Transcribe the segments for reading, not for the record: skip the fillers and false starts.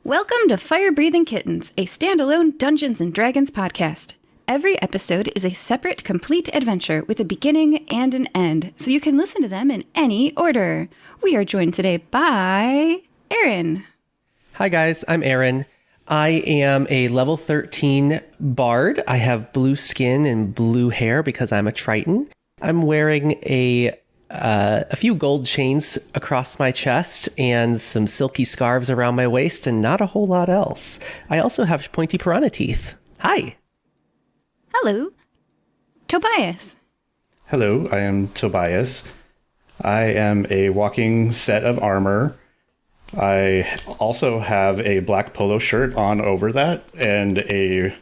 Welcome to Fire Breathing Kittens, a standalone Dungeons & Dragons podcast. Every episode is a separate, complete adventure with a beginning and an end, so you can listen to them in any order. We are joined today by Aaron. Hi guys, I'm Aaron. I am a level 13 bard. I have blue skin and blue hair because I'm a Triton. I'm wearing a few gold chains across my chest and some silky scarves around my waist and not a whole lot else. I also have pointy piranha teeth. Hi. Hello. Tobias. Hello, I am Tobias. I am a walking set of armor. I also have a black polo shirt on over that and a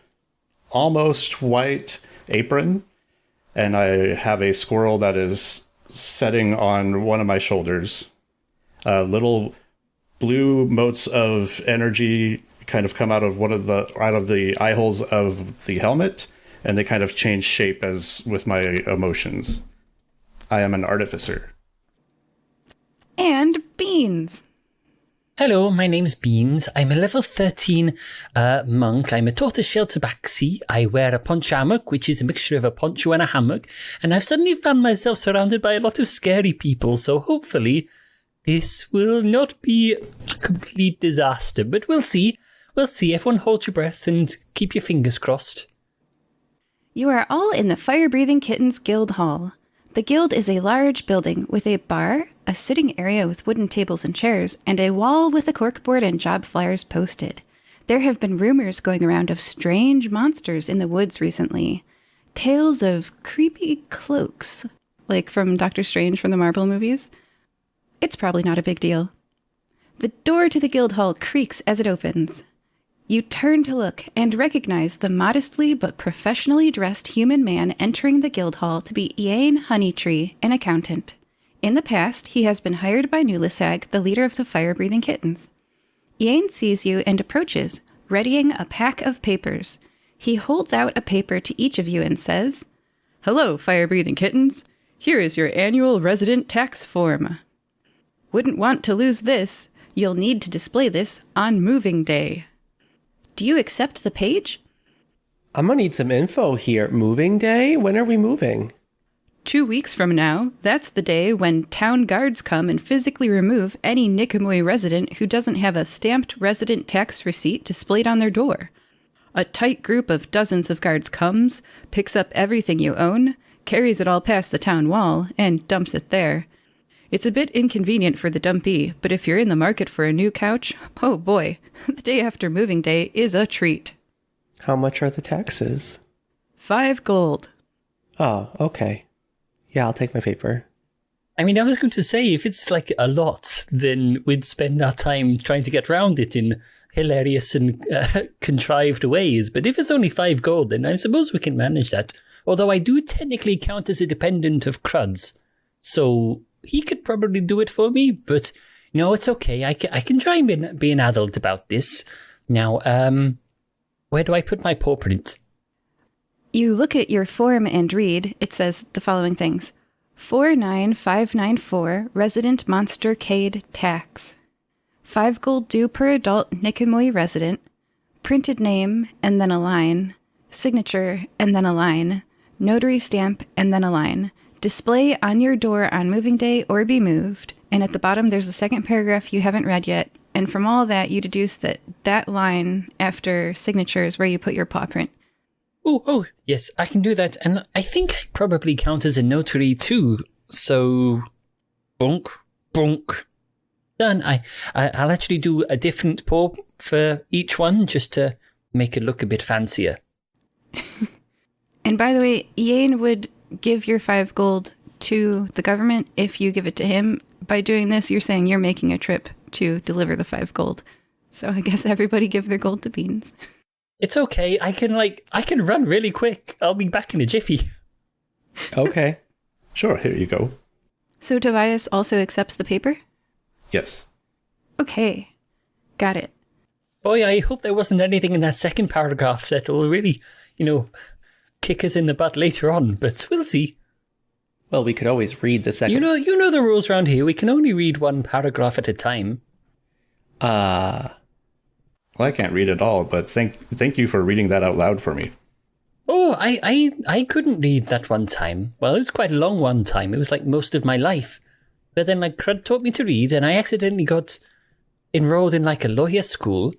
almost white apron. And I have a squirrel that is setting on one of my shoulders. Little blue motes of energy kind of come out of the eye holes of the helmet, and they kind of change shape as with my emotions. I am an artificer. And Beans. Hello, my name's Beans. I'm a level 13 monk. I'm a tortoiseshell tabaxi. I wear a poncho hammock, which is a mixture of a poncho and a hammock. And I've suddenly found myself surrounded by a lot of scary people, so hopefully this will not be a complete disaster. But we'll see. We'll see. Everyone hold your breath and keep your fingers crossed. You are all in the Fire Breathing Kittens Guild Hall. The guild is a large building with a bar, a sitting area with wooden tables and chairs, and a wall with a corkboard and job flyers posted. There have been rumors going around of strange monsters in the woods recently. Tales of creepy cloaks, like from Doctor Strange from the Marvel movies. It's probably not a big deal. The door to the guild hall creaks as it opens. You turn to look and recognize the modestly but professionally dressed human man entering the guild hall to be Ian Honeytree, an accountant. In the past, he has been hired by Nulisag, the leader of the Fire-Breathing Kittens. Ian sees you and approaches, readying a pack of papers. He holds out a paper to each of you and says, "Hello, Fire-Breathing Kittens. Here is your annual resident tax form. Wouldn't want to lose this. You'll need to display this on moving day." Do you accept the page? I'm gonna need some info here. Moving day? When are we moving? 2 weeks from now. That's the day when town guards come and physically remove any Nicomoy resident who doesn't have a stamped resident tax receipt displayed on their door. A tight group of dozens of guards comes, picks up everything you own, carries it all past the town wall, and dumps it there. It's a bit inconvenient for the dumpee, but if you're in the market for a new couch, oh boy, the day after moving day is a treat. How much are the taxes? 5 gold. Oh, okay. Yeah, I'll take my paper. I mean, I was going to say, if it's like a lot, then we'd spend our time trying to get around it in hilarious and contrived ways. But if it's only 5 gold, then I suppose we can manage that. Although I do technically count as a dependent of Cruds. So he could probably do it for me, but no, it's okay. I can try and be an adult about this. Now, where do I put my paw print? You look at your form and read. It says the following things. 49594 resident Monstercaid tax. 5 gold due per adult Nicomoy resident. Printed name and then a line. Signature and then a line. Notary stamp and then a line. Display on your door on moving day or be moved. And at the bottom, there's a second paragraph you haven't read yet. And from all that, you deduce that that line after signature is where you put your paw print. Oh, yes, I can do that. And I think I probably count as a notary too. So, bonk, bonk. Done. I'll actually do a different paw for each one just to make it look a bit fancier. And by the way, Ian would give your 5 gold to the government if you give it to him. By doing this, you're saying you're making a trip to deliver the 5 gold. So I guess everybody give their gold to Beans. It's okay. I can run really quick. I'll be back in a jiffy. Okay. Sure, here you go. So Tobias also accepts the paper? Yes. Okay. Got it. Boy, I hope there wasn't anything in that second paragraph that'll really, kick us in the butt later on, but we'll see. Well, we could always read the second. You know the rules around here. We can only read one paragraph at a time. Well, I can't read at all, but thank you for reading that out loud for me. Oh, I couldn't read that one time. Well, it was quite a long one time. It was like most of my life. But then like Crud taught me to read, and I accidentally got enrolled in like a lawyer school.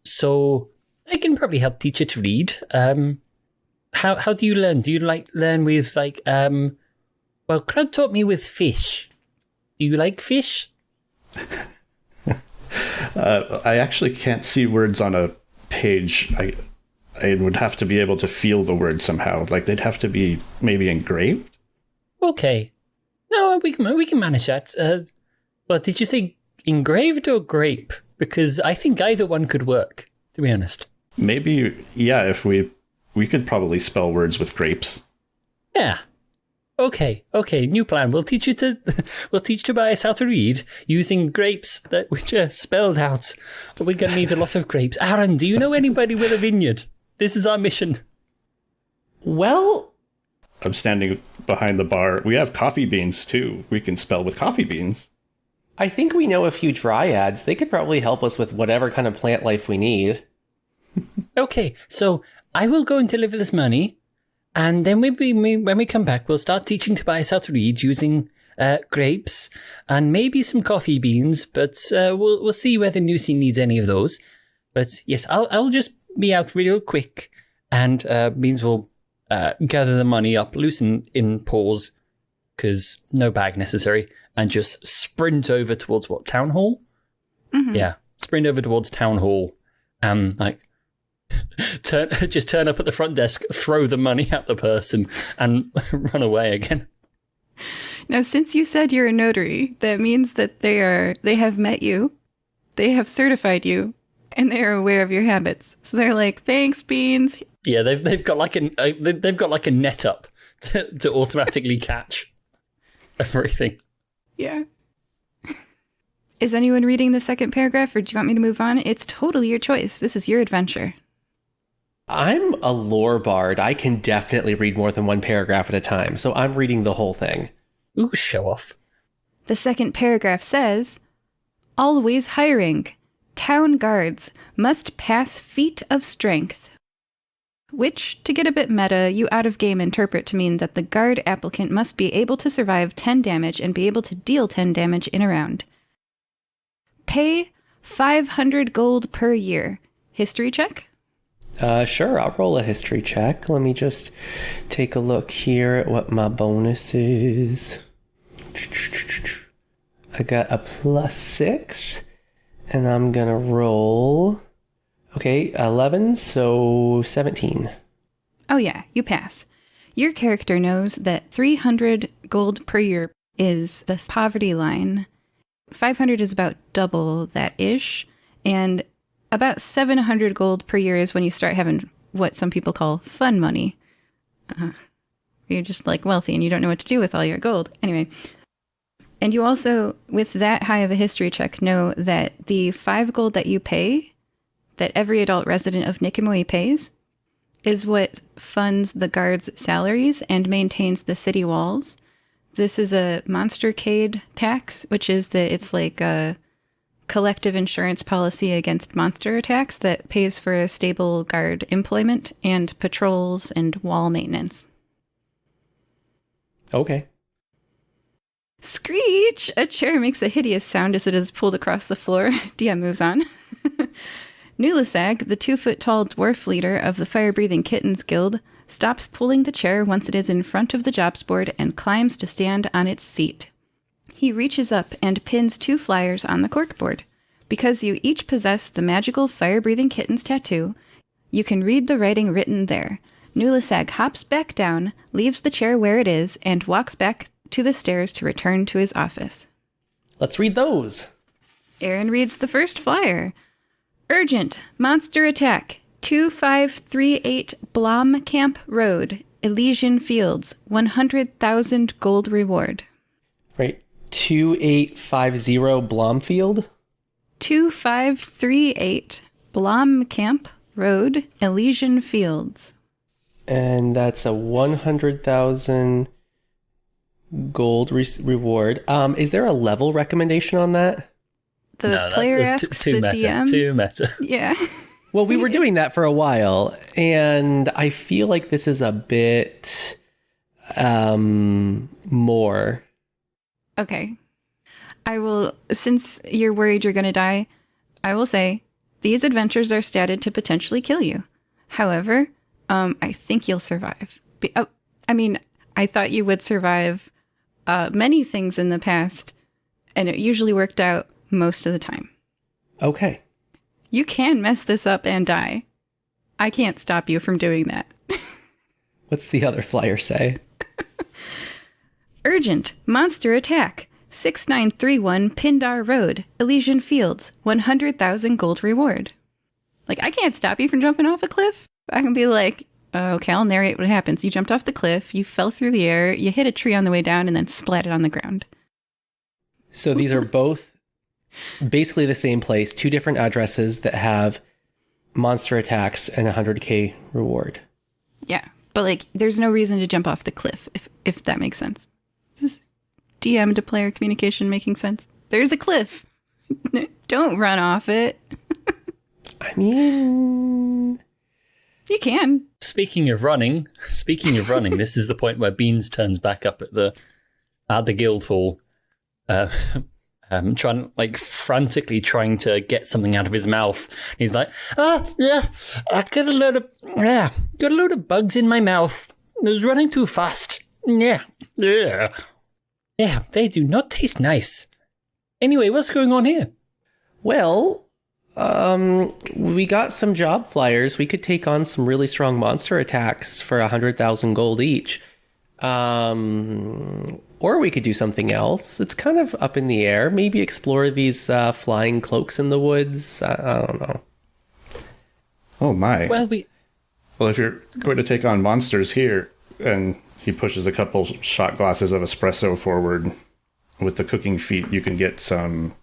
So I can probably help teach you to read. How do you learn? Do you like learn with like well, Crud taught me with fish. Do you like fish? I actually can't see words on a page. I would have to be able to feel the words somehow. Like they'd have to be maybe engraved. Okay. No, we can manage that. Well, did you say engraved or grape? Because I think either one could work, to be honest. Maybe, yeah, if we could probably spell words with grapes. Yeah. Okay, new plan. We'll teach Tobias how to read using grapes which are spelled out. But we're gonna need a lot of grapes. Aaron, do you know anybody with a vineyard? This is our mission. Well, I'm standing behind the bar. We have coffee beans too. We can spell with coffee beans. I think we know a few dryads. They could probably help us with whatever kind of plant life we need. Okay, so I will go and deliver this money, and then when we come back, we'll start teaching Tobias how to read using grapes and maybe some coffee beans. But we'll see whether Nusi needs any of those. But yes, I'll just be out real quick, and Beans will gather the money up, loosen in paws, because no bag necessary, and just sprint over towards Town Hall? Mm-hmm. Yeah, sprint over towards Town Hall, like turn up at the front desk, throw the money at the person, and run away again. Now, since you said you're a notary, that means that they have met you, they have certified you, and they are aware of your habits. So they're like, "Thanks, Beans." Yeah, they've got like a net up to automatically catch everything. Yeah. Is anyone reading the second paragraph, or do you want me to move on? It's totally your choice. This is your adventure. I'm a lore bard. I can definitely read more than one paragraph at a time, so I'm reading the whole thing. Ooh, show off. The second paragraph says, "Always hiring. Town guards must pass feat of strength." Which, to get a bit meta, you out-of-game interpret to mean that the guard applicant must be able to survive 10 damage and be able to deal 10 damage in a round. Pay 500 gold per year. History check? Sure, I'll roll a history check. Let me just take a look here at what my bonus is. I got a +6, and I'm gonna roll... Okay, 11, so 17. Oh yeah, you pass. Your character knows that 300 gold per year is the poverty line. 500 is about double that-ish, and about 700 gold per year is when you start having what some people call fun money. You're just like wealthy and you don't know what to do with all your gold. Anyway. And you also, with that high of a history check, know that the 5 gold that you pay, that every adult resident of Nicomoy pays, is what funds the guards' salaries and maintains the city walls. This is a Monstercaid tax, which is it's like a collective insurance policy against monster attacks that pays for a stable guard employment and patrols and wall maintenance. Okay. Screech! A chair makes a hideous sound as it is pulled across the floor. DM moves on. Nulisag, the 2-foot-tall dwarf leader of the Fire-Breathing Kittens Guild, stops pulling the chair once it is in front of the jobs board and climbs to stand on its seat. He reaches up and pins 2 flyers on the corkboard. Because you each possess the magical Fire-Breathing Kittens tattoo, you can read the writing written there. Nulisag hops back down, leaves the chair where it is, and walks back to the stairs to return to his office. Let's read those. Aaron reads the first flyer. Urgent monster attack. 2538 Blomkamp Road, Elysian Fields. 100,000 gold reward. Right. 2850 Blomfield. 2538 Blomkamp Road, Elysian Fields. And that's a 100,000 gold reward. Is there a level recommendation on that? the player asks too the meta. DM. Too meta. Yeah. Well, we were doing that for a while, and I feel like this is a bit more. Okay. I will, since you're worried you're going to die, I will say these adventures are statted to potentially kill you. However, I think you'll survive. I thought you would survive many things in the past, and it usually worked out most of the time. Okay. You can mess this up and die. I can't stop you from doing that. What's the other flyer say? Urgent monster attack. 6931 Pindar Road, Elysian Fields, 100,000 gold reward. Like, I can't stop you from jumping off a cliff. I can be like, okay, I'll narrate what happens. You jumped off the cliff, you fell through the air, you hit a tree on the way down, and then splatted on the ground. So these are both basically the same place, two different addresses that have monster attacks and 100k reward. Yeah, but like, there's no reason to jump off the cliff, if that makes sense. This is DM to player communication making sense. There's a cliff. Don't run off it. I mean, you can. Speaking of running, this is the point where Beans turns back up at the guild hall, frantically trying to get something out of his mouth. He's like, yeah, I got a load of bugs in my mouth. I was running too fast. Yeah, they do not taste nice. Anyway, what's going on here? well, we got some job flyers. We could take on some really strong monster attacks for 100,000 gold each. Or we could do something else. It's kind of up in the air. Maybe explore these flying cloaks in the woods. I don't know. Oh my. Well, if you're going to take on monsters here, and he pushes a couple shot glasses of espresso forward, with the cooking feat, you can get some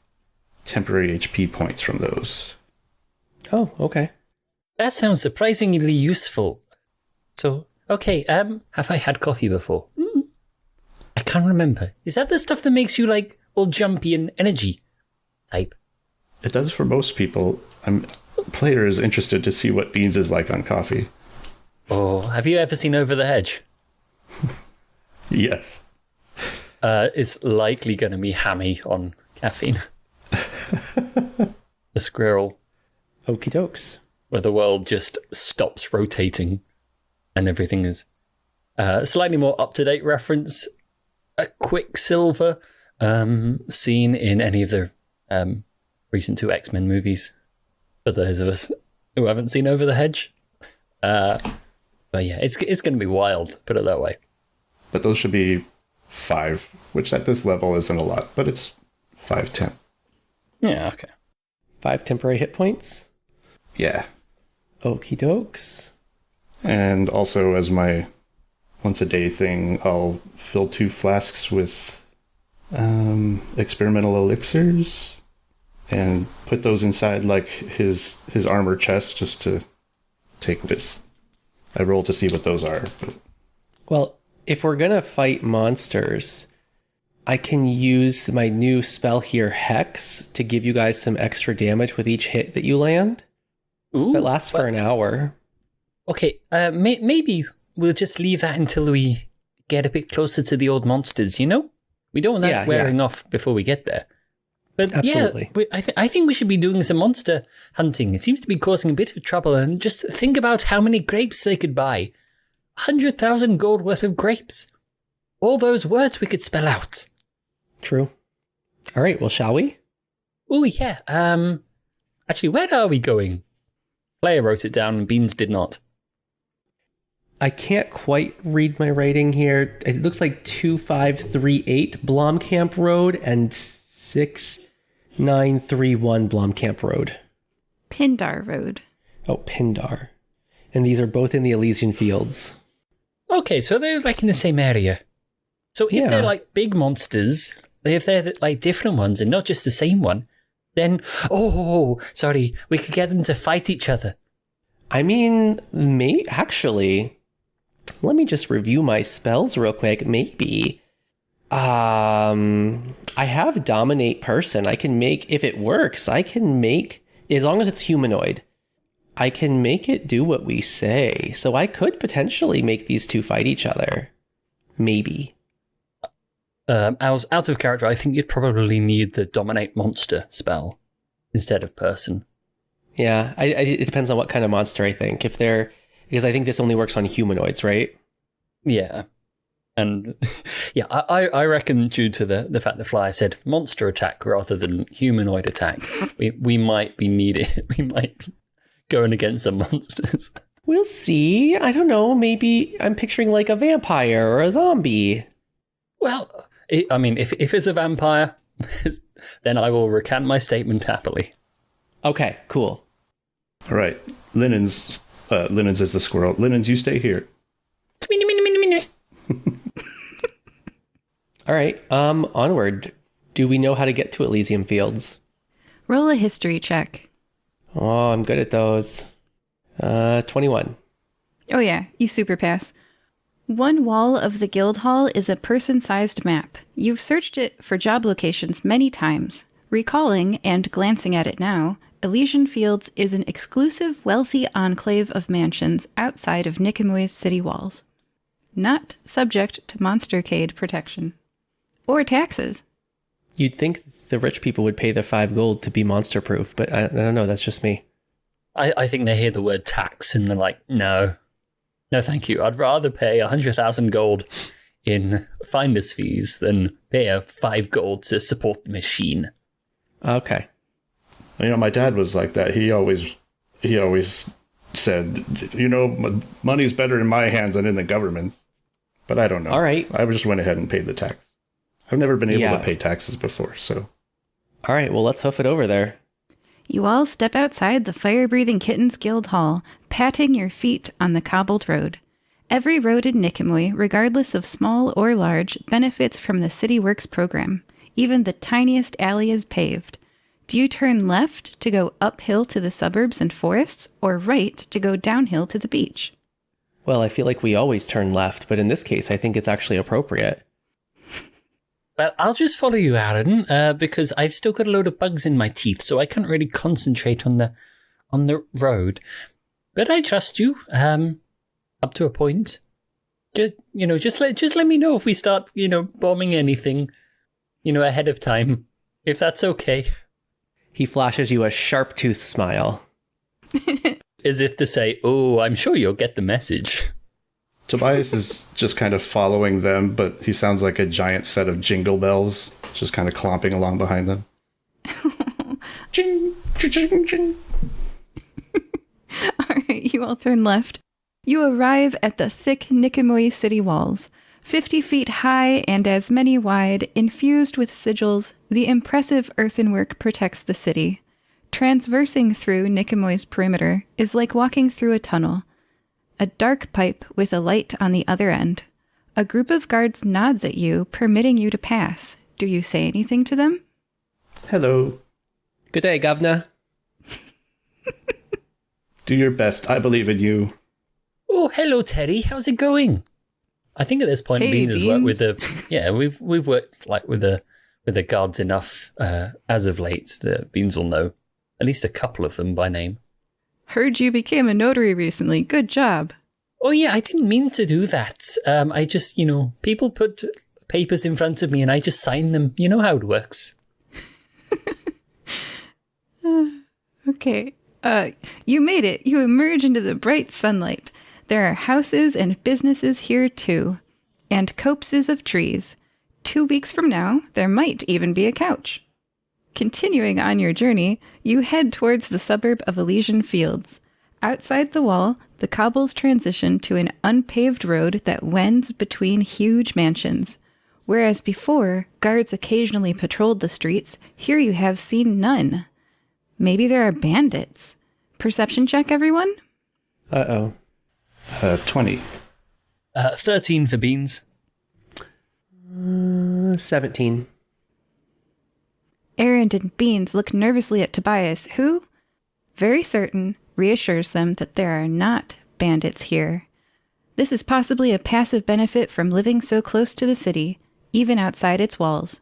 temporary HP points from those. Oh, okay. that sounds surprisingly useful. So, okay, have I had coffee before? I can't remember. Is that the stuff that makes you, like, all jumpy and energy type? It does for most people. Player is interested to see what Beans is like on coffee. Oh, have you ever seen Over the Hedge? Yes. It's likely going to be hammy on caffeine. The squirrel. Okie dokes. Where the world just stops rotating and everything is slightly more up-to-date reference. A Quicksilver seen in any of the recent 2 X-Men movies. For those of us who haven't seen Over the Hedge. But yeah, it's going to be wild, put it that way. But those should be 5, which at this level isn't a lot, but it's 5 temp. Yeah, okay. 5 temporary hit points. Yeah. Okie dokes. And also, as my once-a-day thing, I'll fill 2 flasks with experimental elixirs and put those inside like his armor chest just to take this. I roll to see what those are. But... Well, if we're going to fight monsters, I can use my new spell here, Hex, to give you guys some extra damage with each hit that you land. Ooh, it lasts for an hour. Okay, maybe we'll just leave that until we get a bit closer to the old monsters, you know? We don't want that wearing off before we get there. But absolutely. Yeah, I think we should be doing some monster hunting. It seems to be causing a bit of trouble, and just think about how many grapes they could buy. 100,000 gold worth of grapes. All those words we could spell out. True. All right, well, shall we? Oh, yeah. Actually, where are we going? Player wrote it down, and Beans did not. I can't quite read my writing here. It looks like 2538 Blomkamp Road and 6931 Blomkamp Road. Pindar Road. Oh, Pindar. And these are both in the Elysian Fields. Okay, so they're like in the same area. So if they're like big monsters, if they're like different ones and not just the same one, then, we could get them to fight each other. I mean, actually, let me just review my spells real quick. Maybe I have dominate person. I can make, if it works, I can make, as long as it's humanoid, I can make it do what we say. So I could potentially make these two fight each other. Maybe. Out of character, I think you'd probably need the dominate monster spell instead of person. Yeah, it depends on what kind of monster I think. Because I think this only works on humanoids, right? Yeah. And yeah, I reckon due to the fact the flyer said monster attack rather than humanoid attack, we might be we might be going against some monsters. We'll see. I don't know. Maybe I'm picturing like a vampire or a zombie. Well, I mean, if it's a vampire, then I will recant my statement happily. Okay, cool. All right. Linens is the squirrel. Linens, you stay here. All right, onward. Do we know how to get to Elysium Fields? Roll a history check. Oh, I'm good at those. 21. Oh yeah, you super pass. One wall of the guild hall is a person-sized map. You've searched it for job locations many times. Recalling and glancing at it now, Elysian Fields is an exclusive, wealthy enclave of mansions outside of Nicomoy's city walls. Not subject to Monstercaid protection. Or taxes. You'd think the rich people would pay their 5 gold to be monster-proof, but I don't know, that's just me. I think they hear the word tax and they're like, no, thank you. I'd rather pay 100,000 gold in finder's fees than pay 5 gold to support the machine. Okay. My dad was like that. He always said, money's better in my hands than in the government. But I don't know. All right. I just went ahead and paid the tax. I've never been able to pay taxes before, so. All right, well, let's hoof it over there. You all step outside the Fire-Breathing Kittens Guild Hall, patting your feet on the cobbled road. Every road in Nicomoy, regardless of small or large, benefits from the City Works program. Even the tiniest alley is paved. Do you turn left to go uphill to the suburbs and forests, or right to go downhill to the beach? Well, I feel like we always turn left, but in this case, I think it's actually appropriate. Well, I'll just follow you, Aaron, because I've still got a load of bugs in my teeth, so I can't really concentrate on the road. But I trust you, up to a point. Just let me know if we start, bombing anything, ahead of time, if that's okay. He flashes you a sharp-toothed smile. As if to say, oh, I'm sure you'll get the message. Tobias is just kind of following them, but he sounds like a giant set of jingle bells, just kind of clomping along behind them. Ching, ching, ching. All right, you all turn left. You arrive at the thick Nicomoy city walls. 50 feet high and as many wide, infused with sigils, the impressive earthenwork protects the city. Transversing through Nicomoy's perimeter is like walking through a tunnel. A dark pipe with a light on the other end. A group of guards nods at you, permitting you to pass. Do you say anything to them? Hello. Good day, governor. Do your best. I believe in you. Oh, hello, Teddy. How's it going? I think at this point, Hey, Beans has worked with Beans. we've worked with the guards enough as of late that Beans will know at least a couple of them by name. Heard you became a notary recently. Good job. Oh yeah, I didn't mean to do that. I just, people put papers in front of me and I just sign them. You know how it works. Okay. You made it. You emerge into the bright sunlight. There are houses and businesses here too. And copses of trees. 2 weeks from now, there might even be a couch. Continuing on your journey, you head towards the suburb of Elysian Fields. Outside the wall, the cobbles transition to an unpaved road that wends between huge mansions. Whereas before, guards occasionally patrolled the streets, here you have seen none. Maybe there are bandits. Perception check, everyone? Uh-oh. 20. 13 for Beans. 17. Aaron and Beans look nervously at Tobias, who, very certain, reassures them that there are not bandits here. This is possibly a passive benefit from living so close to the city. even outside its walls.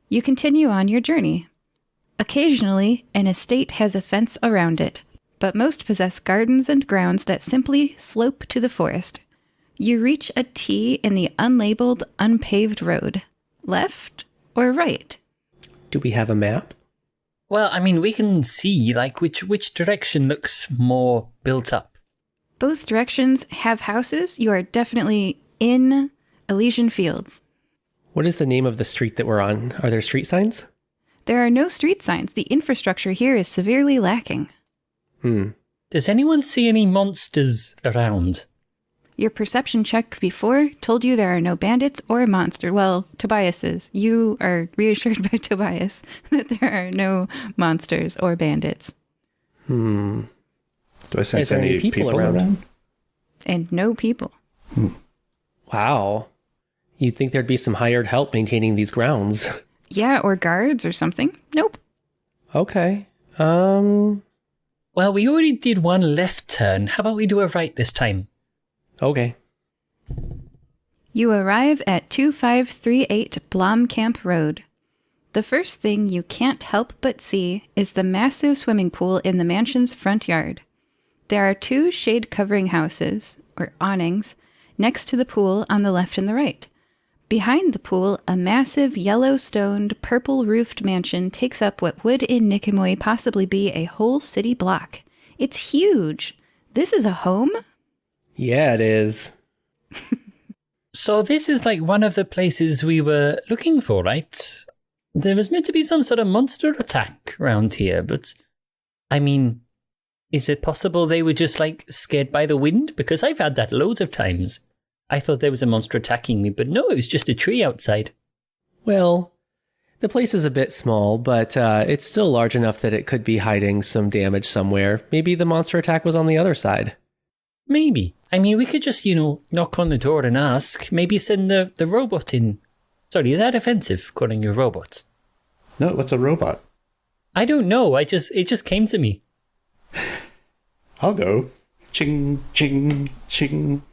You continue on your journey. Occasionally, an estate has a fence around it, but most possess gardens and grounds that simply slope to the forest. You reach a T in the unlabeled, unpaved road. Left or right? Do we have a map? Well, I mean, we can see, like, which direction looks more built up. Both directions have houses. You are definitely in Elysian Fields. What is the name of the street that we're on? Are there street signs? There are no street signs. The infrastructure here is severely lacking. Does anyone see any monsters around? Your perception check before told you there are no bandits or monster. Well, Tobias is. You are reassured by Tobias that there are no monsters or bandits. Do I sense Is there any people around? And no people. Wow. You'd think there'd be some hired help maintaining these grounds. Yeah, or guards or something. Nope. Okay. Well, we already did one left turn. How about we do a right this time? Okay. You arrive at 2538 Blomkamp Road. The first thing you can't help but see is the massive swimming pool in the mansion's front yard. There are 2 shade-covering houses, or awnings, next to the pool on the left and the right. Behind the pool, a massive yellow-stoned, purple-roofed mansion takes up what would in Nicomoy possibly be a whole city block. It's huge. This is a home? Yeah, it is. So this is like one of the places we were looking for, right? There was meant to be some sort of monster attack around here, but I mean, is it possible they were just like scared by the wind? Because I've had that loads of times. I thought there was a monster attacking me, but no, it was just a tree outside. Well, the place is a bit small, but it's still large enough that it could be hiding some damage somewhere. Maybe the monster attack was on the other side. Maybe. I mean, we could just, knock on the door and ask. Maybe send the robot in. Sorry, is that offensive, calling you a robot? No, what's a robot? I don't know. It just came to me. I'll go. Ching, ching, ching.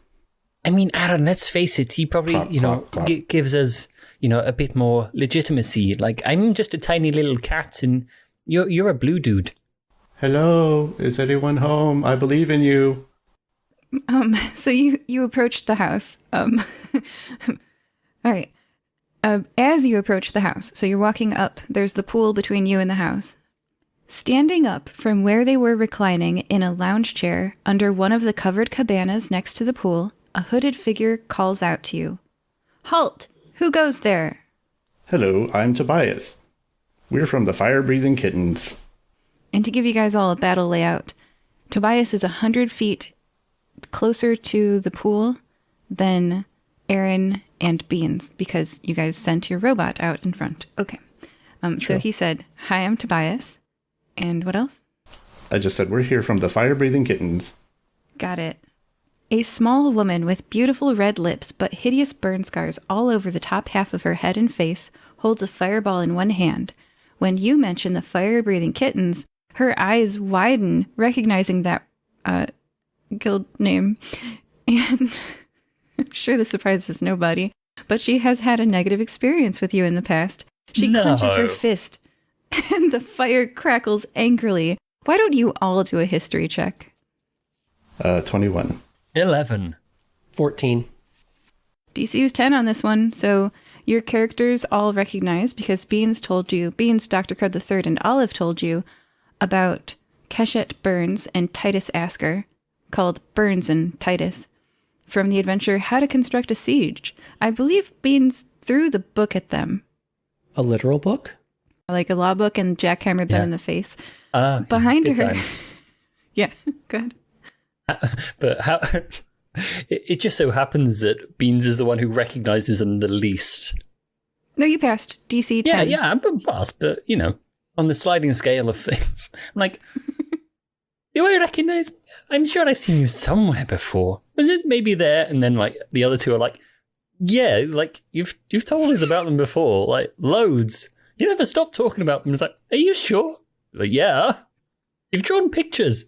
I mean, Aaron, let's face it. He probably, Clop, clop. gives us, a bit more legitimacy. Like, I'm just a tiny little cat and you're a blue dude. Hello, is anyone home? I believe in you. So you approached the house. All right. As you approach the house, so you're walking up, there's the pool between you and the house. Standing up from where they were reclining in a lounge chair under one of the covered cabanas next to the pool, a hooded figure calls out to you. Halt! Who goes there? Hello, I'm Tobias. We're from the Fire-Breathing Kittens. And to give you guys all a battle layout, Tobias is 100 feet closer to the pool than Aaron and Beans, because you guys sent your robot out in front. Okay. So he said, "Hi, I'm Tobias." And what else? I just said we're here from the Fire-Breathing Kittens. Got it. A small woman with beautiful red lips but hideous burn scars all over the top half of her head and face holds a fireball in one hand. When you mention the Fire-Breathing Kittens, her eyes widen, recognizing that guild name. And I'm sure this surprises nobody, but she has had a negative experience with you in the past. She clenches her fist, and the fire crackles angrily. Why don't you all do a history check? 21. 11. 14. DC is 10 on this one, so your characters all recognize, because Beans, Dr. Crud III, and Olive told you about Keshet Burns and Titus Asker, called Burns and Titus, from the adventure How to Construct a Siege. I believe Beans threw the book at them. A literal book? Like a law book, and jackhammered them in the face. Behind good her. times. Yeah, go ahead. But how... It just so happens that Beans is the one who recognizes them the least. No, you passed. DC 10. Yeah, I'm a boss, but, on the sliding scale of things, I'm like, do I recognize? I'm sure I've seen you somewhere before. Was it maybe there? And then, the other two are like, yeah, you've told us about them before, loads. You never stop talking about them. It's like, are you sure? Like, yeah. You've drawn pictures.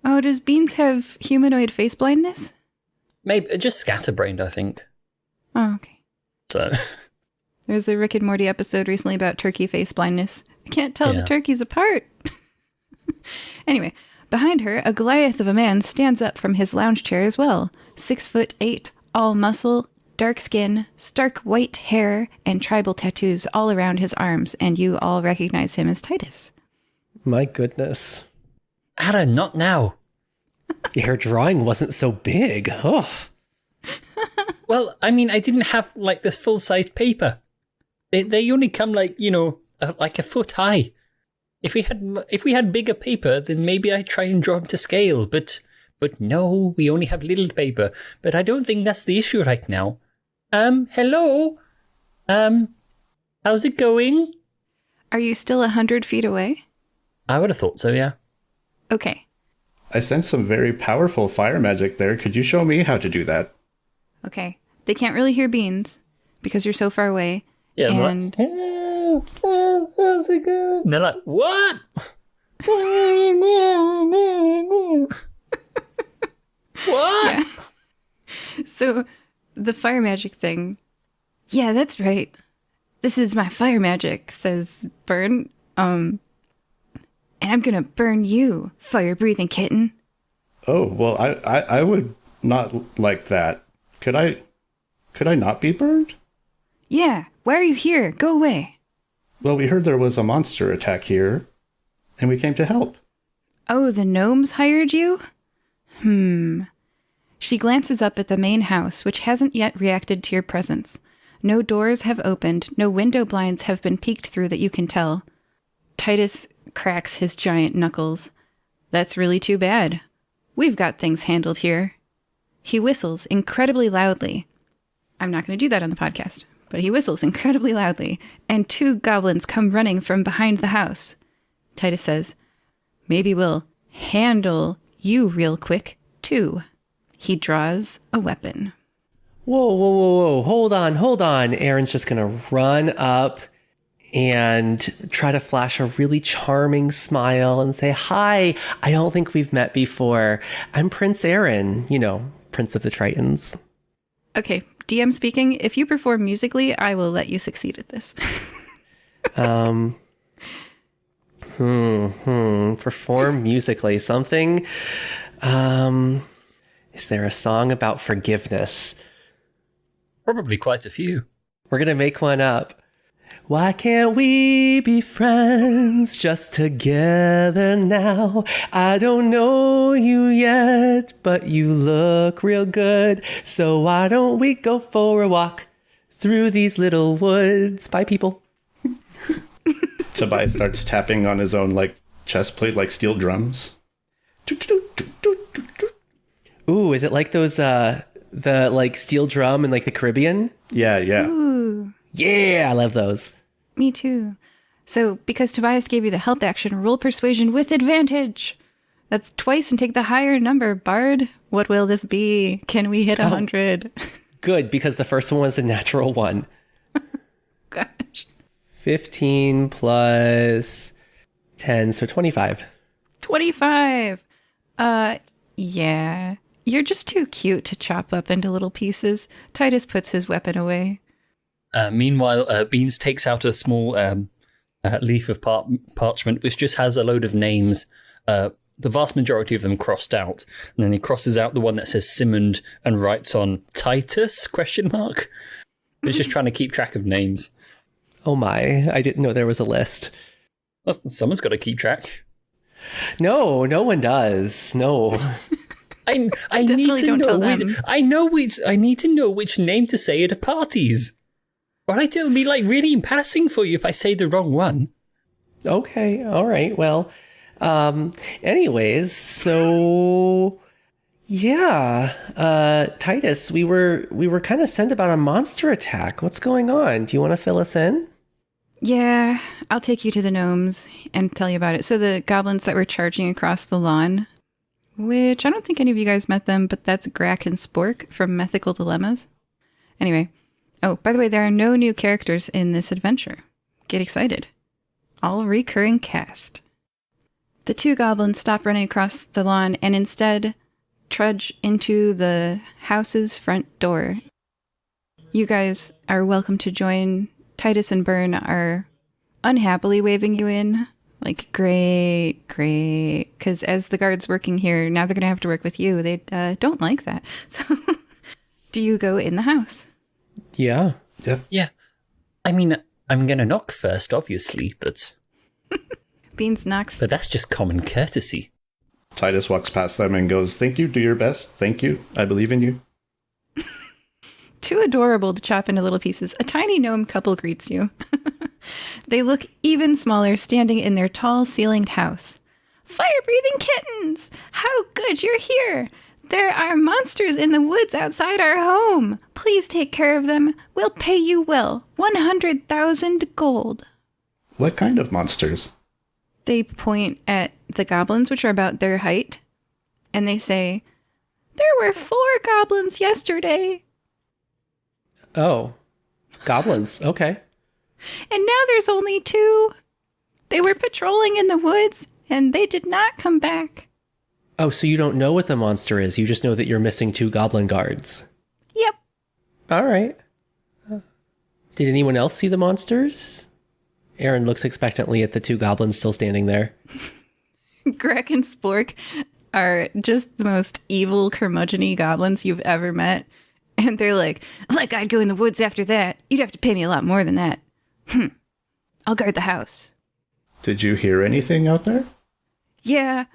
Oh, does Beans have humanoid face blindness? Maybe just scatterbrained, I think. Oh, okay. So, There's a Rick and Morty episode recently about turkey face blindness. I can't tell the turkeys apart. Anyway, behind her, a Goliath of a man stands up from his lounge chair as well. 6'8", all muscle, dark skin, stark white hair, and tribal tattoos all around his arms, and you all recognize him as Titus. My goodness. Aaron, not now. Your drawing wasn't so big. Oh. Well, I mean, I didn't have, like, this full-sized paper. They only come, like, you know, like a foot high. If we had bigger paper, then maybe I'd try and draw them to scale, but no, we only have little paper. But I don't think that's the issue right now. Hello? How's it going? Are you still 100 feet away? I would have thought so, yeah. Okay. I sense some very powerful fire magic there. Could you show me how to do that? Okay. They can't really hear Beans because you're so far away. Yeah, and like, how's it going? And they're like, what? What? Yeah. So the fire magic thing. Yeah, that's right. This is my fire magic, says Burn. And I'm gonna burn you, fire-breathing kitten. Oh, well, I would not like that. Could I not be burned? Yeah, why are you here? Go away. Well, we heard there was a monster attack here, and we came to help. Oh, the gnomes hired you? She glances up at the main house, which hasn't yet reacted to your presence. No doors have opened, no window blinds have been peeked through that you can tell. Titus cracks his giant knuckles. That's really too bad. We've got things handled here. He whistles incredibly loudly. I'm not going to do that on the podcast, but he whistles incredibly loudly, and 2 goblins come running from behind the house. Titus says, maybe we'll handle you real quick, too. He draws a weapon. Whoa. Hold on. Aaron's just going to run up and try to flash a really charming smile and say, hi, I don't think we've met before. I'm Prince Aaron, Prince of the Tritons. Okay, DM speaking, if you perform musically, I will let you succeed at this. Perform musically. Something. Is there a song about forgiveness? Probably quite a few. We're going to make one up. Why can't we be friends just together now? I don't know you yet, but you look real good. So why don't we go for a walk through these little woods? Bye, people. Tobias starts tapping on his own, chest plate like steel drums. Ooh, is it like those, the steel drum in the Caribbean? Yeah. Ooh. Yeah, I love those. Me too. So, because Tobias gave you the help action, roll persuasion with advantage. That's twice and take the higher number, Bard. What will this be? Can we hit 100? Good, because the first one was a natural 1. Gosh. 15 plus 10, so 25. 25. Yeah. You're just too cute to chop up into little pieces. Titus puts his weapon away. Meanwhile, Beans takes out a small leaf of parchment, which just has a load of names, the vast majority of them crossed out. And then he crosses out the one that says Simmond and writes on Titus, ? He's just trying to keep track of names. Oh my, I didn't know there was a list. Well, someone's got to keep track. No one does. No. I need to know I need to know which name to say at parties. Right, it'll be really embarrassing for you if I say the wrong one. Okay, all right. Well, anyways, so yeah, Titus, we were kind of sent about a monster attack. What's going on? Do you want to fill us in? Yeah, I'll take you to the gnomes and tell you about it. So the goblins that were charging across the lawn, which I don't think any of you guys met them, but that's Grack and Spork from Mythical Dilemmas. Anyway. Oh, by the way, there are no new characters in this adventure. Get excited. All recurring cast. The 2 goblins stop running across the lawn and instead trudge into the house's front door. You guys are welcome to join Titus and Byrne are unhappily waving you in. Like, great. Because as the guards working here, now they're going to have to work with you. They don't like that. So do you go in the house? Yeah. Yeah. I mean, I'm going to knock first, obviously, but... Beans knocks. But that's just common courtesy. Titus walks past them and goes, "Thank you, do your best. Thank you. I believe in you." Too adorable to chop into little pieces. A tiny gnome couple greets you. They look even smaller standing in their tall ceilinged house. Fire-breathing kittens! How good you're here! There are monsters in the woods outside our home. Please take care of them. We'll pay you well. 100,000 gold. What kind of monsters? They point at the goblins, which are about their height, and they say, "There were 4 goblins yesterday." Oh, goblins. Okay. And now there's only 2. They were patrolling in the woods, and they did not come back. Oh, so you don't know what the monster is. You just know that you're missing 2 goblin guards. Yep. All right. Did anyone else see the monsters? Aaron looks expectantly at the 2 goblins still standing there. Greg and Spork are just the most evil curmudgeon-y goblins you've ever met. And they're like I'd go in the woods after that. You'd have to pay me a lot more than that. I'll guard the house. Did you hear anything out there? Yeah,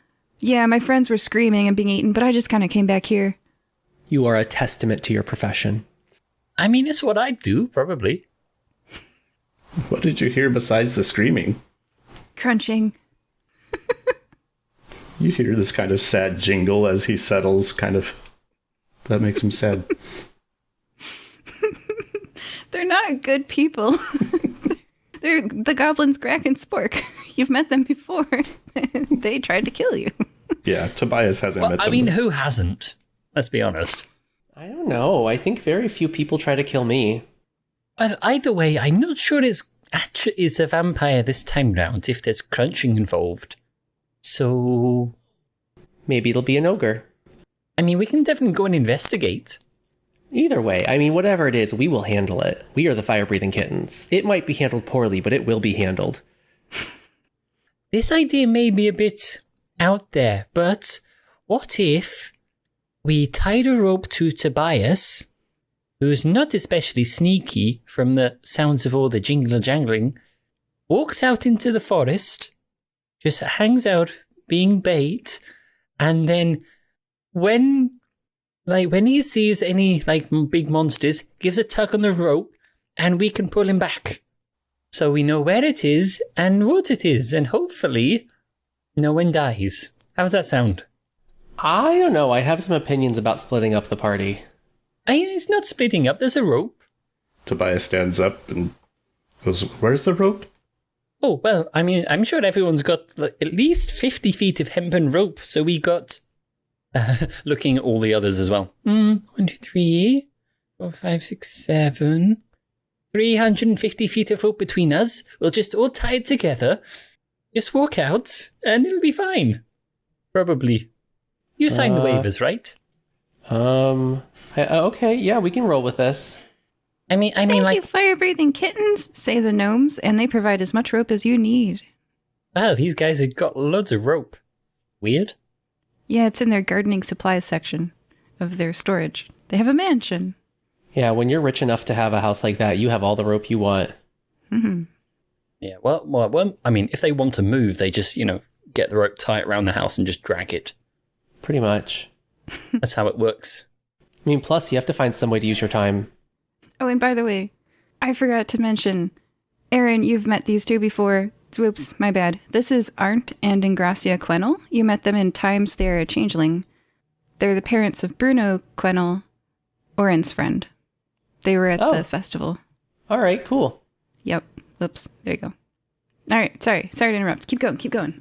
my friends were screaming and being eaten, but I just kind of came back here. You are a testament to your profession. I mean, it's what I'd do, probably. What did you hear besides the screaming? Crunching. You hear this kind of sad jingle as he settles, kind of. That makes him sad. They're not good people. They're the goblins Greg and Spork. You've met them before. They tried to kill you. Yeah, Tobias hasn't met them. I mean, who hasn't? Let's be honest. I don't know. I think very few people try to kill me. Well, either way, I'm not sure it's a vampire this time round if there's crunching involved. So... Maybe it'll be an ogre. I mean, we can definitely go and investigate. Either way, I mean, whatever it is, we will handle it. We are the fire-breathing kittens. It might be handled poorly, but it will be handled. This idea may be a bit out there, but what if we tied a rope to Tobias, who's not especially sneaky from the sounds of all the jingle-jangling, walks out into the forest, just hangs out being bait, and then when he sees any, big monsters, gives a tug on the rope, and we can pull him back. So we know where it is and what it is, and hopefully no one dies. How does that sound? I don't know. I have some opinions about splitting up the party. It's not splitting up. There's a rope. Tobias stands up and goes, "Where's the rope?" Oh, well, I mean, I'm sure everyone's got at least 50 feet of hempen rope, so we got... looking at all the others as well. 1, 2, 3, 4, 5, 6, 7... 350 feet of rope between us. We'll just all tie it together. Just walk out, and it'll be fine. Probably. You signed the waivers, right? Okay, yeah, we can roll with this. I mean, Thank like... you, fire-breathing kittens, say the gnomes, and they provide as much rope as you need. Oh, these guys have got loads of rope. Weird. Yeah, it's in their gardening supplies section of their storage. They have a mansion. Yeah, when you're rich enough to have a house like that, you have all the rope you want. Mm-hmm. Yeah, well, I mean, if they want to move, they just, get the rope, tie it around the house, and just drag it. Pretty much. That's how it works. I mean, plus, you have to find some way to use your time. Oh, and by the way, I forgot to mention, Aaron, you've met these 2 before. Whoops, my bad. This is Arndt and Ingracia Quennel. You met them in Times They're a Changeling. They're the parents of Bruno Quennel, Oren's friend. They were at the festival. All right, cool. Yep. Whoops. There you go. All right. Sorry to interrupt. Keep going.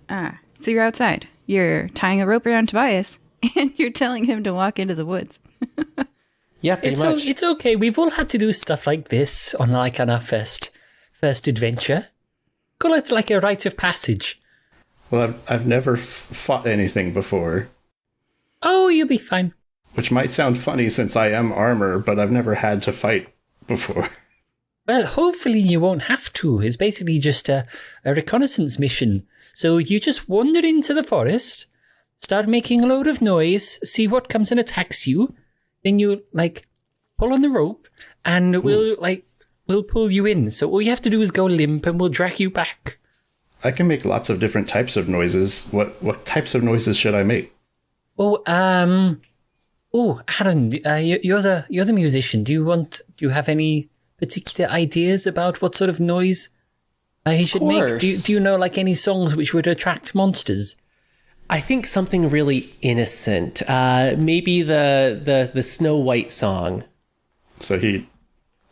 So you're outside. You're tying a rope around Tobias, and you're telling him to walk into the woods. Yeah, pretty much. It's okay. We've all had to do stuff like this on our first adventure. Call it like a rite of passage. Well, I've never fought anything before. Oh, you'll be fine. Which might sound funny since I am armor, but I've never had to fight before. Well, hopefully you won't have to. It's basically just a reconnaissance mission. So you just wander into the forest, start making a load of noise, see what comes and attacks you, then you, pull on the rope, and we'll pull you in. So all you have to do is go limp, and we'll drag you back. I can make lots of different types of noises. What types of noises should I make? Aaron, you're the musician. Do you have any particular ideas about what sort of noise he should make? Do you know any songs which would attract monsters? I think something really innocent. Maybe the Snow White song. So this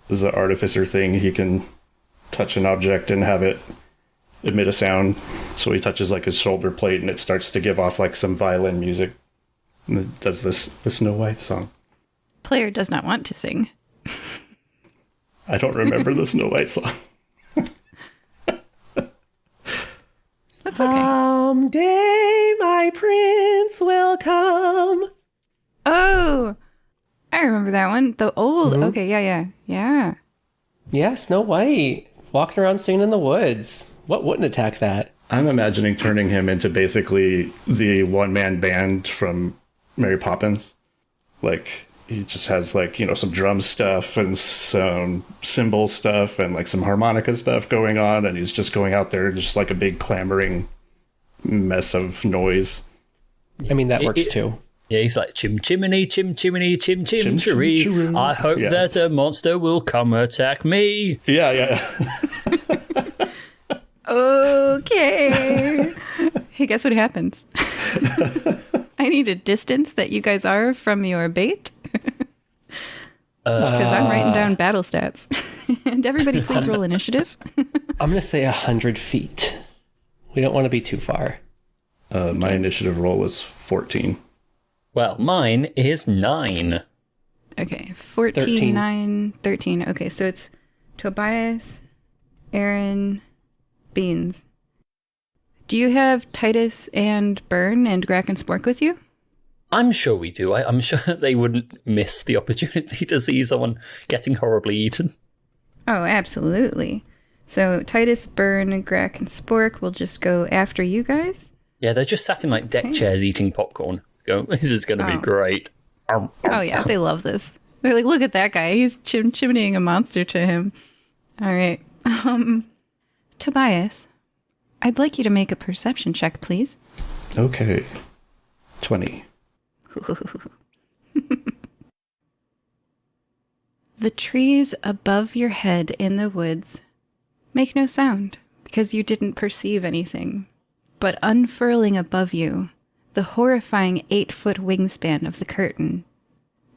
is an artificer thing. He can touch an object and have it emit a sound. So he touches his shoulder plate and it starts to give off some violin music. And it does the Snow White song. Player does not want to sing. I don't remember the Snow White song. That's okay. Someday my prince will come. Oh, I remember that one. The old. Mm-hmm. Okay, yeah. Yeah, Snow White walking around singing in the woods. What wouldn't attack that? I'm imagining turning him into basically the one-man band from Mary Poppins. He just has some drum stuff and some cymbal stuff and some harmonica stuff going on, and he's just going out there just a big clamoring mess of noise. I mean, that works too. Yeah, he's like, chim chimney, chim chimney, chim chim chiree. I hope that a monster will come attack me. Yeah. Okay. Hey, guess what happens? I need a distance that you guys are from your bait. Because I'm writing down battle stats. And everybody please roll initiative. I'm going to say 100 feet. We don't want to be too far. My initiative roll was 14. Well, mine is 9. Okay, 14, 13. 9, 13. Okay, so it's Tobias, Aaron, Beans. Do you have Titus and Burn and Grack and Spork with you? I'm sure we do. I'm sure they wouldn't miss the opportunity to see someone getting horribly eaten. Oh, absolutely. So Titus, Burn, Grack, and Spork will just go after you guys. Yeah, they're just sat in deck chairs eating popcorn. Go, this is going to be great. Oh yeah, they love this. They're like, look at that guy. He's chimneying a monster to him. All right. Tobias, I'd like you to make a perception check, please. Okay. 20. The trees above your head in the woods make no sound because you didn't perceive anything. But unfurling above you, the horrifying 8-foot wingspan of the curtain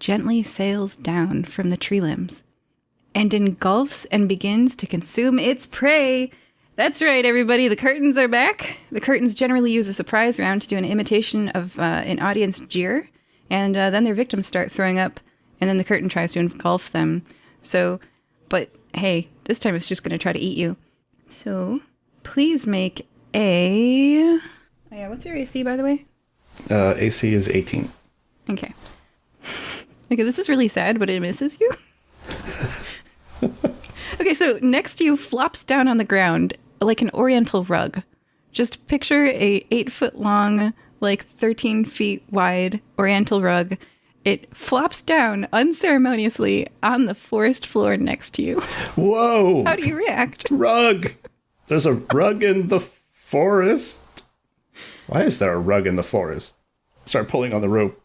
gently sails down from the tree limbs and engulfs and begins to consume its prey. That's right, everybody. The curtains are back. The curtains generally use a surprise round to do an imitation of an audience jeer, and then their victims start throwing up, and then the curtain tries to engulf them. So, but hey, this time it's just going to try to eat you. So, please make a... Oh yeah, what's your AC, by the way? AC is 18. Okay. Okay, this is really sad, but it misses you. Okay, so next to you flops down on the ground like an oriental rug. Just picture a 8-foot long, 13 feet wide oriental rug. It flops down unceremoniously on the forest floor next to you. Whoa! How do you react? Rug! There's a rug in the forest? Why is there a rug in the forest? Start pulling on the rope.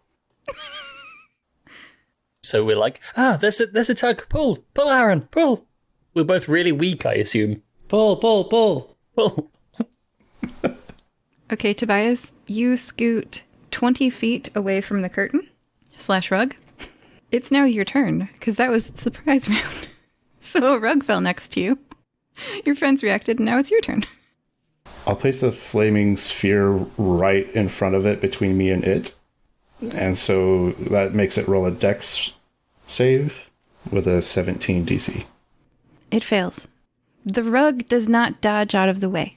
So we're like, there's a tug. Pull, Aaron, pull. We're both really weak, I assume. Pull. Pull. Okay, Tobias, you scoot 20 feet away from the curtain / rug. It's now your turn, because that was its surprise round. So a rug fell next to you. Your friends reacted, and now it's your turn. I'll place a flaming sphere right in front of it between me and it. And so that makes it roll a dex save with a 17 DC. It fails. The rug does not dodge out of the way.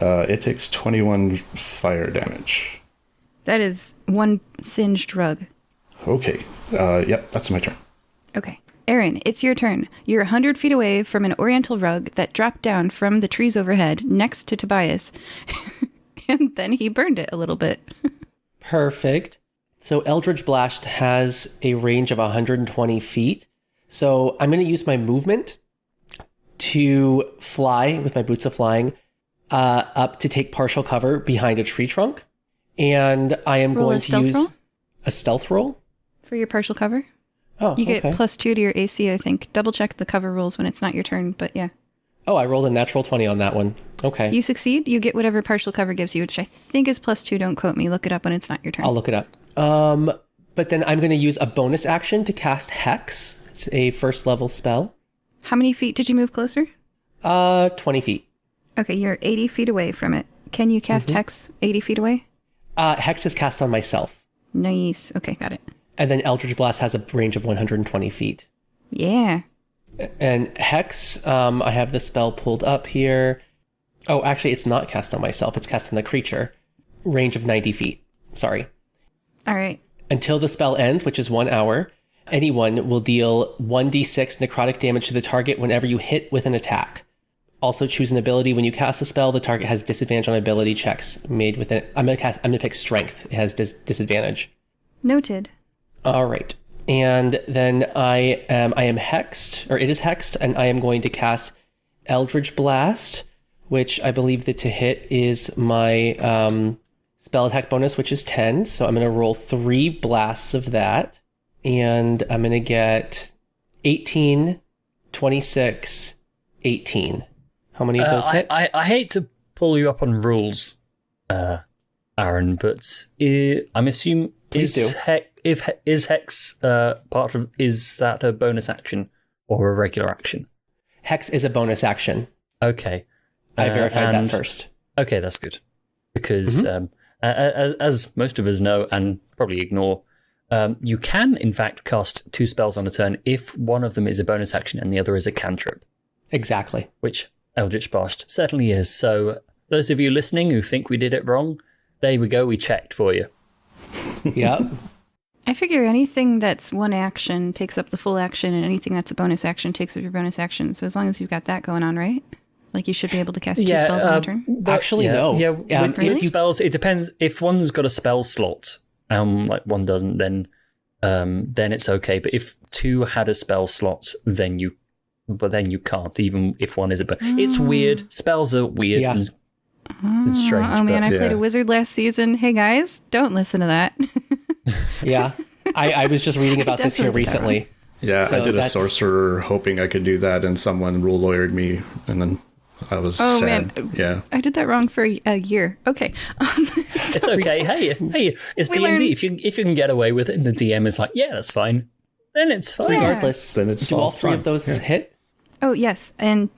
It takes 21 fire damage. That is one singed rug. Okay. Yep, that's my turn. Okay. Aaron, it's your turn. You're 100 feet away from an oriental rug that dropped down from the trees overhead next to Tobias. And then he burned it a little bit. Perfect. So Eldridge Blast has a range of 120 feet. So I'm going to use my movement to fly with my boots of flying up to take partial cover behind a tree trunk. And I am Roll going a to stealth use roll a stealth roll. for your partial cover. Oh, You get okay. +2 to your AC, I think. Double check the cover rolls when it's not your turn, but yeah. Oh, I rolled a natural 20 on that one. Okay. You succeed, you get whatever partial cover gives you, which I think is +2. Don't quote me. Look it up when it's not your turn. I'll look it up. But then I'm going to use a bonus action to cast Hex. It's a first level spell. How many feet did you move closer? 20 feet. Okay, you're 80 feet away from it. Can you cast Hex 80 feet away? Hex is cast on myself. Nice. Okay, got it. And then Eldritch Blast has a range of 120 feet. Yeah. And Hex, I have the spell pulled up here. Oh, actually, it's not cast on myself. It's cast on the creature. Range of 90 feet. Sorry. All right. Until the spell ends, which is 1 hour, anyone will deal 1d6 necrotic damage to the target whenever you hit with an attack. Also choose an ability. When you cast a spell, the target has disadvantage on ability checks made with it. I'm gonna pick Strength. It has disadvantage. Noted. All right. And then I am hexed, or it is hexed, and I am going to cast Eldridge Blast, which I believe that to hit is my spell attack bonus, which is 10. So I'm going to roll 3 blasts of that, and I'm going to get 18, 26, 18. How many of those hit? I hate to pull you up on rules, Aaron, but I'm assuming Please do. Is Hex part of, is that a bonus action or a regular action? Hex is a bonus action. Okay. I verified that first. Okay, that's good. Because as most of us know and probably ignore, you can in fact cast 2 spells on a turn if one of them is a bonus action and the other is a cantrip. Exactly. Which Eldritch Blast certainly is. So those of you listening who think we did it wrong, there we go, we checked for you. Yep. I figure anything that's one action takes up the full action, and anything that's a bonus action takes up your bonus action. So as long as you've got that going on, right? Like you should be able to cast 2 spells on a turn. Actually, no. Yeah, Really? with spells, it depends. If one's got a spell slot, like one doesn't, then it's okay. But if 2 had a spell slot, then you can't, even if one is a. It's weird. Spells are weird. Yeah. And it's strange. Oh man, but, I played a wizard last season. Hey guys, don't listen to that. Yeah. I was just reading about this here Definitely did that recently. Yeah, So I did a that's- sorcerer hoping I could do that, and someone rule lawyered me, and then I was Oh, sad. man. Yeah. I did that wrong for a year. Okay. It's okay. Hey, it's We D&D. learned- If you can get away with it, and the DM is like, yeah, that's fine, then it's fine. Yeah. Regardless, Then it's do all all 3 of fine. those Yeah. hit? Oh yes, and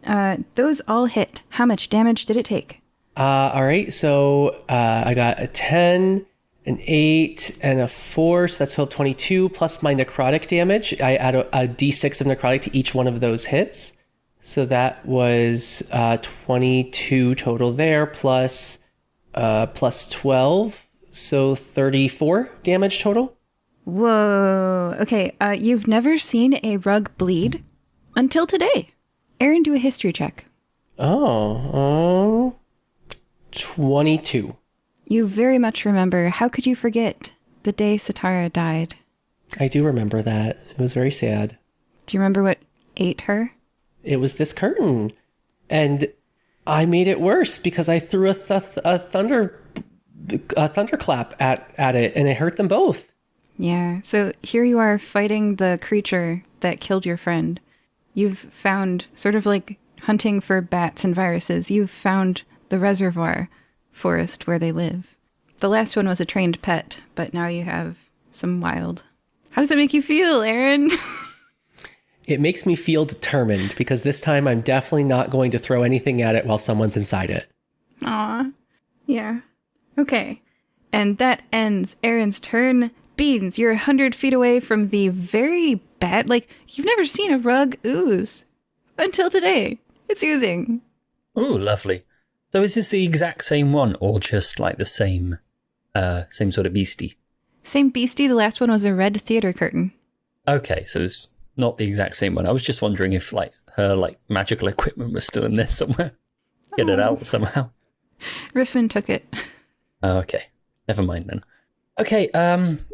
those all hit. How much damage did it take? All right, so I got a 10, an 8, and a 4, so that's 12, 22, plus my necrotic damage. I add a d6 of necrotic to each one of those hits. So that was 22 total there, plus 12, so 34 damage total. Whoa. Okay. You've never seen a rug bleed until today. Aaron, do a history check. Oh, 22. You very much remember. How could you forget the day Satara died? I do remember that. It was very sad. Do you remember what ate her? It was this curtain. And I made it worse because I threw a thunderclap at it, and it hurt them both. Yeah. So here you are fighting the creature that killed your friend. You've found, sort of like hunting for bats and viruses, you've found the reservoir forest where they live. The last one was a trained pet, but now you have some wild. How does that make you feel, Aaron? It makes me feel determined because this time I'm definitely not going to throw anything at it while someone's inside it. Aw. Yeah. Okay. And that ends Aaron's turn. Beans, you're 100 feet away from the very bad, like, you've never seen a rug ooze. Until today. It's oozing. Oh, lovely. So is this the exact same one, or just like the same sort of beastie? Same beastie, the last one was a red theater curtain. Okay, so it's not the exact same one. I was just wondering if like her like magical equipment was still in there somewhere. Get it out somehow. Riffin took it. Okay, never mind then. Okay,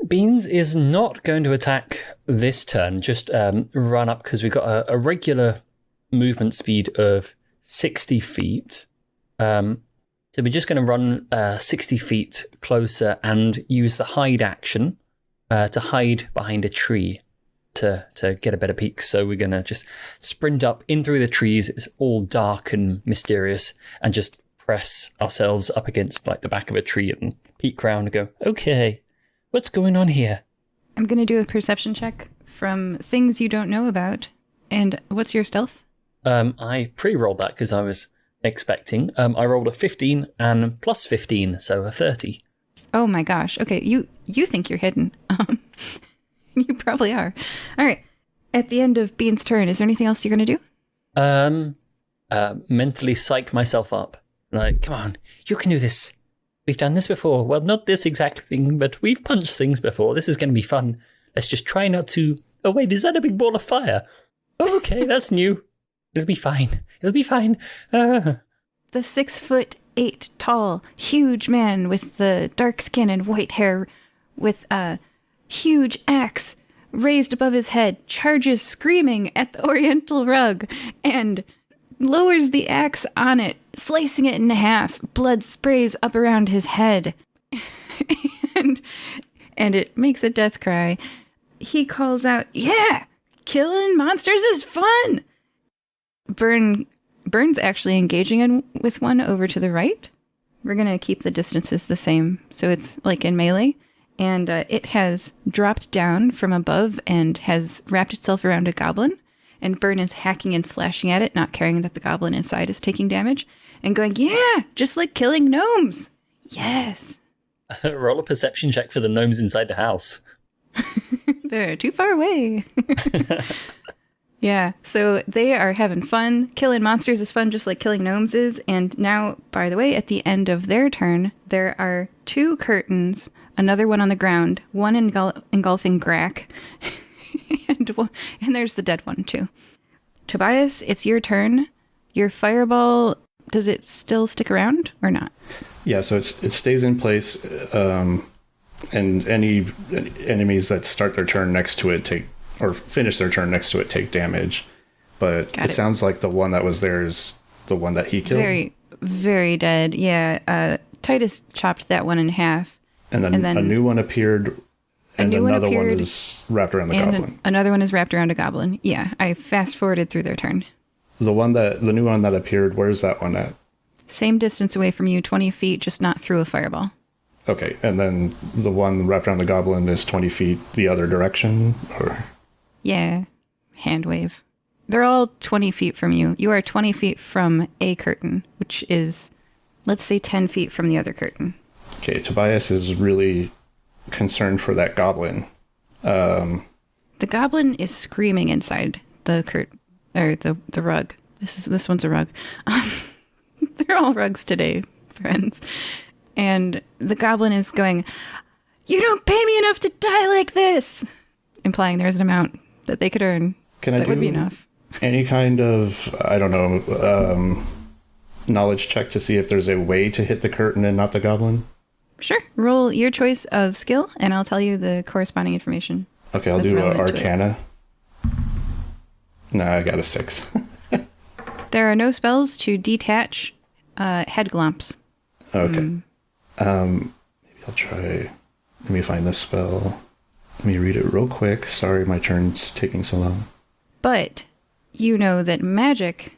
Beans is not going to attack this turn. Just run up because we've got a regular movement speed of 60 feet. So we're just going to run 60 feet closer and use the hide action to hide behind a tree to get a better peek. So we're going to just sprint up in through the trees. It's all dark and mysterious, and just press ourselves up against like the back of a tree and peek around and go, okay, what's going on here? I'm going to do a perception check from things you don't know about. And what's your stealth? I pre-rolled that because I was expecting. I rolled a 15 and plus 15, so a 30. Oh my gosh. Okay, you think you're hidden. You probably are. All right. At the end of Bean's turn, is there anything else you're going to do? Mentally psych myself up. Like, come on, you can do this. We've done this before. Well, not this exact thing, but we've punched things before. This is going to be fun. Let's just try not to... Oh, wait, is that a big ball of fire? Oh, okay, that's new. It'll be fine. It'll be fine. The 6'8" tall, huge man with the dark skin and white hair with a huge axe raised above his head charges screaming at the oriental rug and lowers the axe on it, slicing it in half. Blood sprays up around his head. and it makes a death cry. He calls out, "Yeah, killing monsters is fun!" Burn's actually engaging with one over to the right. We're going to keep the distances the same, so it's like in melee. And it has dropped down from above and has wrapped itself around a goblin. And Burn is hacking and slashing at it, not caring that the goblin inside is taking damage. And going, "Yeah, just like killing gnomes. Yes." Roll a perception check for the gnomes inside the house. They're too far away. Yeah, so they are having fun. Killing monsters is fun, just like killing gnomes is. And now, by the way, at the end of their turn, there are 2 curtains, another one on the ground, one engulfing Grack, and there's the dead one, too. Tobias, it's your turn. Your fireball, does it still stick around or not? Yeah, so it stays in place, and any enemies that start their turn next to it or finish their turn next to it take damage. But it sounds like the one that was there is the one that he killed. Very, very dead. Yeah, Titus chopped that one in half. And then a new one appeared, and another one is wrapped around the goblin. Another one is wrapped around a goblin. Yeah, I fast-forwarded through their turn. The new one that appeared, where's that one at? Same distance away from you, 20 feet, just not through a fireball. Okay, and then the one wrapped around the goblin is 20 feet the other direction? Or... Yeah, hand wave. They're all 20 feet from you. You are 20 feet from a curtain, which is, let's say, 10 feet from the other curtain. Okay, Tobias is really concerned for that goblin. The goblin is screaming inside the the rug. This one's a rug. They're all rugs today, friends. And the goblin is going, "You don't pay me enough to die like this!" Implying there's an amount that they could earn. That would be enough. Any kind of, I don't know, knowledge check to see if there's a way to hit the curtain and not the goblin? Sure. Roll your choice of skill, and I'll tell you the corresponding information. Okay, I'll do Arcana. No, I got a 6. There are no spells to detach head glomps. Okay. Maybe I'll try... Let me find this spell. Let me read it real quick. Sorry, my turn's taking so long. But you know that magic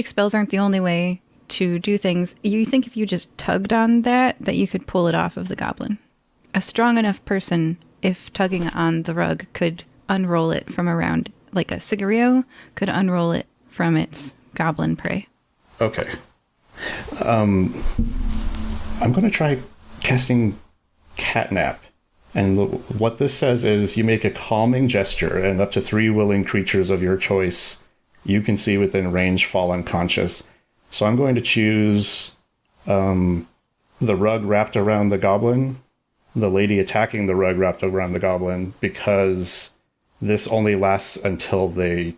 spells aren't the only way to do things. You think if you just tugged on that you could pull it off of the goblin. A strong enough person, if tugging on the rug, could unroll it from around, like a cigarillo, could unroll it from its goblin prey. Okay. I'm going to try casting Catnap. And what this says is you make a calming gesture, and up to 3 willing creatures of your choice you can see within range fall unconscious. So I'm going to choose the rug wrapped around the goblin, the lady attacking the rug wrapped around the goblin, because This only lasts until they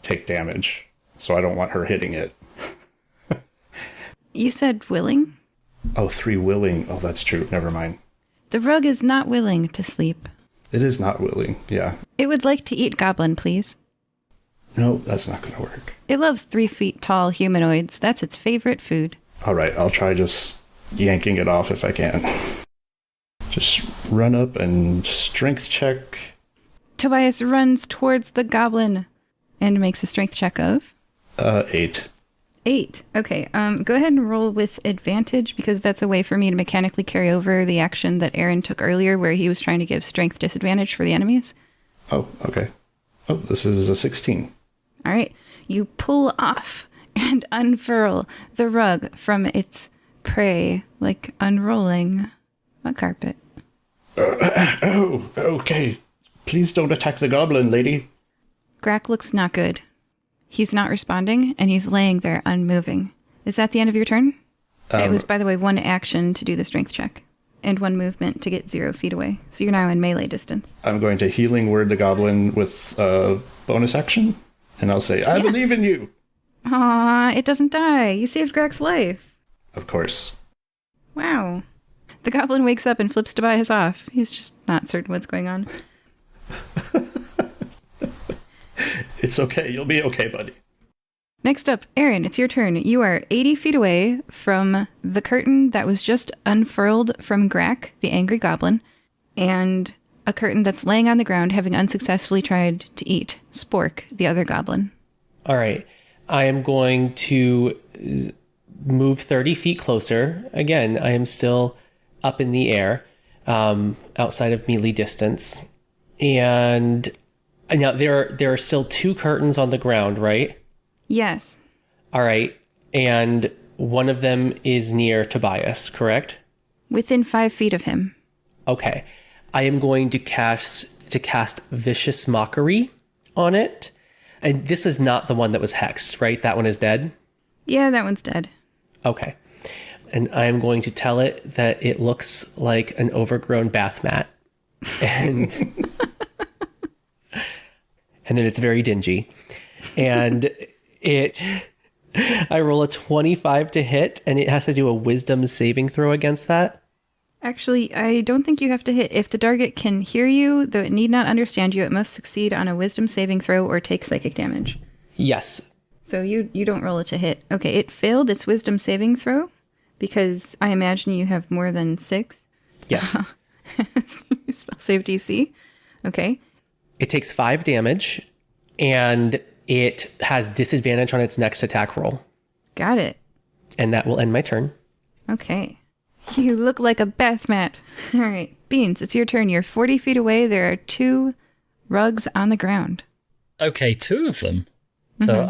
take damage, so I don't want her hitting it. You said willing? Oh, 3 willing. Oh, that's true. Never mind. The rug is not willing to sleep. It is not willing. Yeah. It would like to eat goblin, please. No, that's not going to work. It loves 3 feet tall humanoids. That's its favorite food. All right, I'll try just yanking it off if I can. Just run up and strength check. Tobias runs towards the goblin and makes a strength check of 8. 8. Okay, go ahead and roll with advantage because that's a way for me to mechanically carry over the action that Aaron took earlier where he was trying to give strength disadvantage for the enemies. Oh, okay. Oh, this is a 16. All right, you pull off and unfurl the rug from its prey like unrolling a carpet. Oh, okay. Please don't attack the goblin, lady. Grack looks not good. He's not responding, and he's laying there unmoving. Is that the end of your turn? It was, by the way, 1 action to do the strength check, and 1 movement to get 0 feet away. So you're now in melee distance. I'm going to healing word the goblin with a bonus action, and I'll say, I believe in you. Aw, it doesn't die. You saved Grack's life. Of course. Wow. The goblin wakes up and flips Tobias off. He's just not certain what's going on. It's okay. You'll be okay, buddy. Next up, Aaron, it's your turn. You are 80 feet away from the curtain that was just unfurled from Grack, the angry goblin, and a curtain that's laying on the ground having unsuccessfully tried to eat Spork, the other goblin. All right. I am going to move 30 feet closer. Again, I am still up in the air, outside of melee distance. And now there are still 2 curtains on the ground, right? Yes. All right. And one of them is near Tobias, correct? Within 5 feet of him. Okay. I am going to cast Vicious Mockery on it. And this is not the one that was hexed, right? That one is dead? Yeah, that one's dead. Okay. And I am going to tell it that it looks like an overgrown bath mat. And and then it's very dingy. And I roll a 25 to hit, and it has to do a wisdom saving throw against that. Actually, I don't think you have to hit. If the target can hear you, though it need not understand you, it must succeed on a wisdom saving throw or take psychic damage. Yes. So you don't roll it to hit. Okay, it failed its wisdom saving throw because I imagine you have more than 6. Yes. Spell save DC. Okay. It takes 5 damage, and it has disadvantage on its next attack roll. Got it. And that will end my turn. Okay. You look like a bath mat. All right. Beans, it's your turn. You're 40 feet away. There are 2 rugs on the ground. Okay, 2 of them. So,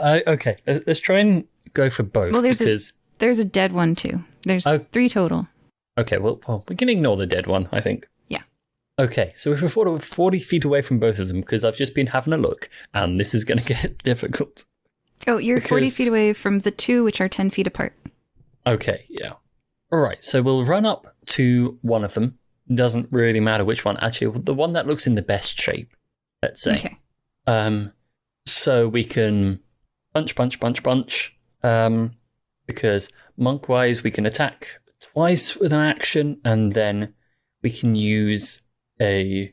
let's try and go for both. Well, there's a dead one, too. There's 3 total. Okay, well, we can ignore the dead one, I think. Yeah. Okay, so if we're 40 feet away from both of them, because I've just been having a look, and this is going to get difficult. Oh, you're 40 feet away from the 2, which are 10 feet apart. Okay, yeah. All right, so we'll run up to one of them. Doesn't really matter which one. Actually, the one that looks in the best shape, let's say. Okay. So we can punch, because monk-wise we can attack twice with an action, and then we can use I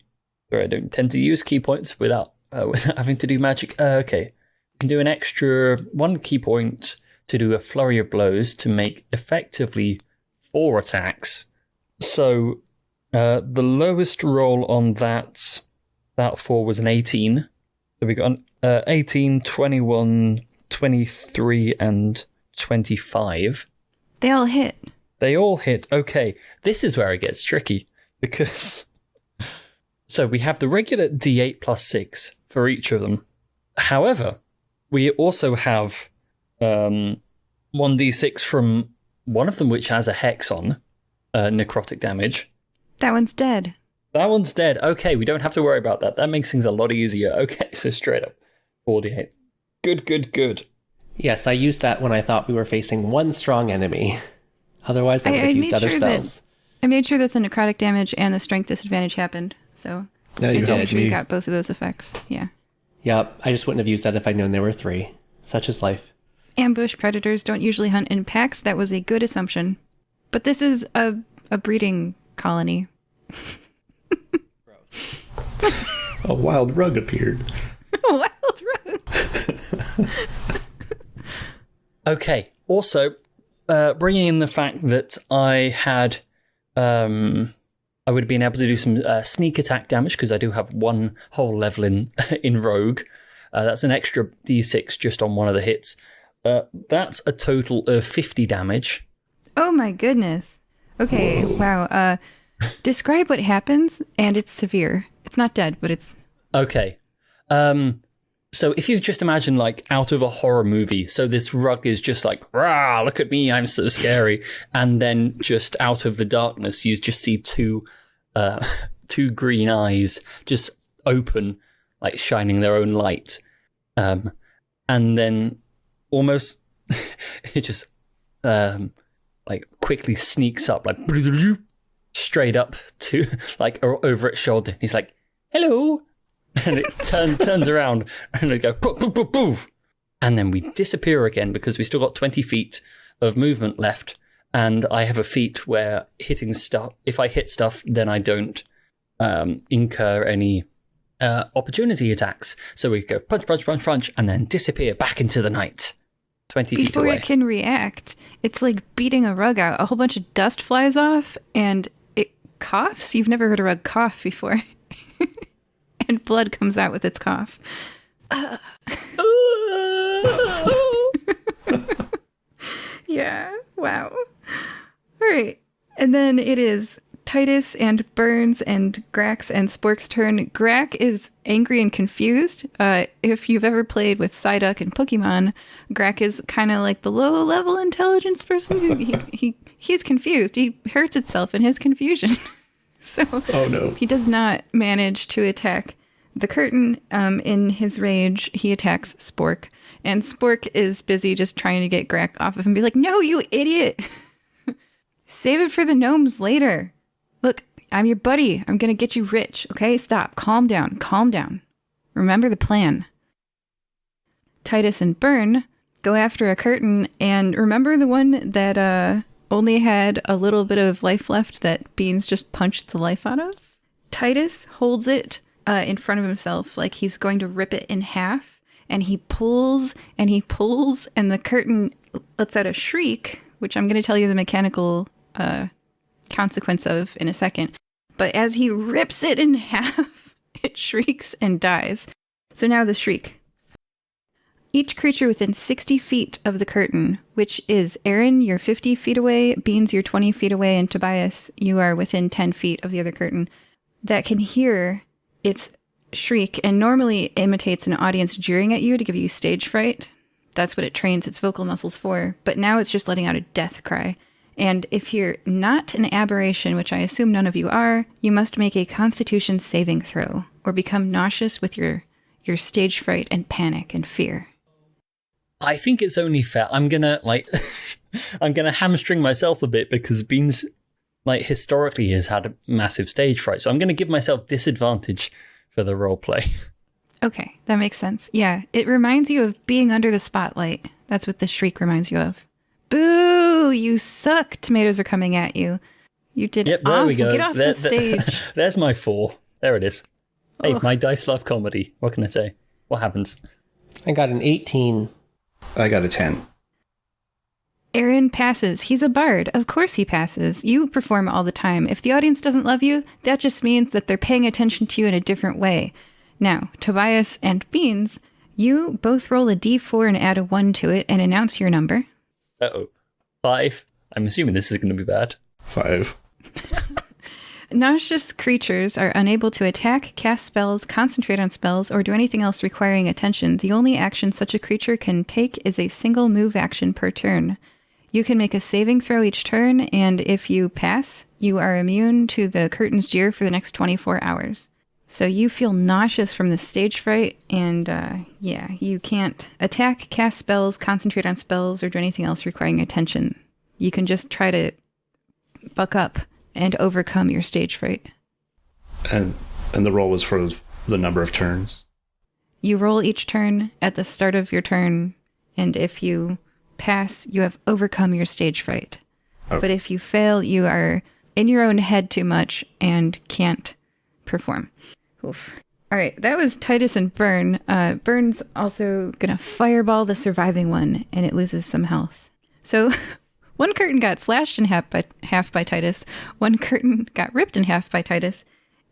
don't tend to use key points without having to do magic. Okay. We can do an extra 1 key point to do a flurry of blows to make effectively 4 attacks. So the lowest roll on that 4 was an 18. So we got an 18, 21, 23, and 25. They all hit. They all hit. Okay, this is where it gets tricky, because... So we have the regular D8 plus 6 for each of them. However, we also have 1d6 from one of them, which has a hex on necrotic damage. That one's dead. That one's dead. Okay, we don't have to worry about that. That makes things a lot easier. Okay, so straight up 4d8. Good. Yes, I used that when I thought we were facing one strong enemy. Otherwise, I would have used other spells. I made sure that the necrotic damage and the strength disadvantage happened. So Yeah, you And to make helped sure you me. got both of those effects. Yeah. Yep, I just wouldn't have used that if I'd known there were 3. Such is life. Ambush predators don't usually hunt in packs. That was a good assumption. But this is a breeding colony. A wild rug appeared. Wild rug. Okay. Also, bringing in the fact that I had, I would have been able to do some sneak attack damage because I do have 1 whole level in Rogue. That's an extra d6 just on one of the hits. That's a total of 50 damage. Oh my goodness. Okay, wow. Describe what happens, and it's severe. It's not dead, but it's... Okay. So if you just imagine like out of a horror movie, so this rug is just like, rah, look at me, I'm so scary. And then just out of the darkness, you just see two green eyes just open, like shining their own light. And then almost it just like quickly sneaks up, like straight up to like over its shoulder. He's like, hello. And it turns around and they go poof, poof, poof, poof. And then we disappear again because we still got 20 feet of movement left. And I have a feat where hitting stuff, if I hit stuff, then I don't incur any opportunity attacks. So we go punch, punch, punch, punch, and then disappear back into the night. 20 feet Before away. it can react, it's like beating a rug out. A whole bunch of dust flies off and it coughs. You've never heard a rug cough before. And blood comes out with its cough. Yeah, wow. All right. And then it is Titus and Burns and Grax and Spork's turn. Grack is angry and confused. If you've ever played with Psyduck and Pokemon, Grack is kind of like the low-level intelligence person. He's confused. He hurts itself in his confusion. So Oh no. he does not manage to attack the curtain. In his rage, he attacks Spork. And Spork is busy just trying to get Grack off of him and be like, no, you idiot. Save it for the gnomes later. Look, I'm your buddy. I'm going to get you rich. Okay, stop. Calm down. Calm down. Remember the plan. Titus and Burn go after a curtain. And remember the one that only had a little bit of life left that Beans just punched the life out of? Titus holds it in front of himself like he's going to rip it in half. And he pulls and he pulls, and the curtain lets out a shriek, which I'm going to tell you the mechanical consequence of in a second. But as he rips it in half, it shrieks and dies. So now the shriek. Each creature within 60 feet of the curtain, which is Aaron, you're 50 feet away, Beans, you're 20 feet away, and Tobias, you are within 10 feet of the other curtain, that can hear its shriek and normally imitates an audience jeering at you to give you stage fright. That's what it trains its vocal muscles for. But now it's just letting out a death cry. And if you're not an aberration, which I assume none of you are, you must make a Constitution saving throw or become nauseous with your stage fright and panic and fear. I think it's only fair. I'm gonna I'm gonna hamstring myself a bit because Beans, historically has had a massive stage fright. So I'm gonna give myself disadvantage for the role play. Okay, that makes sense. Yeah, it reminds you of being under the spotlight. That's what the shriek reminds you of. Boo! You suck! Tomatoes are coming at you. You did Yep, there we go. Get off the stage. There's my 4. There it is. Hey, Oh. my dice love comedy. What can I say? What happens? I got an 18. I got a 10. Aaron passes. He's a bard. Of course he passes. You perform all the time. If the audience doesn't love you, that just means that they're paying attention to you in a different way. Now, Tobias and Beans, you both roll a d4 and add a 1 to it and announce your number. Uh-oh. 5. I'm assuming this is going to be bad. 5. Nauseous creatures are unable to attack, cast spells, concentrate on spells, or do anything else requiring attention. The only action such a creature can take is a single move action per turn. You can make a saving throw each turn, and if you pass, you are immune to the curtain's jeer for the next 24 hours. So you feel nauseous from the stage fright, and you can't attack, cast spells, concentrate on spells, or do anything else requiring attention. You can just try to buck up and overcome your stage fright. And And the roll was for the number of turns. You roll each turn at the start of your turn, and if you pass, you have overcome your stage fright. Okay. But if you fail, you are in your own head too much and can't perform. Oof. All right, that was Titus and Burn. Burn's also going to fireball the surviving one, and it loses some health. So one curtain got slashed in half by Titus. One curtain got ripped in half by Titus.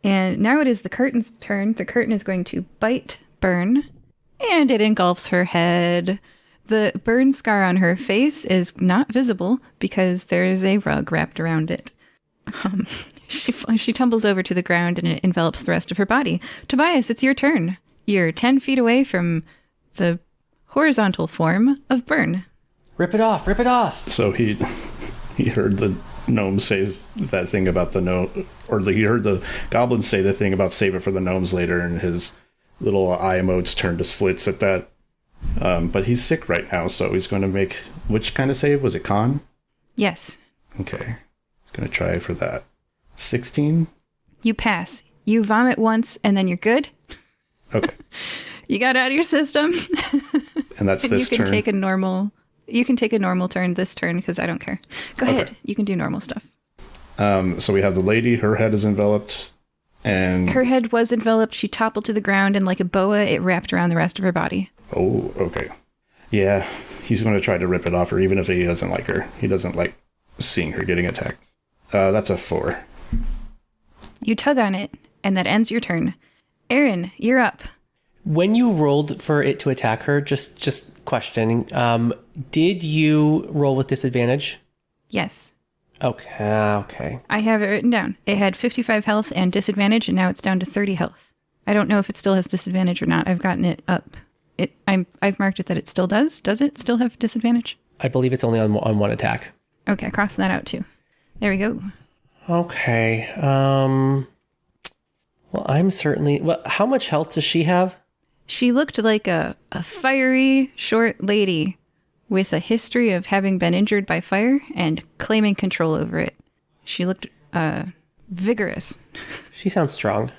And now it is the curtain's turn. The curtain is going to bite Burn, and it engulfs her head. The burn scar on her face is not visible because there is a rug wrapped around it. She tumbles over to the ground and it envelops the rest of her body. Tobias, it's your turn. You're 10 feet away from the horizontal form of Burn. Rip it off, rip it off. So he heard the gnome say that thing about the gnome, or he heard the goblins say the thing about save it for the gnomes later, and his little eye emotes turned to slits at that. But he's sick right now, so he's going to make, which kind of save? Was it con? Yes. Okay. He's going to try for that. 16? You pass. You vomit once and then you're good. Okay. You got out of your system. And that's and this you can turn? You can take a normal turn this turn because I don't care. Go ahead. You can do normal stuff. So we have the lady, her head is enveloped, and... Her head was enveloped. She toppled to the ground, and like a boa, it wrapped around the rest of her body. Oh, okay. Yeah, he's going to try to rip it off her, even if he doesn't like her. He doesn't like seeing her getting attacked. That's a 4. You tug on it, and that ends your turn. Aaron, you're up. When you rolled for it to attack her, just questioning, did you roll with disadvantage? Yes. Okay. I have it written down. It had 55 health and disadvantage, and now it's down to 30 health. I don't know if it still has disadvantage or not. I've gotten it up. I've marked it that it still does. Does it still have disadvantage? I believe it's only on one attack. Okay, crossing that out too. There we go. Okay. Well, how much health does she have? She looked like a fiery, short lady with a history of having been injured by fire and claiming control over it. She looked vigorous. She sounds strong.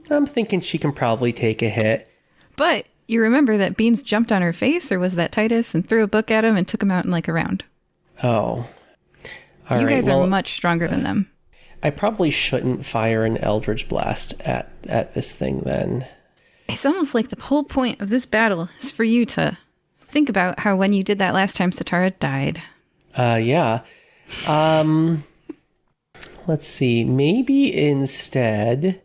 I'm thinking she can probably take a hit. But you remember that Beans jumped on her face, or was that Titus, and threw a book at him and took him out in like a round? Oh. All you right, guys are much stronger than them. I probably shouldn't fire an Eldridge Blast at this thing then. It's almost like the whole point of this battle is for you to think about how when you did that last time, Satara died. Yeah. Let's see. Maybe instead...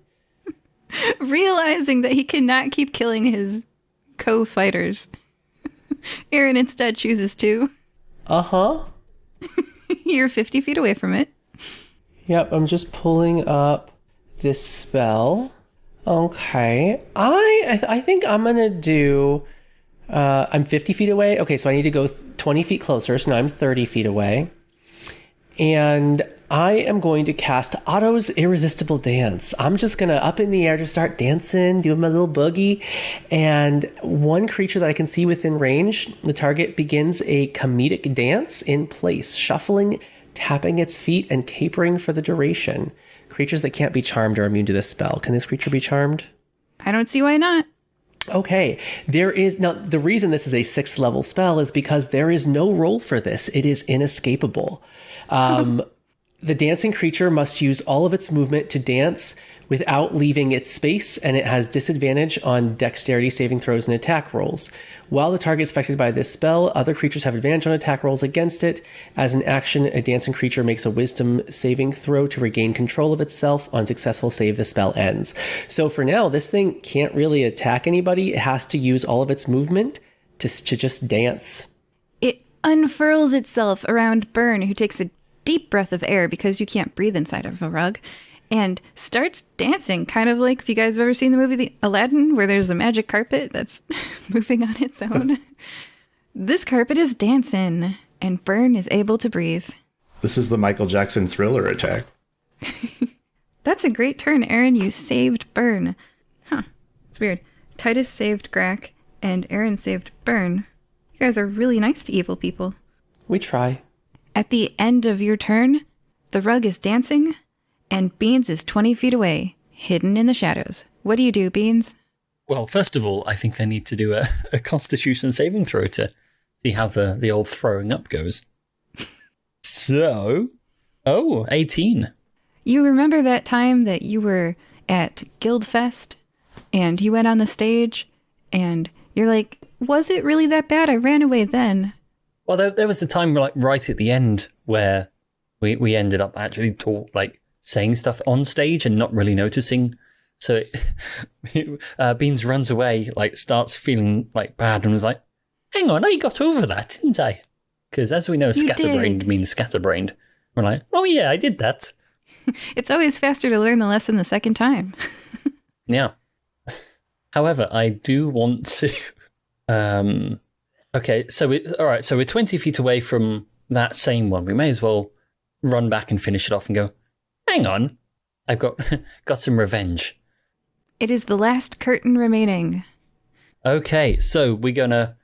Realizing that he cannot keep killing his co-fighters, Aaron instead chooses to. Uh-huh. You're 50 feet away from it. Yep, I'm just pulling up this spell. Okay. I think I'm going to do... I'm 50 feet away. Okay, so I need to go 20 feet closer, so now I'm 30 feet away. And I am going to cast Otto's Irresistible Dance. I'm just going to up in the air just start dancing, doing my little boogie. And one creature that I can see within range, the target begins a comedic dance in place, shuffling, tapping its feet, and capering for the duration. Creatures that can't be charmed are immune to this spell. Can this creature be charmed? I don't see why not. Okay, now the reason this is a 6th level spell is because there is no roll for this. It is inescapable. The dancing creature must use all of its movement to dance without leaving its space, and it has disadvantage on dexterity saving throws and attack rolls. While the target is affected by this spell, other creatures have advantage on attack rolls against it. As an action, a dancing creature makes a wisdom saving throw to regain control of itself. On successful save, the spell ends. So for now, this thing can't really attack anybody. It has to use all of its movement to just dance. It unfurls itself around Burn, who takes a deep breath of air because you can't breathe inside of a rug, and starts dancing, kind of like if you guys have ever seen the movie Aladdin, where there's a magic carpet that's moving on its own. This carpet is dancing, and Burn is able to breathe. This is the Michael Jackson Thriller attack. That's a great turn, Aaron. You saved Burn. Huh. It's weird. Titus saved Grack, and Aaron saved Burn. You guys are really nice to evil people. We try. At the end of your turn, the rug is dancing, and Beans is 20 feet away, hidden in the shadows. What do you do, Beans? Well, first of all, I think I need to do a Constitution saving throw to see how the old throwing up goes. So, 18. You remember that time that you were at Guildfest and you went on the stage and you're like, was it really that bad? I ran away then. Well, there was the time like right at the end where we ended up actually saying stuff on stage and not really noticing. So Beans runs away, like starts feeling like bad and was like, hang on, I got over that, didn't I? Because as we know, scatterbrained means scatterbrained. We're like, oh yeah, I did that. It's always faster to learn the lesson the second time. Yeah. However, I do want to... okay, so we're 20 feet away from that same one. We may as well run back and finish it off and go, hang on, I've got some revenge. It is the last curtain remaining. Okay, so we're going to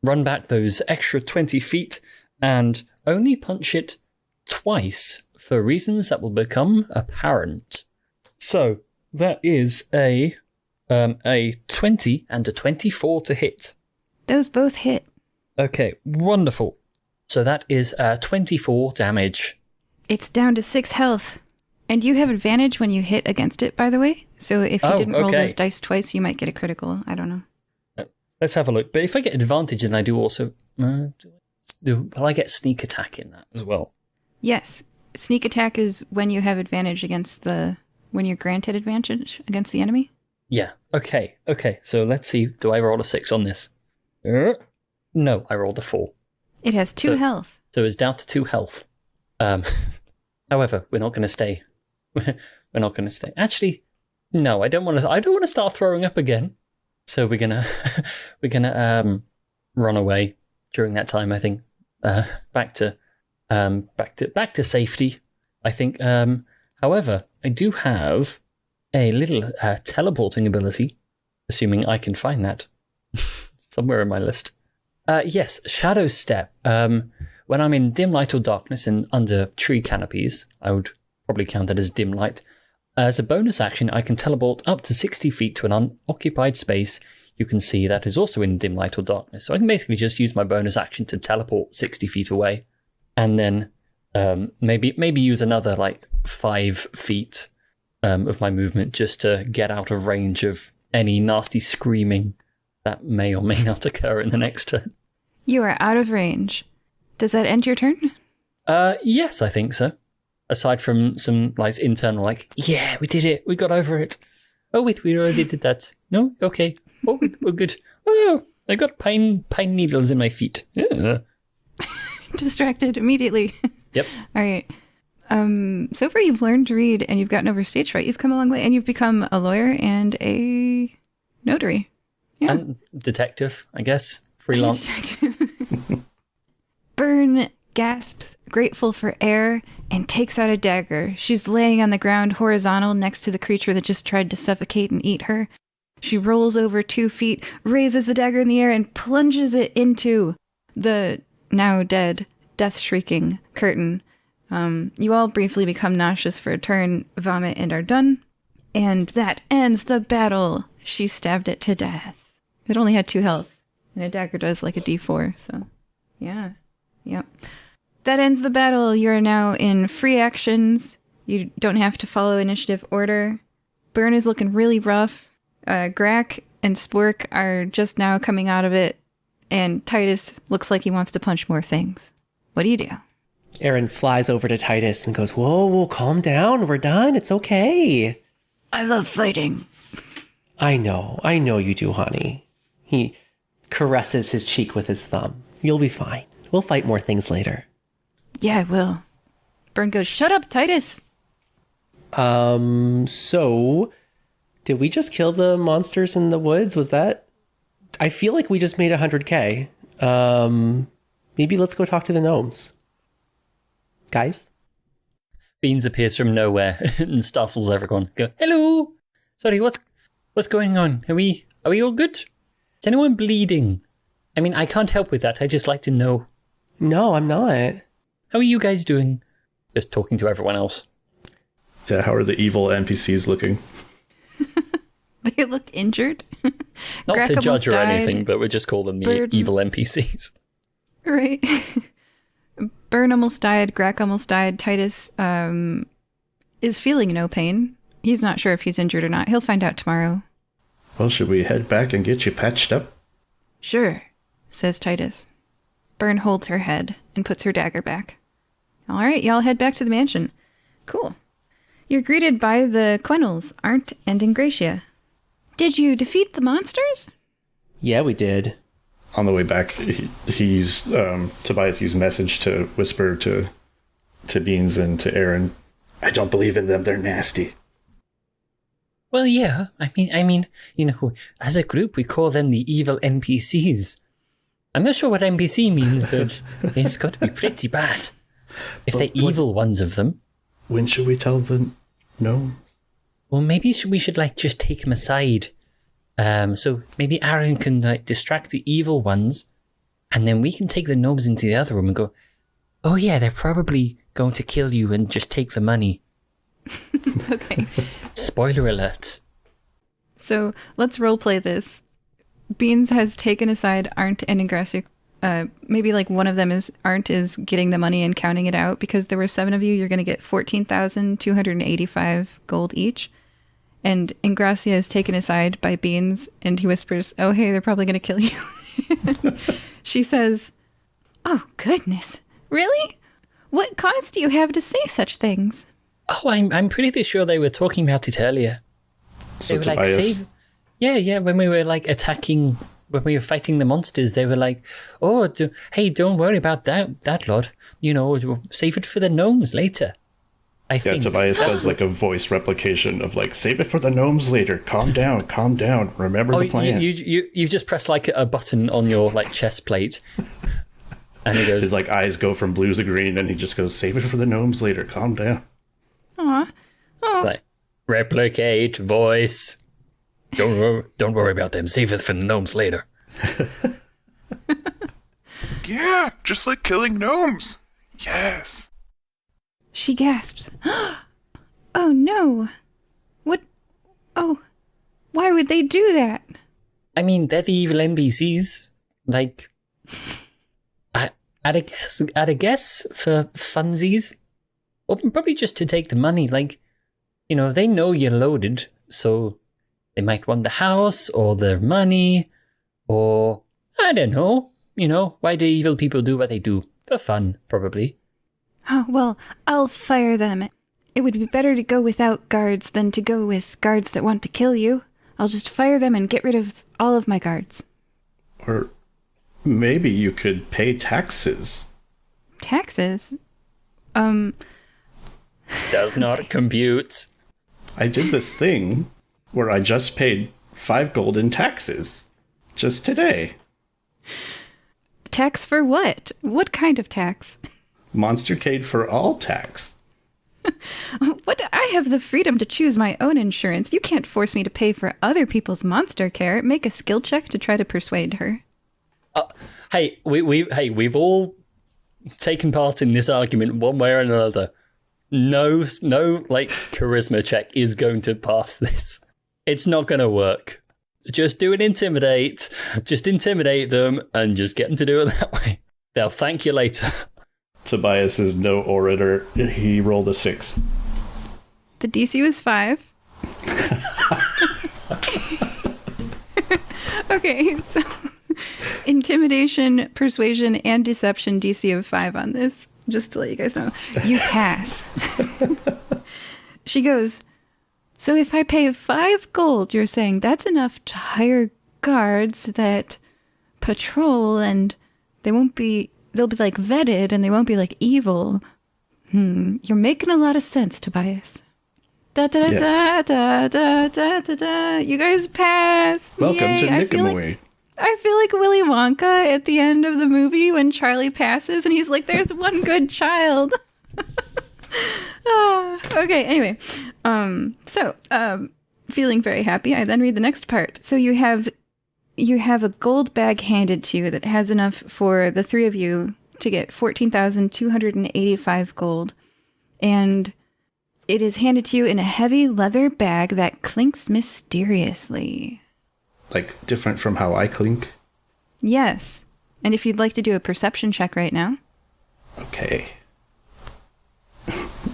run back those extra 20 feet and only punch it twice for reasons that will become apparent. So that is a 20 and a 24 to hit. Those both hit. Okay, wonderful. So that is 24 damage. It's down to 6 health. And you have advantage when you hit against it, by the way. So if you didn't roll those dice twice, you might get a critical. I don't know. Let's have a look. But if I get advantage, then I do also... will I get sneak attack in that as well? Yes. Sneak attack is when you have advantage when you're granted advantage against the enemy. Yeah. Okay. So let's see. Do I roll a 6 on this? No, I rolled a 4. It has 2 health. So it's down to 2 health. However, we're not going to stay. We're not going to stay. Actually, no, I don't want to start throwing up again. So we're gonna run away during that time. I think back to safety. I think. However, I do have a little teleporting ability, assuming I can find that somewhere in my list. Yes, Shadow Step. When I'm in dim light or darkness and under tree canopies, I would probably count that as dim light. As a bonus action, I can teleport up to 60 feet to an unoccupied space you can see that is also in dim light or darkness. So I can basically just use my bonus action to teleport 60 feet away. And then maybe use another 5 feet of my movement just to get out of range of any nasty screaming that may or may not occur in the next turn. You are out of range. Does that end your turn? Yes, I think so. Aside from some internal yeah, we did it. We got over it. Oh, wait, we already did that. No? Okay. Oh, we're good. Oh, I got pine needles in my feet. Yeah. Distracted immediately. Yep. All right. So far you've learned to read and you've gotten over stage fright. You've come a long way and you've become a lawyer and a notary. Yeah. And detective, I guess. Freelance. Byrne gasps, grateful for air, and takes out a dagger. She's laying on the ground horizontal next to the creature that just tried to suffocate and eat her. She rolls over 2 feet, raises the dagger in the air, and plunges it into the now dead, death-shrieking curtain. You all briefly become nauseous for a turn, vomit, and are done. And that ends the battle. She stabbed it to death. It only had 2 health, and a dagger does a D4, so yeah. Yep. That ends the battle. You are now in free actions. You don't have to follow initiative order. Byrne is looking really rough. Grack and Spork are just now coming out of it. And Titus looks like he wants to punch more things. What do you do? Aaron flies over to Titus and goes, whoa, calm down. We're done. It's okay. I love fighting. I know you do, honey. He caresses his cheek with his thumb. You'll be fine. We'll fight more things later. Yeah, I will. Byrne goes, shut up, Titus. So did we just kill the monsters in the woods? Was that... I feel like we just made 100K. Maybe let's go talk to the gnomes. Guys? Beans appears from nowhere and startles everyone. Go, hello! Sorry, what's going on? Are we all good? Is anyone bleeding? I mean, I can't help with that. I just like to know. No, I'm not. How are you guys doing? Just talking to everyone else. Yeah, how are the evil NPCs looking? They look injured. Not to Grack judge almost or died. anything, but we just call them the Bird- evil NPCs. Right. Burn almost died. Grack almost died. Titus is feeling no pain. He's not sure if he's injured or not. He'll find out tomorrow. Well, should we head back and get you patched up? Sure, says Titus. Burn holds her head and puts her dagger back. All right, y'all head back to the mansion. Cool. You're greeted by the Quennels, Arndt and Ingratia. Did you defeat the monsters? Yeah, we did. On the way back, Tobias used message to whisper to Beans and to Aaron, I don't believe in them, they're nasty. Well, yeah. I mean, as a group, we call them the evil NPCs. I'm not sure what NPC means, but it's got to be pretty bad. If they're evil ones of them. When should we tell the gnomes? Well, maybe we should just take them aside. So maybe Aaron can distract the evil ones, and then we can take the gnomes into the other room and go, oh yeah, they're probably going to kill you and just take the money. Okay. Spoiler alert. So let's roleplay this. Beans has taken aside Arndt and Ingracia. Maybe one of them is Arndt is getting the money and counting it out because there were 7 of you. You're going to get 14,285 gold each. And Ingracia is taken aside by Beans and he whispers, oh, hey, they're probably going to kill you. She says, oh, goodness. Really? What cause do you have to say such things? Oh, I'm pretty sure they were talking about it earlier. So They were Tobias, yeah, when we were attacking, when we were fighting the monsters, they were like, oh, don't worry about that lot. Save it for the gnomes later. I think. Tobias does a voice replication of save it for the gnomes later. Calm down. Remember the plan. You just press a button on your chest plate. And he goes, His eyes go from blue to green and he just goes, save it for the gnomes later. Calm down. Aw. Oh. Replicate voice. Don't worry about them. Save it for the gnomes later. Yeah, just like killing gnomes. Yes. She gasps. Oh, no. What? Oh, why would they do that? I mean, they're the evil NPCs. At a guess for funsies, or probably just to take the money. They know you're loaded, so they might want the house or their money, or I don't know. Why do evil people do what they do? For fun, probably. Oh, well, I'll fire them. It would be better to go without guards than to go with guards that want to kill you. I'll just fire them and get rid of all of my guards. Or maybe you could pay taxes. Taxes? Does not compute. I did this thing where I just paid 5 gold in taxes. Just today. Tax for what? What kind of tax? Monstercaid For All tax. What? I have the freedom to choose my own insurance. You can't force me to pay for other people's monster care. Make a skill check to try to persuade her. We've all taken part in this argument one way or another. No, charisma check is going to pass this. It's not going to work. Just do an intimidate. Just intimidate them and just get them to do it that way. They'll thank you later. Tobias is no orator. He rolled a 6. The DC was 5. Okay, so intimidation, persuasion, and deception DC of 5 on this, just to let you guys know. You pass. She goes, so if I pay 5 gold, you're saying that's enough to hire guards that patrol and they'll be vetted and they won't be evil. You're making a lot of sense, Tobias. Da da da da da da da da. You guys pass. Welcome Yay. to Nicomoy. I feel like Willy Wonka at the end of the movie when Charlie passes and he's like, there's one good child. Okay, anyway. Feeling very happy, I then read the next part. So you have a gold bag handed to you that has enough for the 3 of you to get 14,285 gold. And It is handed to you in a heavy leather bag that clinks mysteriously. Like, different from how I clink? Yes. And if you'd like to do a perception check right now. Okay.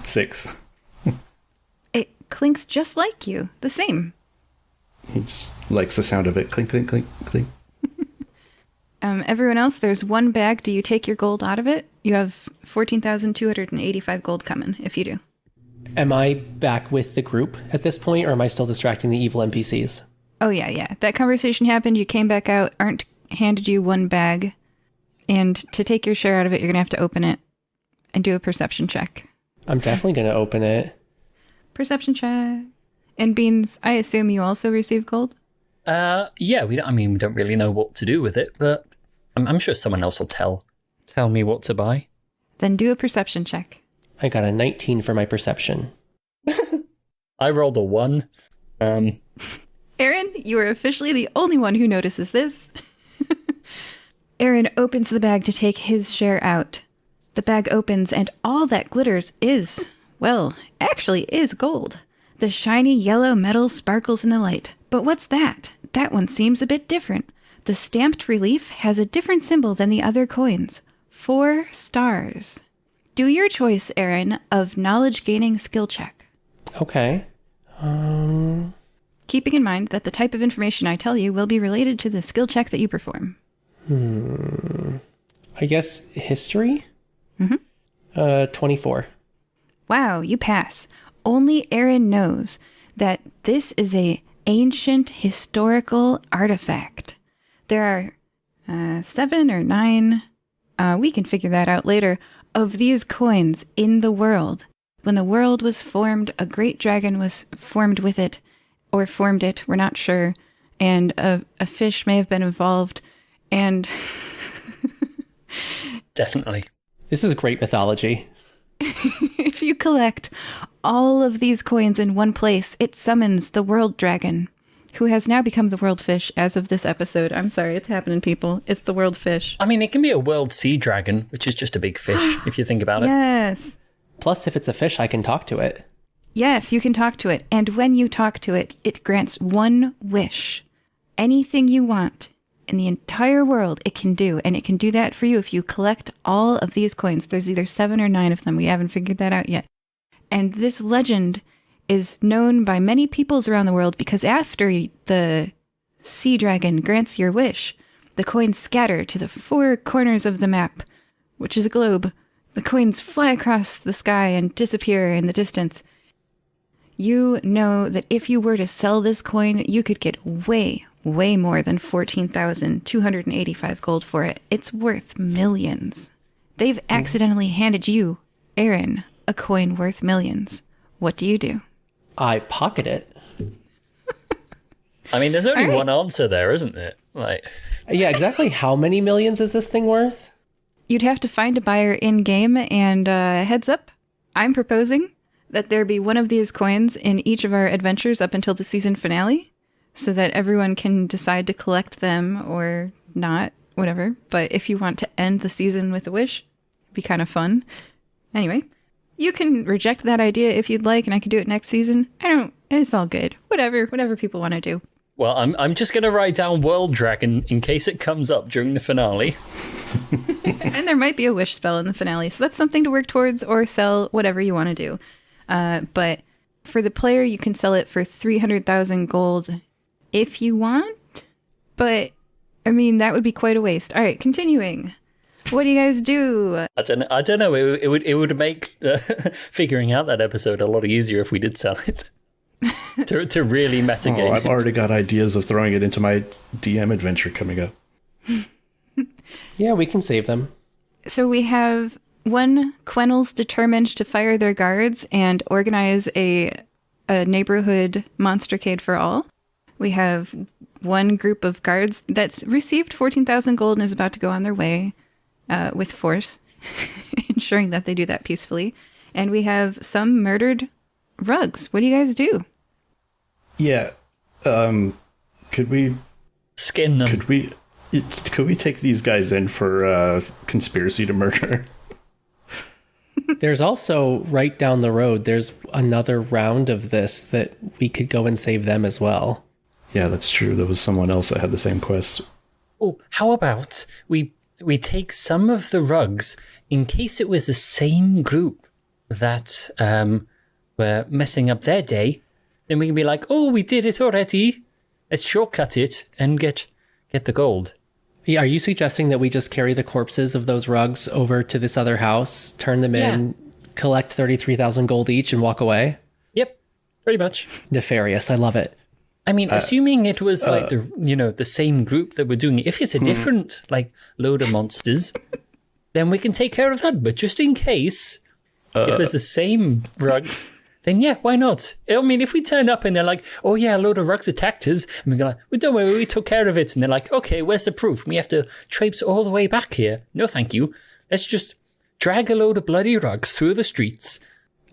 6. It clinks just like you. The same. He just likes the sound of it. Clink, clink, clink, clink. Everyone else, there's one bag. Do you take your gold out of it? You have 14,285 gold coming, if you do. Am I back with the group at this point, or am I still distracting the evil NPCs? Oh, yeah. That conversation happened. You came back out. Arndt handed you one bag. And to take your share out of it, you're going to have to open it and do a perception check. I'm definitely going to open it. Perception check. And Beans, I assume you also receive gold? Yeah, we don't really know what to do with it, but I'm sure someone else will tell me what to buy. Then do a perception check. I got a 19 for my perception. I rolled a 1. Aaron, you are officially the only one who notices this. Aaron opens the bag to take his share out. The bag opens and all that glitters is gold. The shiny yellow metal sparkles in the light. But what's that? That one seems a bit different. The stamped relief has a different symbol than the other coins. 4 stars. Do your choice, Aaron, of knowledge-gaining skill check. Okay. Keeping in mind that the type of information I tell you will be related to the skill check that you perform. I guess history? 24. Wow, you pass. Only Aaron knows that this is a ancient historical artifact. There are 7 or 9, we can figure that out later, of these coins in the world. When the world was formed, a great dragon was formed with it, or formed it, we're not sure, and a fish may have been involved, and... Definitely. This is great mythology. If you collect all of these coins in one place, it summons the world dragon, who has now become the world fish as of this episode. I'm sorry, it's happening, people. It's the world fish. I mean, it can be a world sea dragon, which is just a big fish, if you think about it. Yes. Plus, if it's a fish, I can talk to it. Yes, you can talk to it. And when you talk to it, it grants one wish. Anything you want in the entire world, it can do. And it can do that for you if you collect all of these coins. There's either 7 or 9 of them. We haven't figured that out yet. And this legend is known by many peoples around the world because after the sea dragon grants your wish, the coins scatter to the 4 corners of the map, which is a globe. The coins fly across the sky and disappear in the distance. You know that if you were to sell this coin, you could get way more than 14,285 gold for it. It's worth millions. They've accidentally handed you, Aaron, a coin worth millions. What do you do? I pocket it. I mean, there's only All right. one answer there, isn't there? Like, Yeah, exactly how many millions is this thing worth? You'd have to find a buyer in-game, and heads up, I'm proposing that there be one of these coins in each of our adventures up until the season finale, so that everyone can decide to collect them or not, whatever. But if you want to end the season with a wish, it'd be kind of fun. Anyway, you can reject that idea if you'd like, and I could do it next season. It's all good. Whatever people want to do. well, I'm just going to write down World Dragon in case it comes up during the finale. And there might be a wish spell in the finale, so that's something to work towards or sell, whatever you want to do. But for the player, you can sell it for 300,000 gold if you want. But, I mean, that would be quite a waste. All right, continuing. What do you guys do? I don't know. It would make figuring out that episode a lot easier if we did sell it to really metagame. Oh, I've already got ideas of throwing it into my DM adventure coming up. Yeah, we can save them. So we have one Quennels determined to fire their guards and organize a neighborhood Monstercaid For All. We have one group of guards that's received 14,000 gold and is about to go on their way with force, ensuring that they do that peacefully. And we have some murdered rugs. What do you guys do? Yeah. Could we Skin them. could we take these guys in for conspiracy to murder? There's also, right down the road, there's another round of this that we could go and save them as well. Yeah, that's true. There was someone else that had the same quest. Oh, how about we take some of the rugs in case it was the same group that were messing up their day. Then we can be like, oh, we did it already. Let's shortcut it and get the gold. Yeah, are you suggesting that we just carry the corpses of those rugs over to this other house, turn them in, collect 33,000 gold each, and walk away? Yep, pretty much. Nefarious, I love it. I mean, assuming it was like the same group that were doing it. If it's a different load of monsters, then we can take care of that. But just in case it was the same rugs, then yeah, why not? I mean, if we turn up and they're like, oh yeah, a load of rugs attacked us, and we go like, well, don't worry, we took care of it. And they're like, okay, where's the proof? We have to traipse all the way back here. No, thank you. Let's just drag a load of bloody rugs through the streets.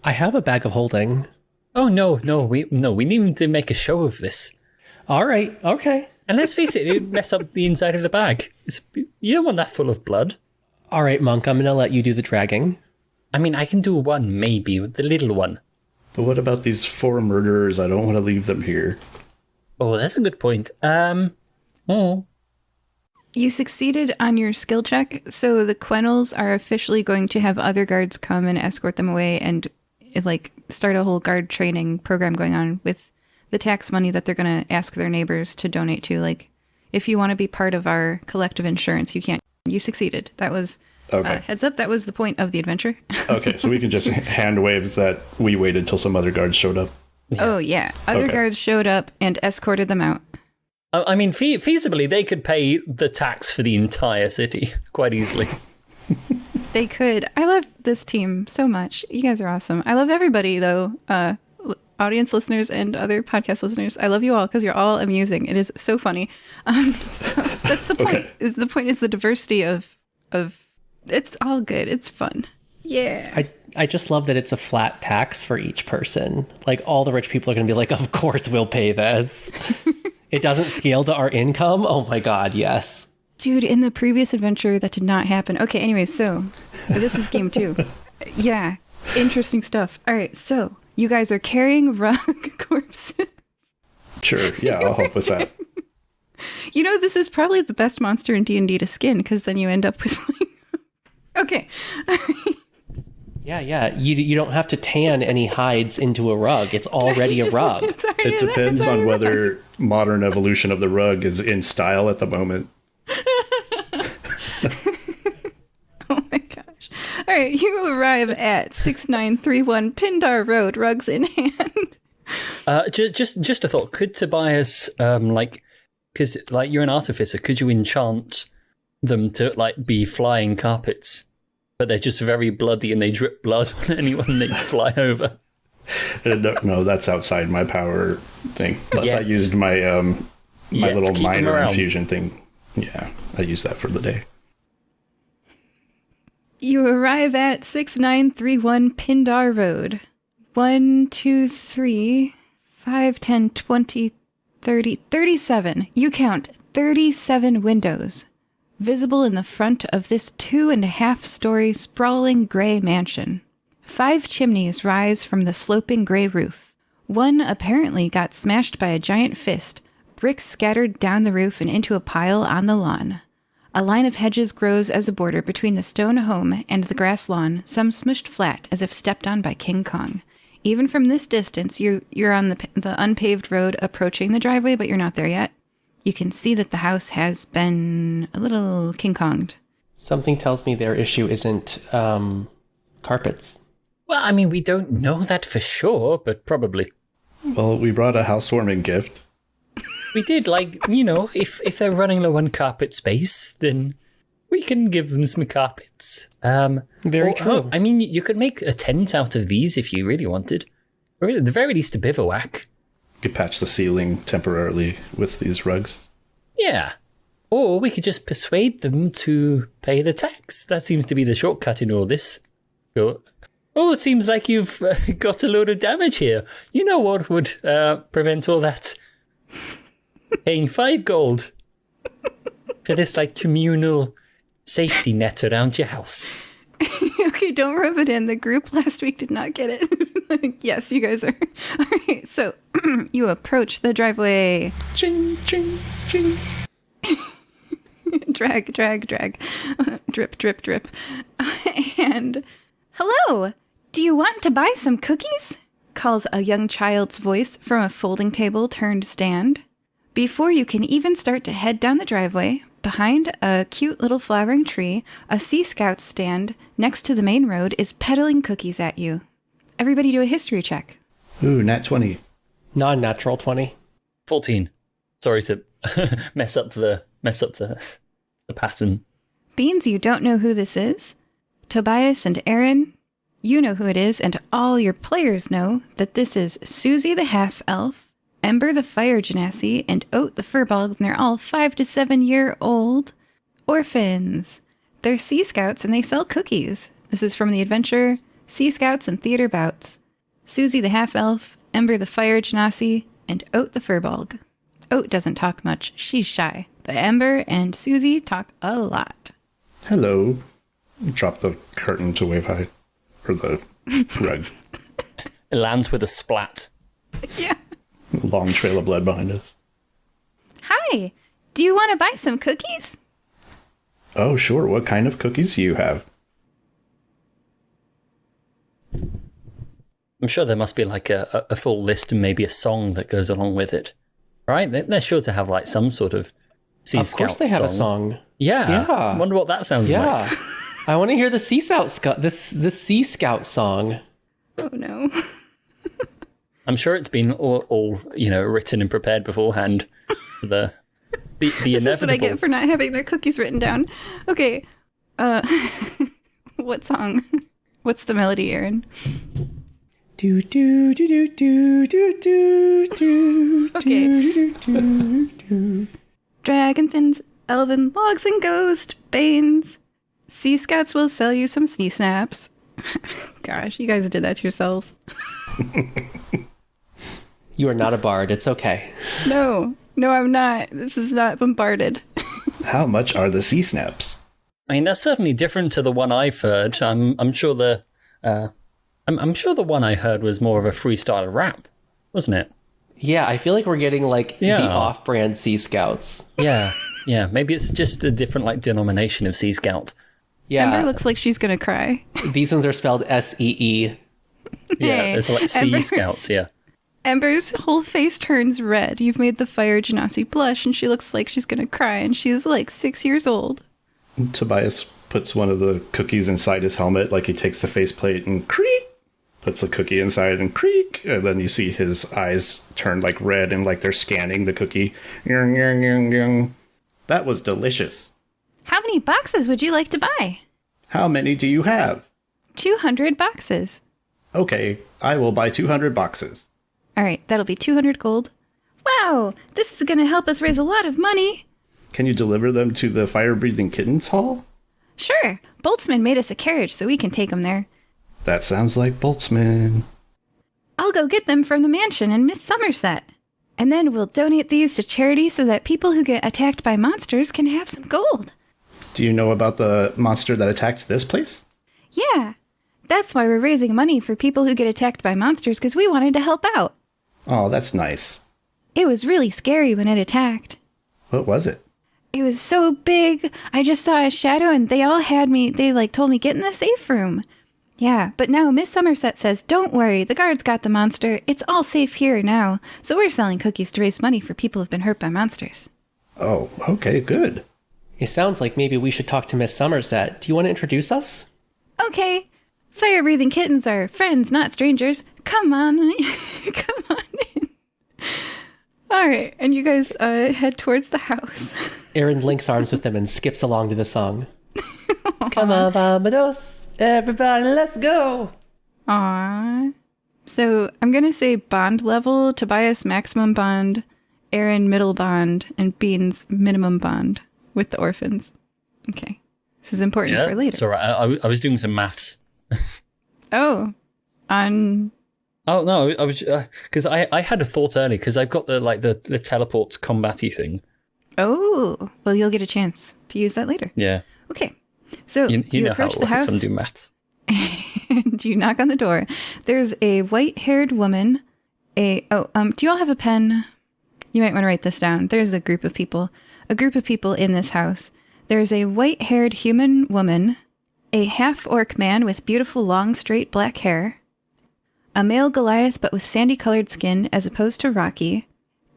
I have a bag of holding. Oh no, we need to make a show of this. All right, okay. And let's face it would mess up the inside of the bag. You don't want that full of blood. All right, Monk, I'm going to let you do the dragging. I mean, I can do one, maybe, the little one. But what about these 4 murderers? I don't want to leave them here. Oh, that's a good point. You succeeded on your skill check, so the Quennels are officially going to have other guards come and escort them away and start a whole guard training program going on with the tax money that they're going to ask their neighbors to donate to. Like, if you want to be part of our collective insurance, you can't. You succeeded. That was heads up. That was the point of the adventure. Okay, so we can just hand wave that we waited till some other guards showed up. Yeah. Oh yeah, other guards showed up and escorted them out. I mean, feasibly, they could pay the tax for the entire city quite easily. They could. I love this team so much. You guys are awesome. I love everybody, though. Audience listeners and other podcast listeners. I love you all because you're all amusing. It is so funny. So that's the point. The point is the diversity of. It's all good. It's fun. Yeah. I just love that it's a flat tax for each person. Like, all the rich people are going to be like, of course we'll pay this. It doesn't scale to our income. Oh my God, yes. Dude, in the previous adventure, that did not happen. Okay, anyway, so this is game 2. Yeah, interesting stuff. All right, so you guys are carrying rug corpses. Sure, yeah, I'll help with that. You know, this is probably the best monster in D&D to skin, because then you end up with Okay. Yeah. You don't have to tan any hides into a rug. It's already a rug. It depends on whether modern evolution of the rug is in style at the moment. Oh my gosh. All right, you arrive at 6931 Pindar Road, rugs in hand. Just a thought. Could Tobias, because you're an artificer, could you enchant them to be flying carpets? But they're just very bloody and they drip blood on anyone they fly over. No, that's outside my power thing. Plus, I used my little minor infusion thing. Yeah, I used that for the day. You arrive at 6931 Pindar Road. 1, 2, 3, 5, 10, 20, 30, 37. You count 37 windows visible in the front of this 2.5-story sprawling gray mansion. 5 chimneys rise from the sloping gray roof. One apparently got smashed by a giant fist, bricks scattered down the roof and into a pile on the lawn. A line of hedges grows as a border between the stone home and the grass lawn, some smushed flat as if stepped on by King Kong. Even from this distance, you're on the unpaved road approaching the driveway, but you're not there yet. You can see that the house has been a little King Konged. Something tells me their issue isn't carpets. Well, I mean, we don't know that for sure, but probably. Well, we brought a housewarming gift. We did, if they're running low on carpet space, then we can give them some carpets. Very true. I mean, you could make a tent out of these if you really wanted. Or at the very least, a bivouac. You could patch the ceiling temporarily with these rugs. Yeah. Or we could just persuade them to pay the tax. That seems to be the shortcut in all this. Oh, it seems like you've got a load of damage here. You know what would prevent all that? Paying 5 gold for this communal safety net around your house. Okay, don't rub it in. The group last week did not get it. Yes, you guys are. All right, so you approach the driveway. Ching, ching, ching. Drag, drag, drag. Drip, drip, drip. And hello, do you want to buy some cookies? Calls a young child's voice from a folding table turned stand. Before you can even start to head down the driveway, behind a cute little flowering tree, a Sea Scout stand next to the main road is peddling cookies at you. Everybody do a history check. Ooh, nat 20. Non-natural 20. 14. Sorry to mess up the pattern. Beans, you don't know who this is. Tobias and Aaron, you know who it is, and all your players know that this is Susie the half-elf, Ember the fire genasi, and Oat the furball, and they're all 5 to 7 year old orphans. They're Sea Scouts and they sell cookies. This is from the adventure Sea Scouts and Theater Bouts. Susie the half-elf, Ember the fire genasi, and Oat the furball. Oat doesn't talk much, she's shy, but Ember and Susie talk a lot. Hello. Drop the curtain to wave high. Or the rug. It lands with a splat. Yeah. Long trail of blood behind us. Hi, do you want to buy some cookies? Oh, sure. What kind of cookies do you have? I'm sure there must be like a full list and maybe a song that goes along with it. Right? They're sure to have like some sort of Sea Scout song. Of course they have a song. Yeah. Yeah. I wonder what that sounds Yeah. like. I want to hear the Sea Sea Scout song. Oh no. I'm sure it's been all written and prepared beforehand. The inevitable. This is what I get for not having their cookies written down. Okay. What song? What's the melody, Aaron? Do do do do do do do do. Okay. Do, do, do. Dragon thins, elven logs and ghost banes. Sea Scouts will sell you some snee snaps. Gosh, you guys did that to yourselves. You are not a bard. It's okay. No, I'm not. This is not bombarded. How much are the sea snaps? I mean, that's certainly different to the one I've heard. I'm sure the one I heard was more of a freestyle rap, wasn't it? Yeah, I feel like we're getting like Yeah. the off-brand Sea Scouts. Yeah. Maybe it's just a different like denomination of Sea Scout. Yeah, Ember looks like she's gonna cry. these ones are spelled S-E-E. Yeah, Hey, it's like Sea Ember- Scouts. Yeah. Ember's whole face turns red. You've made the fire genasi blush, and she looks like she's gonna cry, and she's like 6 years old. Tobias puts one of the cookies inside his helmet, like he takes the faceplate and creak, puts the cookie inside and creak, and then you see his eyes turn like red and like they're scanning the cookie. Yang, yang, yang, yang. That was delicious. How many boxes would you like to buy? How many do you have? 200 boxes. Okay, I will buy 200 boxes. All right, that'll be 200 gold. Wow, this is gonna help us raise a lot of money. Can you deliver them to the Fire-Breathing Kittens Hall? Sure, Boltzmann made us a carriage so we can take them there. That sounds like Boltzmann. I'll go get them from the mansion in Miss Somerset. And then we'll donate these to charity so that people who get attacked by monsters can have some gold. Do you know about the monster that attacked this place? Yeah, that's why we're raising money for people who get attacked by monsters, because we wanted to help out. Oh, that's nice. It was really scary when it attacked. What was it? It was so big, I just saw a shadow and they all had me, they told me get in the safe room. Yeah, but now Miss Somerset says, don't worry, the guards got the monster, it's all safe here now. So we're selling cookies to raise money for people who've been hurt by monsters. Oh, okay, good. It sounds like maybe we should talk to Miss Somerset. Do you want to introduce us? Okay, fire-breathing kittens are friends, not strangers. Come on, come on in. All right, and you guys head towards the house. Aaron links arms with them and skips along to the song. Come on, vamonos. Everybody, let's go. Aww. So I'm going to say bond level, Tobias maximum bond, Aaron middle bond, and Beans minimum bond with the orphans. Okay. This is important for later. It's all right. I was doing some maths. Oh. On... Oh, no, I was... Because I had a thought earlier, because I've got the teleport combat-y thing. Oh. Well, you'll get a chance to use that later. Yeah. Okay. So You know how approach it the works. house. I'm doing maths. And you knock on the door. There's a white-haired woman. Do you all have a pen? You might want to write this down. There's a group of people in this house. There's a white-haired human woman, a half-orc man with beautiful long straight black hair, a male Goliath but with sandy-colored skin as opposed to rocky,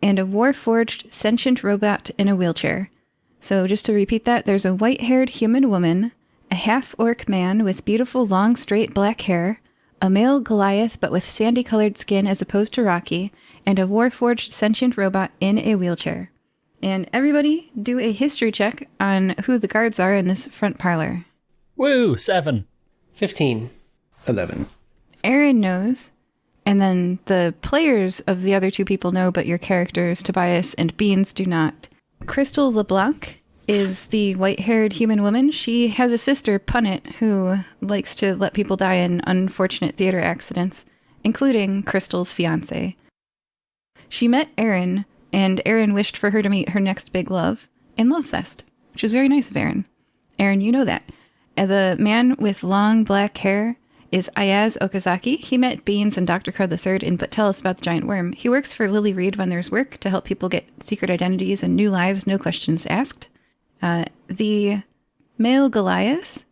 and a war-forged sentient robot in a wheelchair. So just to repeat that, there's a white-haired human woman, a half-orc man with beautiful long straight black hair, a male Goliath but with sandy-colored skin as opposed to rocky, and a war-forged sentient robot in a wheelchair. And everybody do a history check on who the guards are in this front parlor. Woo, 7. 15. 11. Aaron knows, and then the players of the other two people know, but your characters, Tobias and Beans, do not. Crystal LeBlanc is the white-haired human woman. She has a sister, Punit, who likes to let people die in unfortunate theater accidents, including Crystal's fiancé. She met Aaron, and Aaron wished for her to meet her next big love in Love Fest, which is very nice of Aaron. Aaron, you know that. And the man with long black hair is Ayaz Okazaki. He met Beans and Dr. Crow III in But Tell Us About the Giant Worm. He works for Lily Reed when there's work to help people get secret identities and new lives, no questions asked. The male Goliath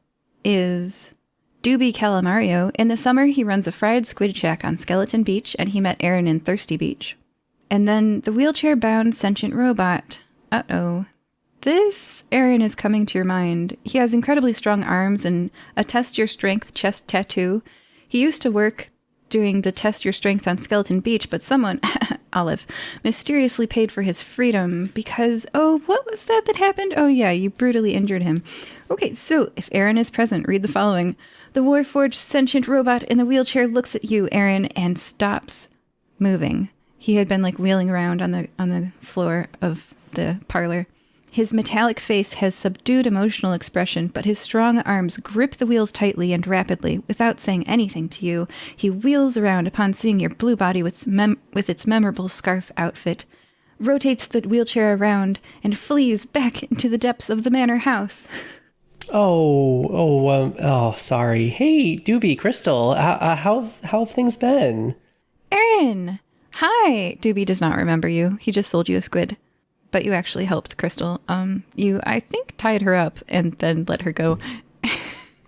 is Doobie Calamario. In the summer, he runs a fried squid shack on Skeleton Beach, and he met Aaron in Thirsty Beach. And then the wheelchair-bound sentient robot. Uh-oh. This Aaron is coming to your mind. He has incredibly strong arms and a test your strength chest tattoo. He used to work doing the test your strength on Skeleton Beach, but someone, Olive, mysteriously paid for his freedom because, what was that happened? Oh yeah, you brutally injured him. Okay, so if Aaron is present, read the following. The Warforged sentient robot in the wheelchair looks at you, Aaron, and stops moving. He had been wheeling around on the floor of the parlor. His metallic face has subdued emotional expression, but his strong arms grip the wheels tightly and rapidly. Without saying anything to you, he wheels around upon seeing your blue body with its memorable scarf outfit, rotates the wheelchair around, and flees back into the depths of the manor house. Sorry. Hey, Doobie, Crystal, how have things been? Aaron! Hi! Doobie does not remember you. He just sold you a squid. But you actually helped Crystal. You, I think, tied her up and then let her go.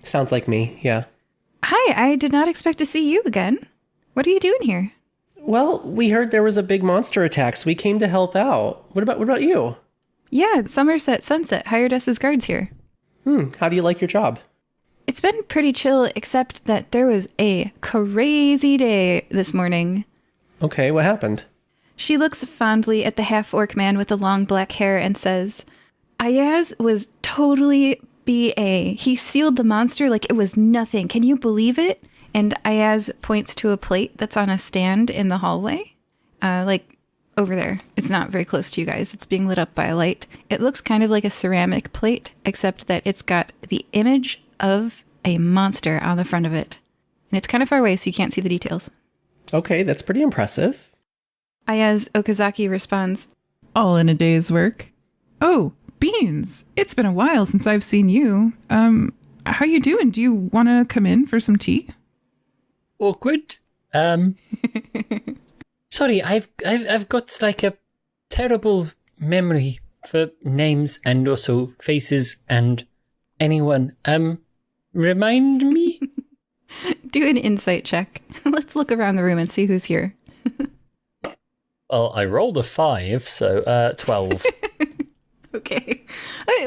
Sounds like me, yeah. Hi, I did not expect to see you again. What are you doing here? Well, we heard there was a big monster attack, so we came to help out. What about you? Yeah, Somerset Sunset hired us as guards here. How do you like your job? It's been pretty chill, except that there was a crazy day this morning. Okay, what happened? She looks fondly at the half-orc man with the long black hair and says, Ayaz was totally BA. He sealed the monster like it was nothing. Can you believe it? And Ayaz points to a plate that's on a stand in the hallway. Over there. It's not very close to you guys. It's being lit up by a light. It looks kind of like a ceramic plate, except that it's got the image of a monster on the front of it. And it's kind of far away, so you can't see the details. Okay, that's pretty impressive. Ayaz Okazaki responds, All in a day's work. Oh, Beans, it's been a while since I've seen you. How you doing? Do you want to come in for some tea? Awkward. Sorry, I've got a terrible memory for names and also faces and anyone. Remind me? Do an insight check. Let's look around the room and see who's here. Well, I rolled a 5, so 12. Okay.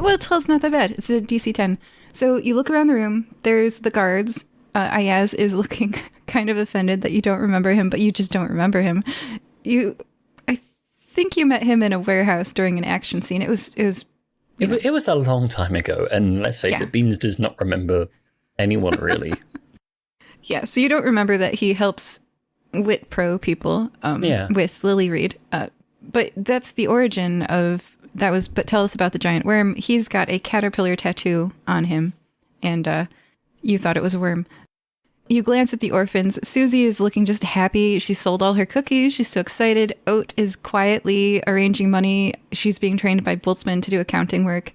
Well, 12's not that bad. It's a DC 10. So you look around the room. There's the guards. Ayaz is looking kind of offended that you don't remember him, but you just don't remember him. I think you met him in a warehouse during an action scene. It was a long time ago, and let's face it, Beans does not remember anyone really. Yeah, so you don't remember that he helps Wit Pro people with Lily Reed. But that's the origin of that was But Tell Us About the Giant Worm. He's got a caterpillar tattoo on him, and you thought it was a worm. You glance at the orphans. Susie is looking just happy. She sold all her cookies. She's so excited. Oat is quietly arranging money. She's being trained by Boltzmann to do accounting work.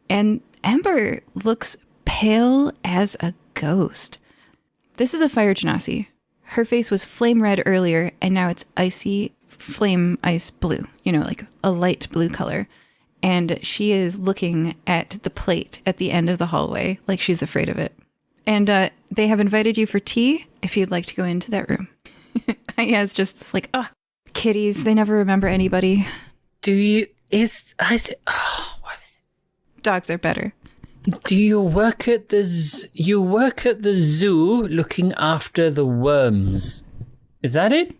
And Ember looks pale as a ghost. This is a fire genasi. Her face was flame red earlier, and now it's icy flame ice blue, like a light blue color. And she is looking at the plate at the end of the hallway like she's afraid of it. And they have invited you for tea if you'd like to go into that room. Aya's just like, kitties, they never remember anybody. What is it? Dogs are better. Do you work at the zoo looking after the worms? Is that it?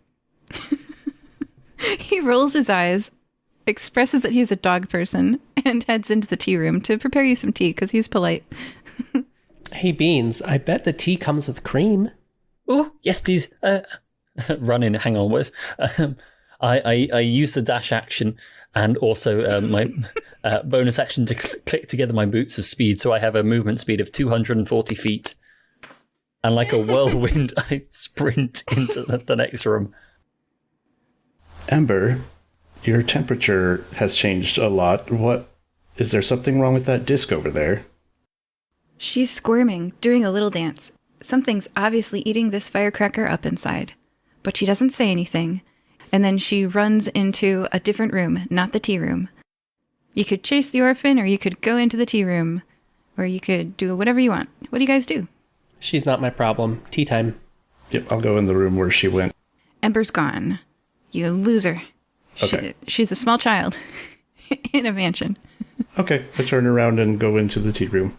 He rolls his eyes, expresses that he's a dog person, and heads into the tea room to prepare you some tea because he's polite. Hey, Beans, I bet the tea comes with cream. Oh, yes, please. Run in, hang on. I use the dash action and also my bonus action to click together my boots of speed, so I have a movement speed of 240 feet. And like a whirlwind, I sprint into the next room. Ember, your temperature has changed a lot. Is there something wrong with that disc over there? She's squirming, doing a little dance. Something's obviously eating this firecracker up inside. But she doesn't say anything. And then she runs into a different room, not the tea room. You could chase the orphan, or you could go into the tea room. Or you could do whatever you want. What do you guys do? She's not my problem. Tea time. Yep, I'll go in the room where she went. Ember's gone. You loser. Okay. She's a small child in a mansion. Okay, I turn around and go into the tea room.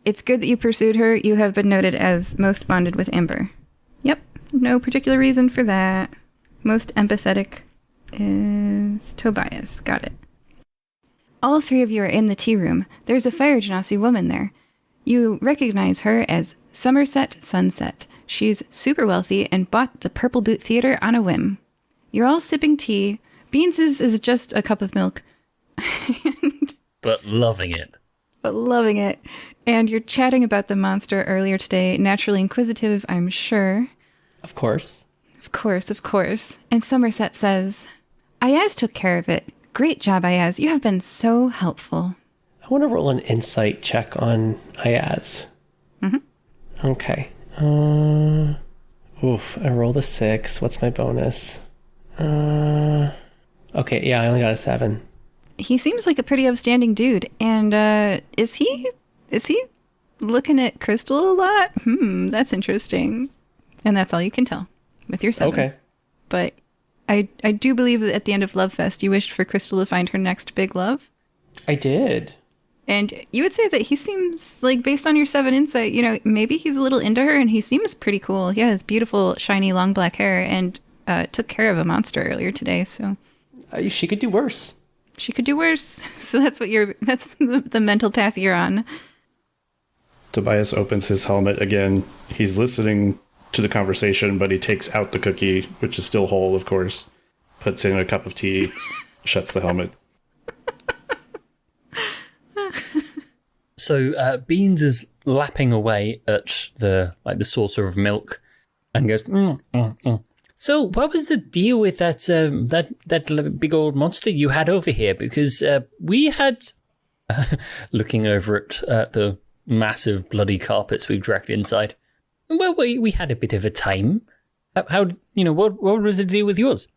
It's good that you pursued her. You have been noted as most bonded with Ember. Yep, no particular reason for that. Most empathetic is Tobias. Got it. All three of you are in the tea room. There's a fire genasi woman there. You recognize her as Somerset Sunset. She's super wealthy and bought the Purple Boot Theater on a whim. You're all sipping tea. Beans is just a cup of milk. But loving it. But loving it. And you're chatting about the monster earlier today. Naturally inquisitive, I'm sure. Of course. Of course, of course. And Somerset says, Ayaz took care of it. Great job, Ayaz. You have been so helpful. I want to roll an insight check on Ayaz. Mm-hmm. Okay. I rolled a 6. What's my bonus? Okay, yeah, I only got a 7. He seems like a pretty upstanding dude. And is he looking at Crystal a lot? That's interesting. And that's all you can tell with your 7. Okay. But I do believe that at the end of Love Fest, you wished for Crystal to find her next big love. I did. And you would say that he seems like, based on your 7 insight, maybe he's a little into her, and he seems pretty cool. He has beautiful, shiny, long black hair, and took care of a monster earlier today, so. She could do worse. She could do worse. So that's the mental path you're on. Tobias opens his helmet again. He's listening to the conversation, but he takes out the cookie, which is still whole, of course, puts in a cup of tea, shuts the helmet. So Beans is lapping away at the saucer of milk and goes, So what was the deal with that big old monster you had over here? Because we had, looking over at the massive bloody carpets we've dragged inside, well, we had a bit of a time. How what was the deal with yours?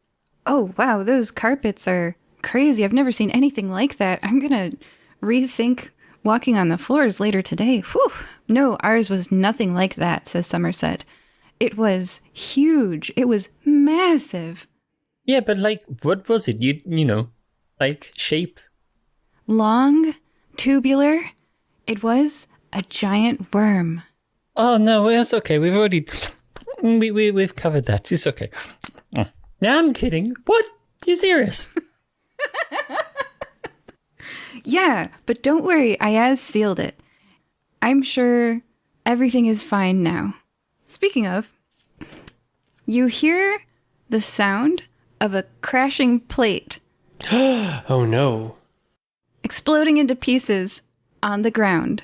Oh, wow, those carpets are crazy. I've never seen anything like that. I'm going to rethink walking on the floors later today. Whew. No, ours was nothing like that, says Somerset. It was huge. It was massive. Yeah, but what was it? Shape? Long, tubular. It was a giant worm. Oh, no, that's okay. We've already... We've covered that. It's okay. Oh. No, I'm kidding. What? You serious? Yeah, but don't worry. Ayaz sealed it. I'm sure everything is fine now. Speaking of, you hear the sound of a crashing plate. Oh no. Exploding into pieces on the ground.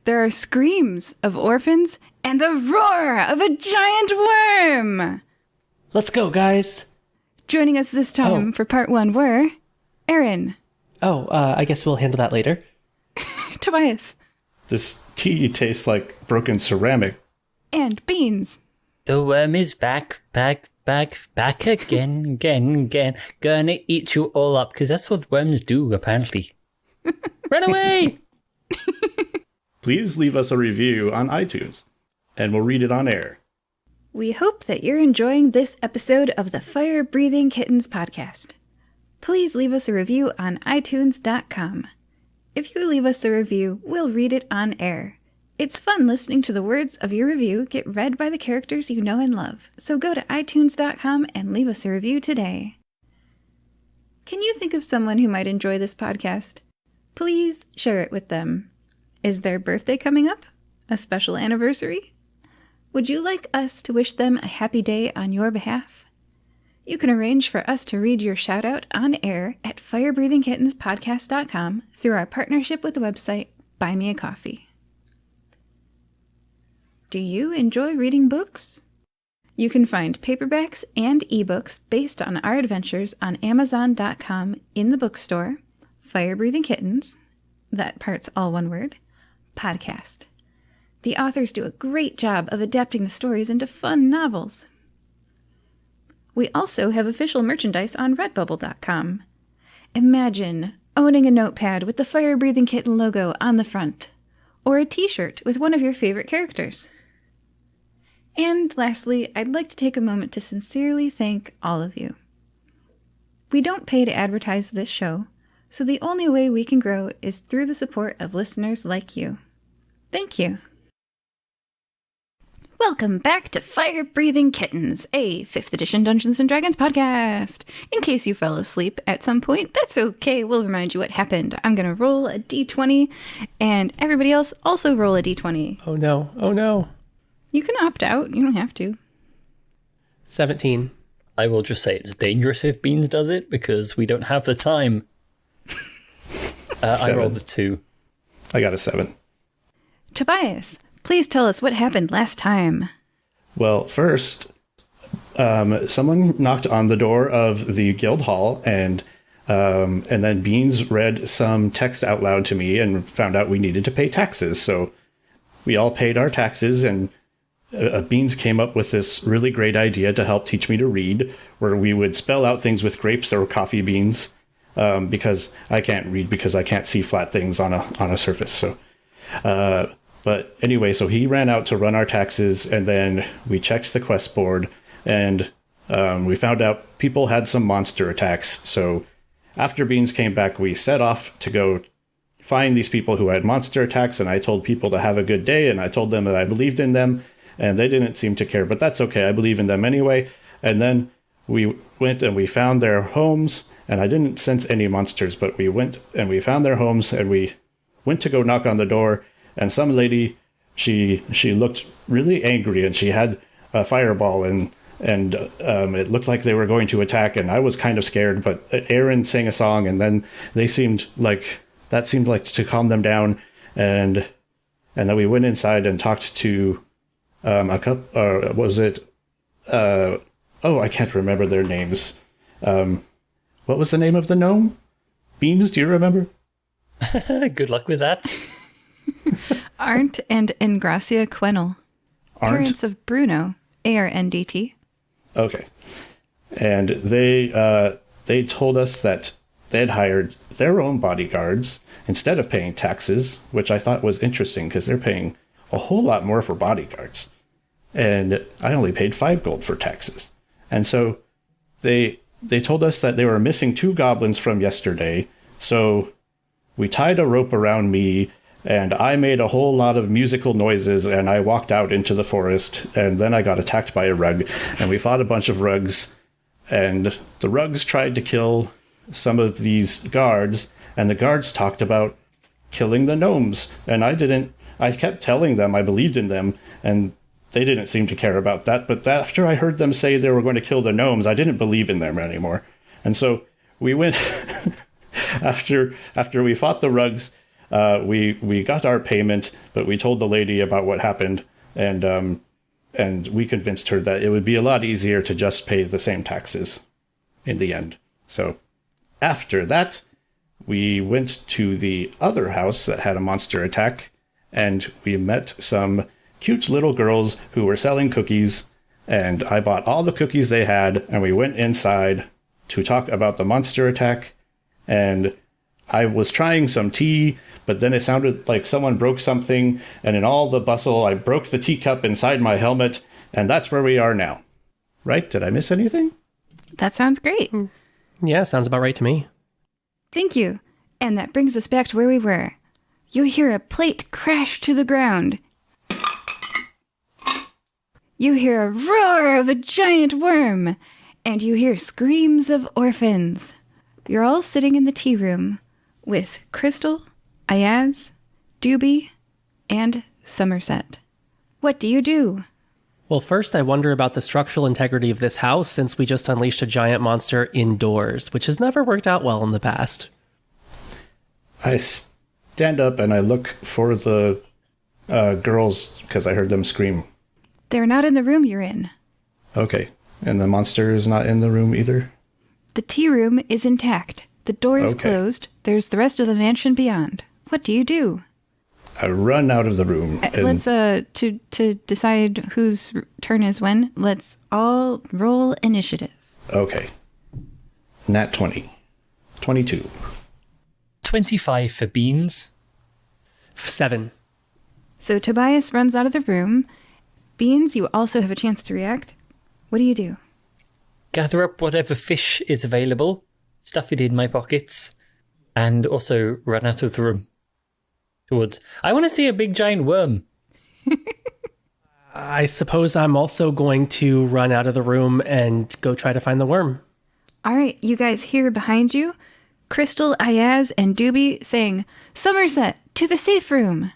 There are screams of orphans and the roar of a giant worm. Let's go, guys. Joining us this time for part 1 were Aaron. I guess we'll handle that later. Tobias. This tea tastes like broken ceramic. And Beans. The worm is back again. Gonna eat you all up, because that's what worms do, apparently. Run away! Please leave us a review on iTunes, and we'll read it on air. We hope that you're enjoying this episode of the Fire Breathing Kittens podcast. Please leave us a review on iTunes.com. If you leave us a review, we'll read it on air. It's fun listening to the words of your review get read by the characters you know and love, so go to iTunes.com and leave us a review today. Can you think of someone who might enjoy this podcast? Please share it with them. Is their birthday coming up? A special anniversary? Would you like us to wish them a happy day on your behalf? You can arrange for us to read your shout-out on air at firebreathingkittenspodcast.com through our partnership with the website Buy Me a Coffee. Do you enjoy reading books? You can find paperbacks and ebooks based on our adventures on Amazon.com in the bookstore, Fire Breathing Kittens, that part's all one word, podcast. The authors do a great job of adapting the stories into fun novels. We also have official merchandise on redbubble.com. Imagine owning a notepad with the Fire Breathing Kitten logo on the front, or a t-shirt with one of your favorite characters. And lastly, I'd like to take a moment to sincerely thank all of you. We don't pay to advertise this show, so the only way we can grow is through the support of listeners like you. Thank you. Welcome back to Fire Breathing Kittens, a 5th edition Dungeons & Dragons podcast. In case you fell asleep at some point, that's okay. We'll remind you what happened. I'm going to roll a d20, and everybody else also roll a d20. Oh no. You can opt out. You don't have to. 17. I will just say it's dangerous if Beans does it, because we don't have the time. I rolled a 2. I got a 7. Tobias, please tell us what happened last time. Well, first, someone knocked on the door of the guild hall, and then Beans read some text out loud to me and found out we needed to pay taxes. So we all paid our taxes, and Beans came up with this really great idea to help teach me to read, where we would spell out things with grapes or coffee beans, because I can't read because I can't see flat things on a surface. So. But anyway, so he ran out to run our taxes, and then we checked the quest board, and we found out people had some monster attacks. So after Beans came back, we set off to go find these people who had monster attacks, and I told people to have a good day, and I told them that I believed in them, and they didn't seem to care, but that's okay. I believe in them anyway. And then we went and we found their homes, and I didn't sense any monsters, but we went and we found their homes, and we went to go knock on the door. And some lady, she looked really angry, and she had a fireball, and it looked like they were going to attack, and I was kind of scared. But Aaron sang a song, and then that seemed like to calm them down, and then we went inside and talked to a couple. I can't remember their names. What was the name of the gnome? Beans, do you remember? Good luck with that. Arndt and Ingracia Quennel, parents of Bruno, ARNDT. Okay. And they told us that they'd hired their own bodyguards instead of paying taxes, which I thought was interesting because they're paying a whole lot more for bodyguards. And I only paid 5 gold for taxes. And so they told us that they were missing 2 goblins from yesterday. So we tied a rope around me, and I made a whole lot of musical noises, and I walked out into the forest, and then I got attacked by a rug, and we fought a bunch of rugs, and the rugs tried to kill some of these guards, and the guards talked about killing the gnomes, and I kept telling them I believed in them, and they didn't seem to care about that, but after I heard them say they were going to kill the gnomes, I didn't believe in them anymore. And so we went, after we fought the rugs, we got our payment, but we told the lady about what happened, and we convinced her that it would be a lot easier to just pay the same taxes in the end. So after that, we went to the other house that had a monster attack, and we met some cute little girls who were selling cookies, and I bought all the cookies they had, and we went inside to talk about the monster attack, and I was trying some tea, but then it sounded like someone broke something, and in all the bustle, I broke the teacup inside my helmet, and that's where we are now. Right? Did I miss anything? That sounds great. Yeah, sounds about right to me. Thank you. And that brings us back to where we were. You hear a plate crash to the ground. You hear a roar of a giant worm. And you hear screams of orphans. You're all sitting in the tea room with Crystal, Ayaz, Doobie, and Somerset. What do you do? Well, first I wonder about the structural integrity of this house since we just unleashed a giant monster indoors, which has never worked out well in the past. I stand up and I look for the girls because I heard them scream. They're not in the room you're in. Okay. And the monster is not in the room either? The tea room is intact. The door is Okay. closed. There's the rest of the mansion beyond. What do you do? I run out of the room. And Let's to decide whose turn is when. Let's all roll initiative. Okay. Nat 20. 22. 25 for Beans. 7. So Tobias runs out of the room. Beans, you also have a chance to react. What do you do? Gather up whatever fish is available, stuff it in my pockets, and also run out of the room. I want to see a big giant worm. I suppose I'm also going to run out of the room and go try to find the worm. All right, you guys hear behind you Crystal, Ayaz, and Doobie saying, "Somerset, to the safe room!"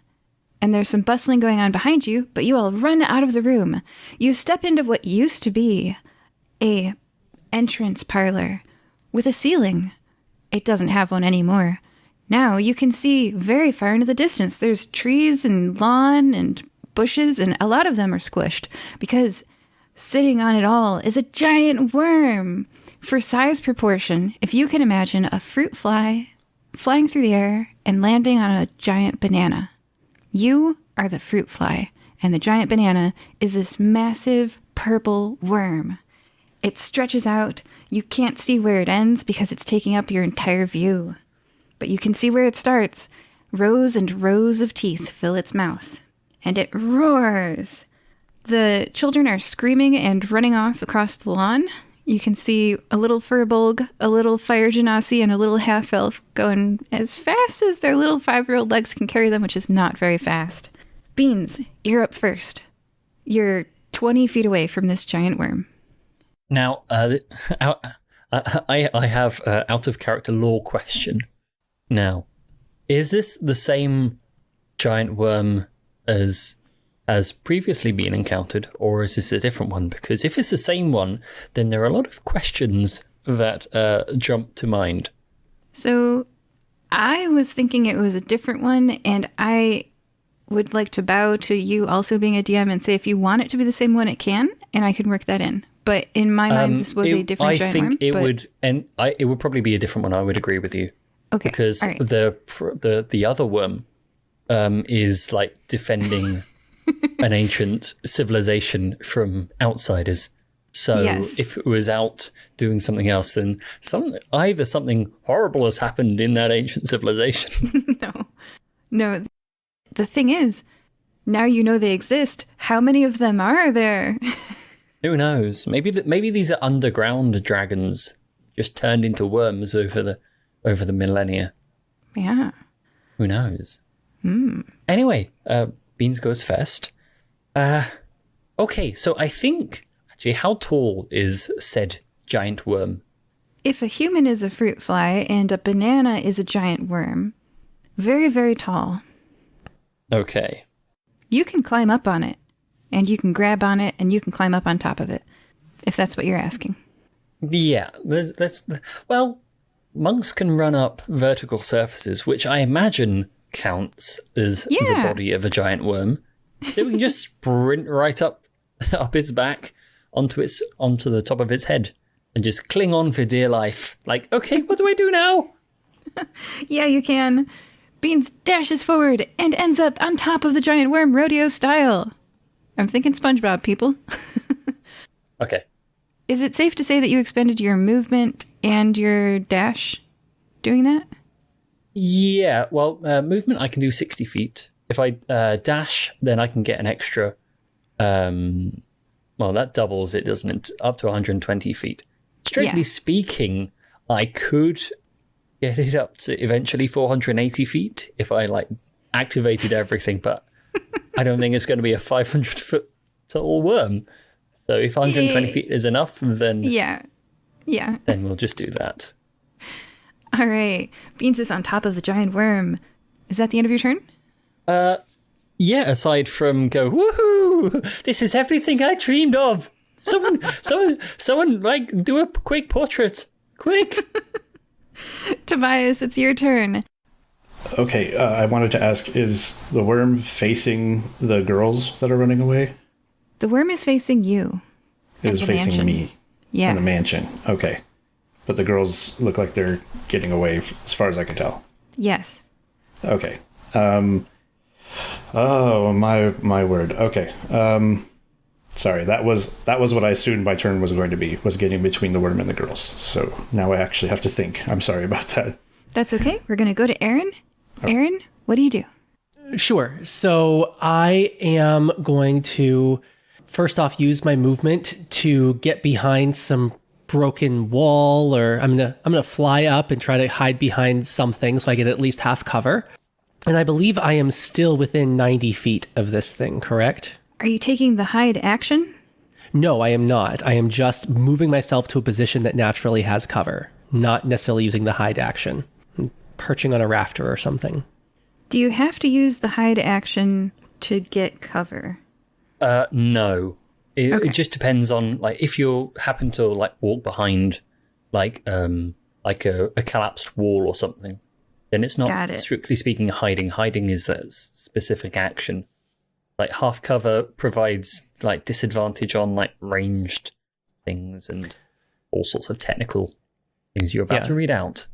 And there's some bustling going on behind you, but you all run out of the room. You step into what used to be a entrance parlor with a ceiling. It doesn't have one anymore. Now you can see very far into the distance. There's trees and lawn and bushes, and a lot of them are squished because sitting on it all is a giant worm. For size proportion, if you can imagine a fruit fly flying through the air and landing on a giant banana. You are the fruit fly, and the giant banana is this massive purple worm. It stretches out. You can't see where it ends because it's taking up your entire view. But you can see where it starts. Rows and rows of teeth fill its mouth. And it roars. The children are screaming and running off across the lawn. You can see a little furbolg, a little fire genasi, and a little half-elf going as fast as their little 5-year-old legs can carry them, which is not very fast. Beans, you're up first. You're 20 feet away from this giant worm. Now, I have an out-of-character lore question. Now, is this the same giant worm as previously been encountered, or is this a different one? Because if it's the same one, then there are a lot of questions that jump to mind. So I was thinking it was a different one, and I would like to bow to you also being a DM and say if you want it to be the same one, it can, and I can work that in. But in my mind, this was a different giant worm. It would probably be a different one. I would agree with you. Okay. Because all right. the other worm is like defending an ancient civilization from outsiders. So Yes. if it was out doing something else, then either something horrible has happened in that ancient civilization. No. The thing is, now you know they exist. How many of them are there? Who knows? Maybe these are underground dragons, just turned into worms over the millennia. Yeah. Who knows? Anyway, Beans goes first. Okay, so I think, actually, how tall is said giant worm? If a human is a fruit fly and a banana is a giant worm, very, very tall. Okay. You can climb up on it, and you can grab on it, and you can climb up on top of it, if that's what you're asking. Yeah, well, monks can run up vertical surfaces, which I imagine counts as the Yeah. body of a giant worm. So we can just sprint right up its back onto the top of its head and just cling on for dear life. Like, okay, what do I do now? Yeah, you can. Beans dashes forward and ends up on top of the giant worm rodeo style. I'm thinking SpongeBob, people. Okay. Is it safe to say that you expended your movement and your dash doing that? Yeah, well, movement, I can do 60 feet. If I dash, then I can get an extra... well, that doubles it, doesn't it? Up to 120 feet. Strictly Yeah. speaking, I could get it up to eventually 480 feet if I, activated everything, but I don't think it's going to be a 500-foot tall worm. So if 120 feet is enough, then Yeah. then we'll just do that. All right. Beans is on top of the giant worm. Is that the end of your turn? Yeah, aside from go, woohoo! This is everything I dreamed of. Someone, do a quick portrait, quick. Tobias, it's your turn. Okay, I wanted to ask, is the worm facing the girls that are running away? The worm is facing you. It is the facing mansion. me Yeah. in the mansion. Okay. But the girls look like they're getting away as far as I can tell. Yes. Okay. Oh, my word. Okay. Sorry, that was what I assumed my turn was going to be, was getting between the worm and the girls. So now I actually have to think. I'm sorry about that. That's okay. We're going to go to Aaron. Aaron, what do you do? Sure. So I am going to first off use my movement to get behind some broken wall, or I'm gonna fly up and try to hide behind something so I get at least half cover. And I believe I am still within 90 feet of this thing, correct? Are you taking the hide action? No, I am not. I am just moving myself to a position that naturally has cover, not necessarily using the hide action. I'm perching on a rafter or something. Do you have to use the hide action to get cover? No. It just depends on, if you happen to, walk behind, a collapsed wall or something, then it's not, Got it. strictly speaking, hiding. Hiding is that specific action. Half cover provides, disadvantage on, ranged things and all sorts of technical things you're about to read out.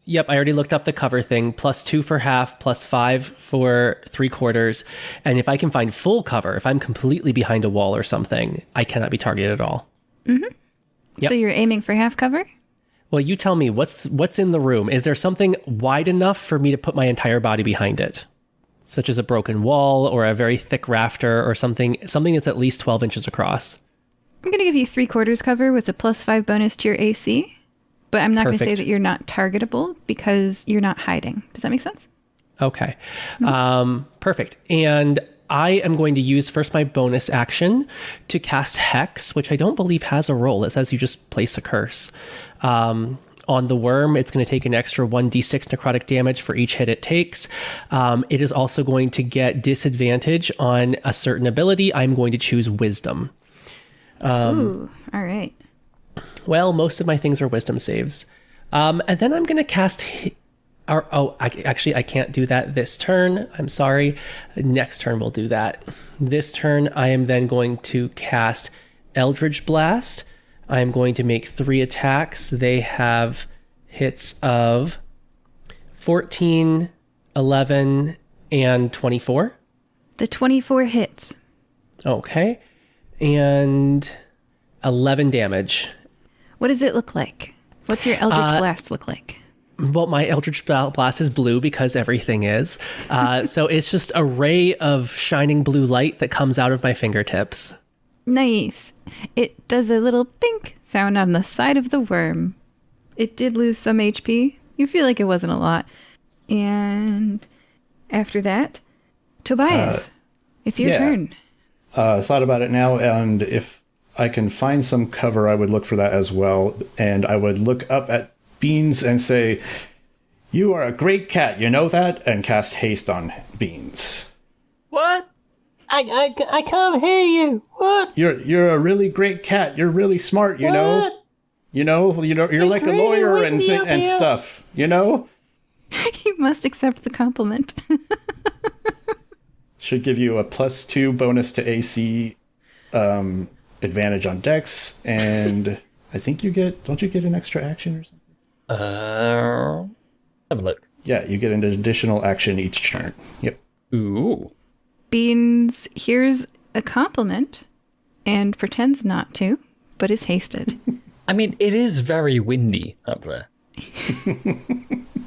Yep, I already looked up the cover thing. +2 for half, +5 for 3/4. And if I can find full cover, if I'm completely behind a wall or something, I cannot be targeted at all. Mm-hmm. Yep. So you're aiming for half cover? Well, you tell me, what's in the room? Is there something wide enough for me to put my entire body behind it? Such as a broken wall or a very thick rafter or something that's at least 12 inches across. I'm going to give you 3/4 cover with a +5 bonus to your AC. But I'm not going to say Perfect. that you're not targetable because you're not hiding. Does that make sense? Okay. Perfect. And I am going to use first my bonus action to cast Hex, which I don't believe has a roll. It says you just place a curse. On the worm, it's going to take an extra 1d6 necrotic damage for each hit it takes. It is also going to get disadvantage on a certain ability. I'm going to choose Wisdom. Ooh, all right. Well, most of my things are wisdom saves. And then I'm going to cast... I can't do that this turn. I'm sorry. Next turn we'll do that. This turn, I am then going to cast Eldridge Blast. I am going to make 3 attacks. They have hits of 14, 11, and 24. The 24 hits. Okay. And 11 damage. What does it look like? What's your Eldritch Blast look like? Well, my Eldritch Blast is blue because everything is. So it's just a ray of shining blue light that comes out of my fingertips. Nice. It does a little pink sound on the side of the worm. It did lose some HP. You feel like it wasn't a lot. And after that, Tobias, it's your turn. Thought about it now, and if I can find some cover, I would look for that as well. And I would look up at Beans and say, "You are a great cat, you know that?" And cast haste on Beans. What? I can't hear you. What? You're a really great cat. You're really smart, you know. What? You're like a really lawyer and windy up and here. stuff, you know. You must accept the compliment. Should give you a +2 bonus to AC, advantage on Dex, and I think don't you get an extra action or something? Have a look. Yeah, you get an additional action each turn. Yep. Ooh. Beans, here's a compliment. and pretends not to, but is hasted. I mean, it is very windy up there.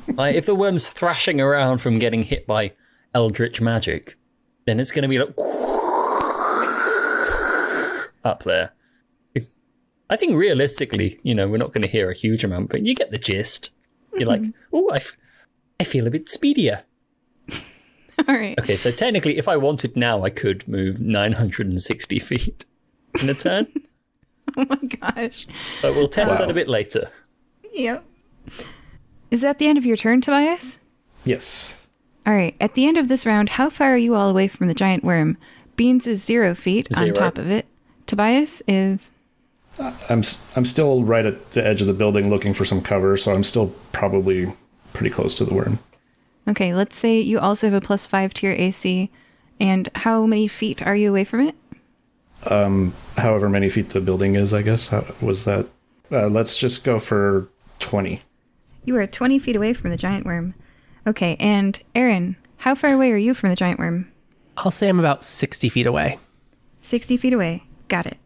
Like, if the worm's thrashing around from getting hit by Eldritch magic, then it's going to be like up there. I think realistically, we're not going to hear a huge amount, but you get the gist. You're like, oh, I feel a bit speedier. All right. Okay, so technically, if I wanted now, I could move 960 feet in a turn. Oh my gosh. But we'll test that a bit later. Yep. Is that the end of your turn, Tobias? Yes. All right. At the end of this round, how far are you all away from the giant worm? Beans is 0 feet on top of it. Tobias is... I'm still right at the edge of the building looking for some cover, so I'm still probably pretty close to the worm. Okay, let's say you also have a +5 to your AC. And how many feet are you away from it? However many feet the building is, I guess. How was that? Let's just go for 20. You are 20 feet away from the giant worm. Okay, and Aaron, how far away are you from the giant worm? I'll say I'm about 60 feet away. 60 feet away. Got it.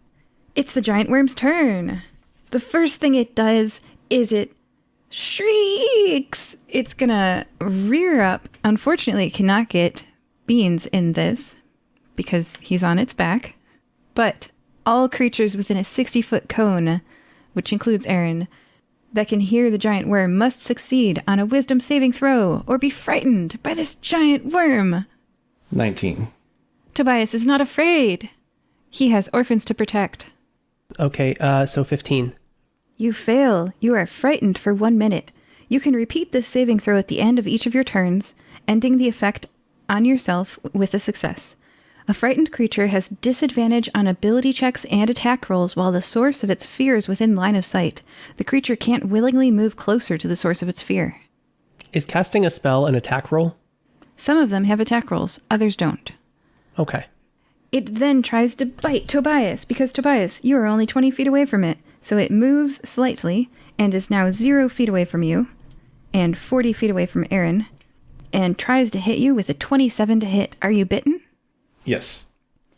It's the giant worm's turn. The first thing it does is it shrieks. It's gonna rear up. Unfortunately, it cannot get Beans in this because he's on its back. But all creatures within a 60-foot cone, which includes Aaron, that can hear the giant worm must succeed on a wisdom saving throw or be frightened by this giant worm. 19. Tobias is not afraid. He has orphans to protect. Okay, so 15. You fail. You are frightened for 1 minute. You can repeat this saving throw at the end of each of your turns, ending the effect on yourself with a success. A frightened creature has disadvantage on ability checks and attack rolls while the source of its fear is within line of sight. The creature can't willingly move closer to the source of its fear. Is casting a spell an attack roll? Some of them have attack rolls, others don't. Okay. It then tries to bite Tobias, because Tobias, you are only 20 feet away from it, so it moves slightly and is now 0 feet away from you and 40 feet away from Aaron and tries to hit you with a 27 to hit. Are you bitten? Yes.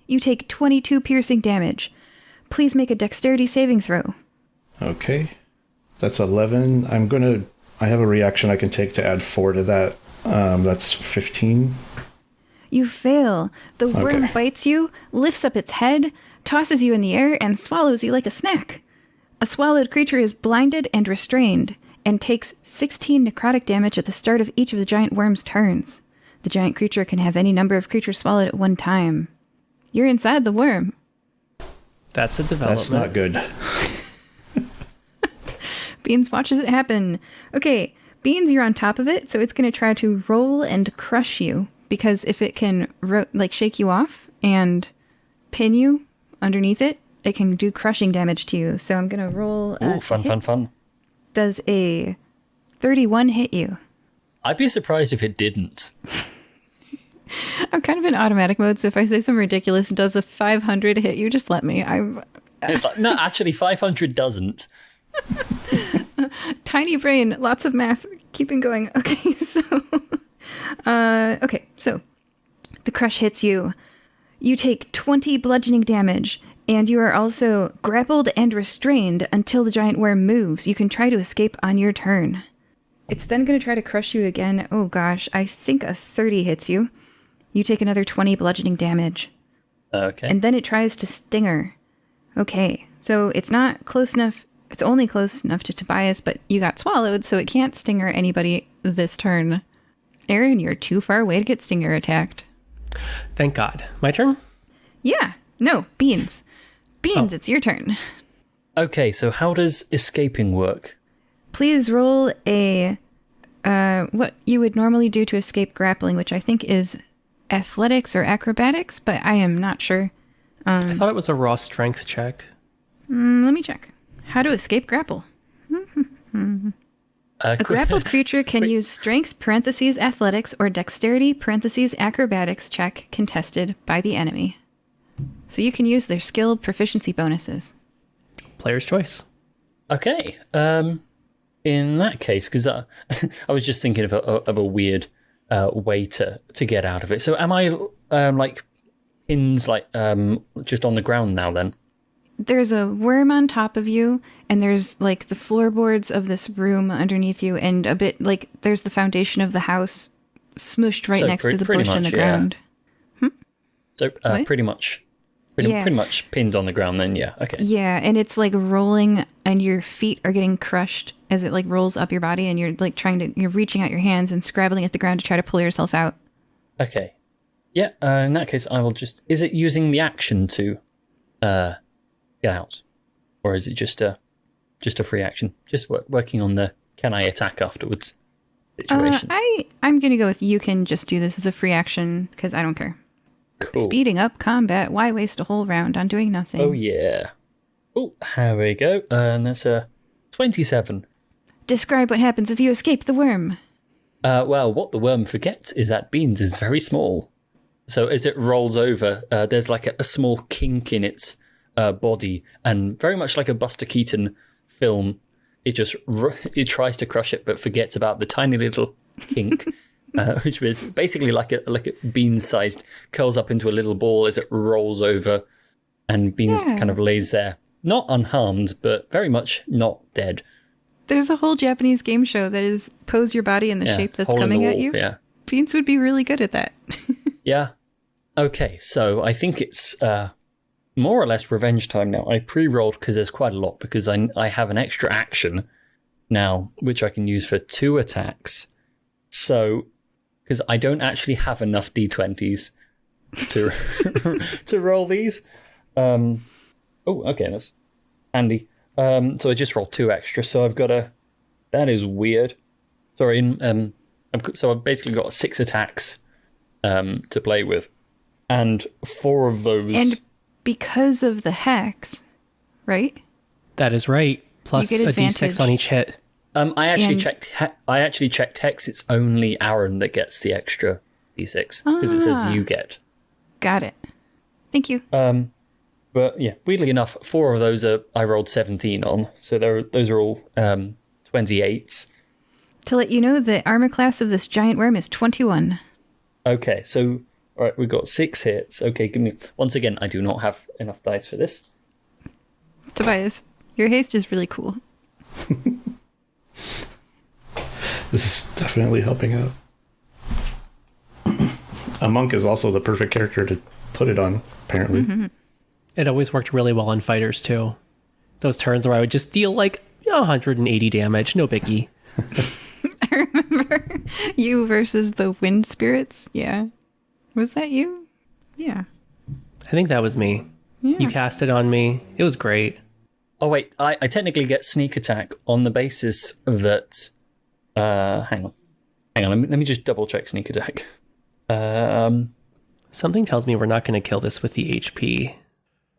You take 22 piercing damage. Please make a dexterity saving throw. Okay. That's 11. I have a reaction I can take to add 4 to that. That's 15. You fail. The worm bites you, lifts up its head, tosses you in the air, and swallows you like a snack. A swallowed creature is blinded and restrained, and takes 16 necrotic damage at the start of each of the giant worm's turns. The giant creature can have any number of creatures swallowed at one time. You're inside the worm. That's a development. That's not good. Beans watches it happen. Okay, Beans, you're on top of it, so it's going to try to roll and crush you. Because if it can shake you off and pin you underneath it, it can do crushing damage to you. So I'm going to roll. Ooh, fun. Does a 31 hit you? I'd be surprised if it didn't. I'm kind of in automatic mode, so if I say something ridiculous, does a 500 hit you? Just let me. It's like, no, actually, 500 doesn't. Tiny brain, lots of math, keeping going. Okay, so the crush hits you. You take 20 bludgeoning damage, and you are also grappled and restrained until the giant worm moves. You can try to escape on your turn. It's then going to try to crush you again. Oh gosh, I think a 30 hits you. You take another 20 bludgeoning damage. Okay. And then it tries to stinger. Okay, so it's not close enough. It's only close enough to Tobias, but you got swallowed, so it can't stinger anybody this turn. Aaron, you're too far away to get stinger attacked. Thank God. My turn? Yeah. No, Beans. Beans, It's your turn. Okay, so how does escaping work? Please roll a what you would normally do to escape grappling, which I think is athletics or acrobatics, but I am not sure. I thought it was a raw strength check. Let me check. How to escape grapple. A grappled creature can use strength (athletics) or dexterity (acrobatics) check contested by the enemy. So you can use their skill proficiency bonuses. Player's choice. Okay. In that case, because I was just thinking of a weird way to get out of it. So am I like pins just on the ground now then? there's a worm on top of you, and there's like the floorboards of this room underneath you, and a bit like there's the foundation of the house smooshed right So next to the pretty bush in the much, yeah. ground. So What? pretty much Yeah. pretty much pinned on the ground then, yeah. Okay. Yeah, and it's like rolling, and your feet are getting crushed as it like rolls up your body, and you're like you're reaching out your hands and scrabbling at the ground to try to pull yourself out. Okay. Yeah, in that case, I will just... Is it using the action to get out? Or is it just a free action? Just working on the can I attack afterwards situation. I'm gonna go with you can just do this as a free action because I don't care. Cool. Speeding up combat. Why waste a whole round on doing nothing? Oh, yeah. Oh, here we go. And that's a 27. Describe what happens as you escape the worm. Well, what the worm forgets is that Beans is very small. So as it rolls over, there's like a small kink in its body, and very much like a Buster Keaton film, it it tries to crush it, but forgets about the tiny little kink, which was basically like a bean-sized, curls up into a little ball as it rolls over, and Beans kind of lays there, not unharmed, but very much not dead. There's a whole Japanese game show that is pose your body in the shape that's hole in the coming at wall, you. Yeah. Beans would be really good at that. Yeah. Okay, so I think it's more or less revenge time now. I pre-rolled because there's quite a lot, because I have an extra action now, which I can use for 2 attacks. So, because I don't actually have enough d20s to to roll these. Oh, okay, that's handy. So I just rolled 2 extra, so I've got that is weird. Sorry, so I've basically got 6 attacks to play with. And 4 of those... And because of the hex, right? That is right. Plus You get a d6 advantage. on each hit. I actually checked hex. It's only Aaron that gets the extra d6 because it says you get. Got it. Thank you. But yeah, weirdly enough, 4 of those I rolled 17 on, so those are all 28s. To let you know, the armor class of this giant worm is 21. Okay, so all right, we've got 6 hits. Okay, give me once again. I do not have enough dice for this. Tobias, your haste is really cool. This is definitely helping out. A monk is also the perfect character to put it on, apparently. Mm-hmm. It always worked really well on fighters, too. Those turns where I would just deal like 180 damage, no biggie. I remember you versus the wind spirits. Yeah. Was that you? Yeah. I think that was me. Yeah. You cast it on me. It was great. Oh wait, I technically get sneak attack on the basis that. Hang on. Let me just double check sneak attack. Something tells me we're not going to kill this with the HP.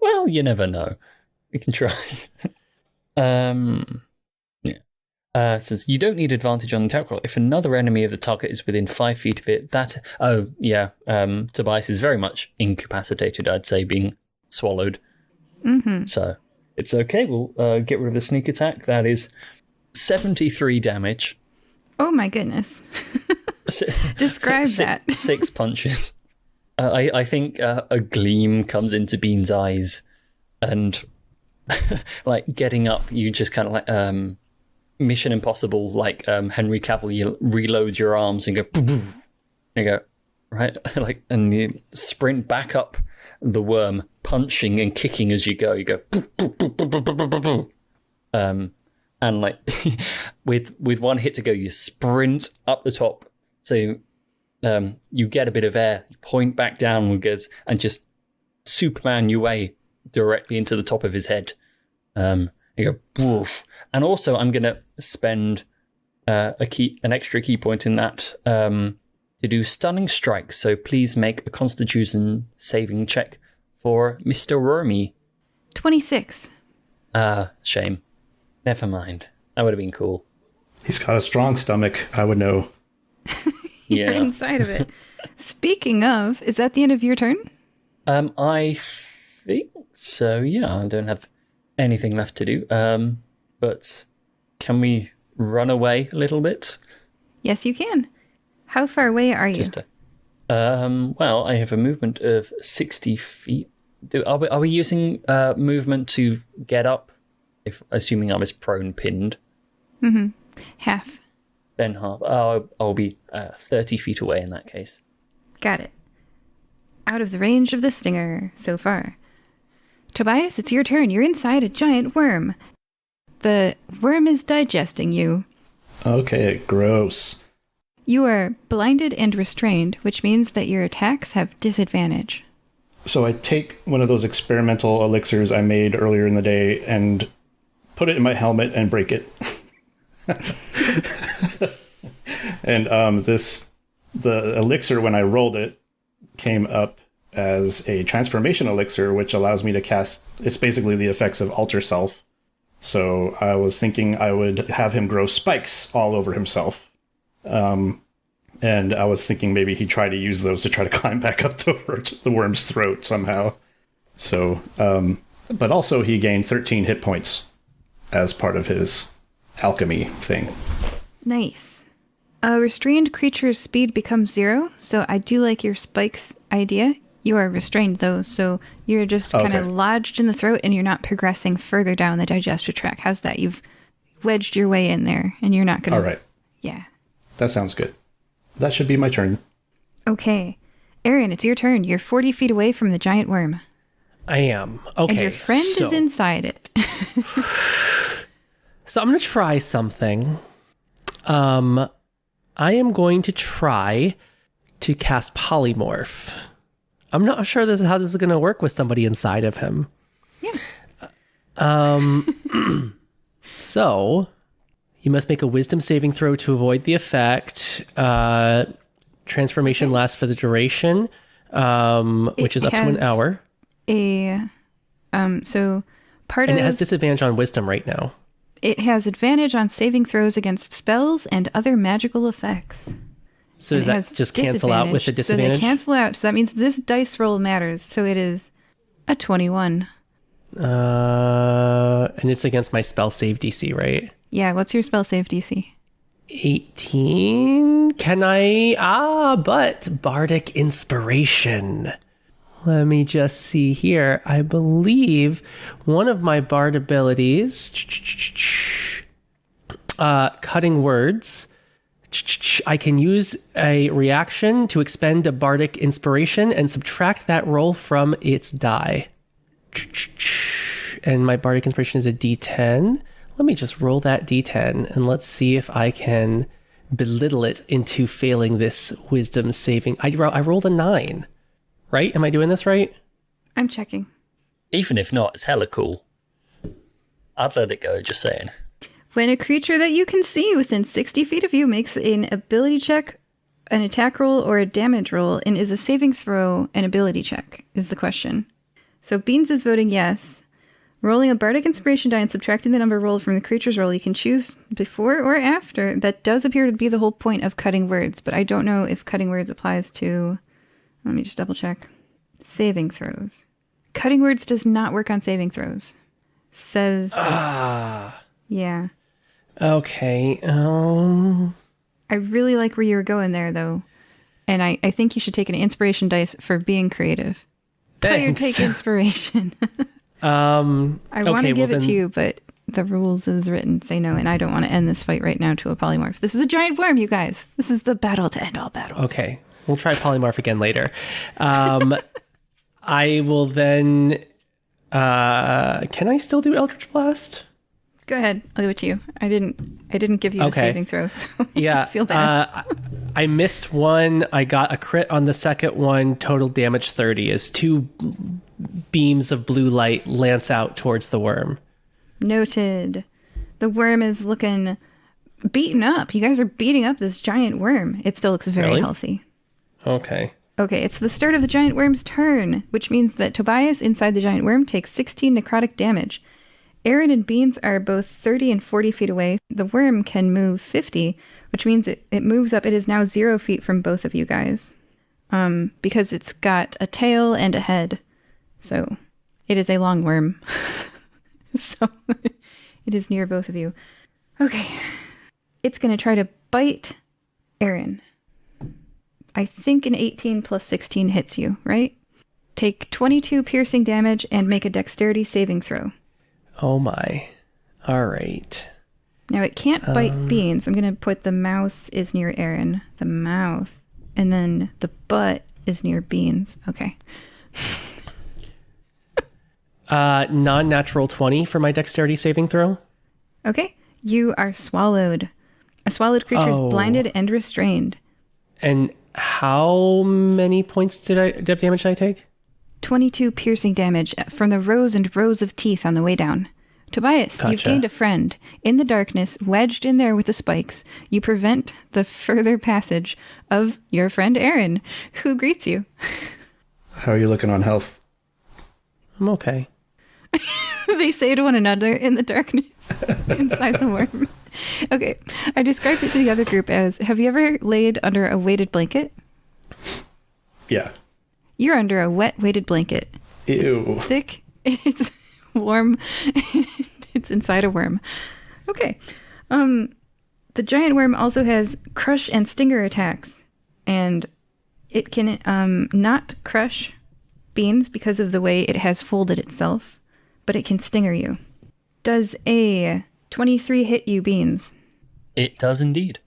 Well, you never know. We can try. Yeah. It says you don't need advantage on the attack roll if another enemy of the target is within 5 feet of it. Tobias is very much incapacitated. I'd say being swallowed. Mm-hmm. So it's okay. We'll get rid of the sneak attack. That is 73 damage. Oh my goodness. Describe that. 6 punches. I think a gleam comes into Bean's eyes, and like getting up, you just kind of like Mission Impossible, like Henry Cavill. You reload your arms and go, boom, boom, and you go right, like, and you sprint back up the worm, punching and kicking as you go. You go, boom, boom, boom, boom, boom, boom, boom, boom. And like with one hit to go, you sprint up the top. So you get a bit of air, you point back downwards, and just Superman your way directly into the top of his head. You go, woof. And also I'm going to spend an extra key point in that to do stunning strike. So please make a Constitution saving check for Mr. Wormy. 26. Shame. Never mind. That would have been cool. He's got a strong stomach, I would know. You're Yeah. inside of it. Speaking of, is that the end of your turn? I think so. Yeah, I don't have anything left to do. But can we run away a little bit? Yes, you can. How far away are you? Well, I have a movement of 60 feet. Are we using movement to get up? If assuming I was prone pinned. Half. Then half. I'll be 30 feet away in that case. Got it. Out of the range of the stinger so far. Tobias, it's your turn. You're inside a giant worm. The worm is digesting you. Okay, gross. You are blinded and restrained, which means that your attacks have disadvantage. So I take one of those experimental elixirs I made earlier in the day and put it in my helmet and break it. And the elixir, when I rolled it, came up as a transformation elixir, which allows me to cast, it's basically the effects of Alter Self. So I was thinking I would have him grow spikes all over himself. And I was thinking maybe he'd try to use those to try to climb back up the worm's throat somehow. So, but also he gained 13 hit points as part of his alchemy thing. Nice. A restrained creature's speed becomes 0, so I do like your spikes idea. You are restrained, though, so you're just kind of lodged in the throat and you're not progressing further down the digestive tract. How's that? You've wedged your way in there and you're not going to... All right. Yeah. That sounds good. That should be my turn. Okay. Aaron, it's your turn. You're 40 feet away from the giant worm. I am. Okay. And your friend is inside it. So I'm going to try something. I am going to try to cast Polymorph. I'm not sure how this is going to work with somebody inside of him. Yeah. So you must make a wisdom saving throw to avoid the effect. Transformation lasts for the duration, which is up to an hour. So part and of... it has disadvantage on wisdom right now. It has advantage on saving throws against spells and other magical effects. So does that just cancel out with the disadvantage? So they cancel out. So that means this dice roll matters. So it is a 21. And it's against my spell save DC, right? Yeah, what's your spell save DC? 18? Can I? But Bardic Inspiration. Let me just see here. I believe one of my Bard abilities, Cutting Words, I can use a reaction to expend a Bardic Inspiration and subtract that roll from its die. And my Bardic Inspiration is a D10. Let me just roll that D10 and let's see if I can belittle it into failing this wisdom saving. I rolled a 9. Right? Am I doing this right? I'm checking. Even if not, it's hella cool. I'd let it go, just saying. When a creature that you can see within 60 feet of you makes an ability check, an attack roll, or a damage roll, and is a saving throw, an ability check, is the question. So Beans is voting yes. Rolling a Bardic Inspiration die and subtracting the number rolled from the creature's roll, you can choose before or after. That does appear to be the whole point of Cutting Words, but I don't know if Cutting Words applies to... Let me just double check. Saving throws. Cutting Words does not work on saving throws. Says... Yeah. Okay. I really like where you were going there, though. And I think you should take an inspiration dice for being creative. Player take inspiration. I want to give it to you, but the rules as written say no, and I don't want to end this fight right now to a polymorph. This is a giant worm, you guys. This is the battle to end all battles. Okay. We'll try polymorph again later. I will then... can I still do Eldridge Blast? Go ahead. I'll give it to you. I didn't give you the saving throw, so yeah. I feel bad. I missed one. I got a crit on the second one. Total damage 30 as 2 beams of blue light lance out towards the worm. Noted. The worm is looking beaten up. You guys are beating up this giant worm. It still looks very healthy. Okay. Okay, it's the start of the giant worm's turn, which means that Tobias inside the giant worm takes 16 necrotic damage. Aaron and Beans are both 30 and 40 feet away. The worm can move 50, which means it moves up. It is now 0 feet from both of you guys. Because it's got a tail and a head. So it is a long worm. So it is near both of you. Okay. It's going to try to bite Aaron. I think an 18 plus 16 hits you, right? take 22 piercing damage and make a dexterity saving throw. Oh my. All right. Now, it can't bite Beans. I'm going to put the mouth is near Aaron. The mouth. And then the butt is near Beans. Okay. Non-natural 20 for my dexterity saving throw. Okay. You are swallowed. A swallowed creature is blinded and restrained. And how many points of damage did I take? 22 piercing damage from the rows and rows of teeth on the way down. Tobias, you've Gotcha. gained a friend. In the darkness, wedged in there with the spikes, you prevent the further passage of your friend Aaron, who greets you. How are you looking on health? I'm okay. They say to one another in the darkness inside the worm. Okay, I described it to the other group as, have you ever laid under a weighted blanket? Yeah. You're under a wet weighted blanket. Ew. It's thick, it's warm, and it's inside a worm. Okay. The giant worm also has crush and stinger attacks, and it can not crush Beans because of the way it has folded itself, but it can stinger you. Does a 23 hit you, Beans? It does indeed.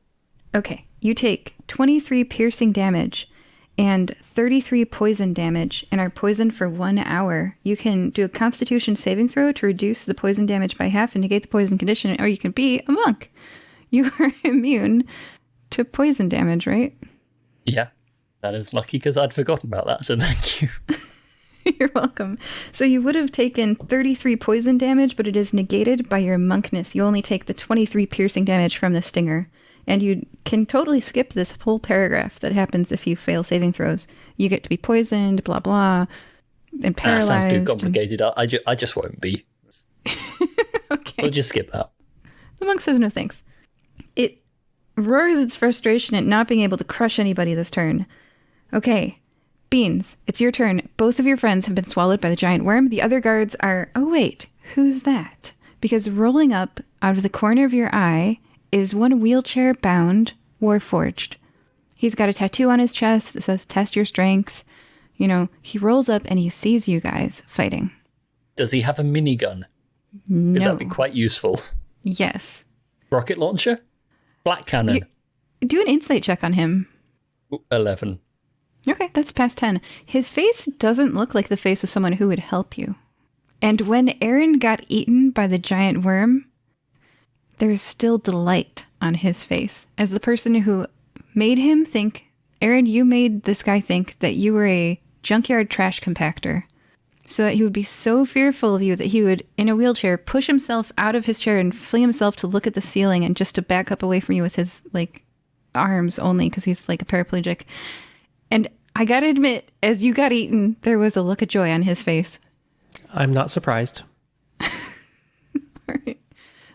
Okay, you take 23 piercing damage and 33 poison damage and are poisoned for 1 hour. You can do a constitution saving throw to reduce the poison damage by half and negate the poison condition, or you can be a monk. You are immune to poison damage, right? Yeah, that is lucky because I'd forgotten about that, so thank you. You're welcome. So you would have taken 33 poison damage, but it is negated by your monkness. You only take the 23 piercing damage from the stinger. And you can totally skip this whole paragraph that happens if you fail saving throws. You get to be poisoned, blah, blah, and paralyzed. That sounds too complicated. I just won't be. Okay. We'll just skip that. The monk says no thanks. It roars its frustration at not being able to crush anybody this turn. Okay. Beans, it's your turn. Both of your friends have been swallowed by the giant worm. The other guards are... Oh, wait. Who's that? Because rolling up out of the corner of your eye is one wheelchair-bound Warforged. He's got a tattoo on his chest that says, test your strength. You know, he rolls up and he sees you guys fighting. Does he have a minigun? No. Because that'd be quite useful. Yes. Rocket launcher? Black cannon? Do an insight check on him. 11. Okay, that's past 10. His face doesn't look like the face of someone who would help you. And when Aaron got eaten by the giant worm, there's still delight on his face as the person who made him think, Aaron, you made this guy think that you were a junkyard trash compactor, so that he would be so fearful of you that he would, in a wheelchair, push himself out of his chair and fling himself to look at the ceiling and just to back up away from you with his, like, arms only because he's, like, a paraplegic. And I gotta admit, as you got eaten, there was a look of joy on his face. I'm not surprised. All right.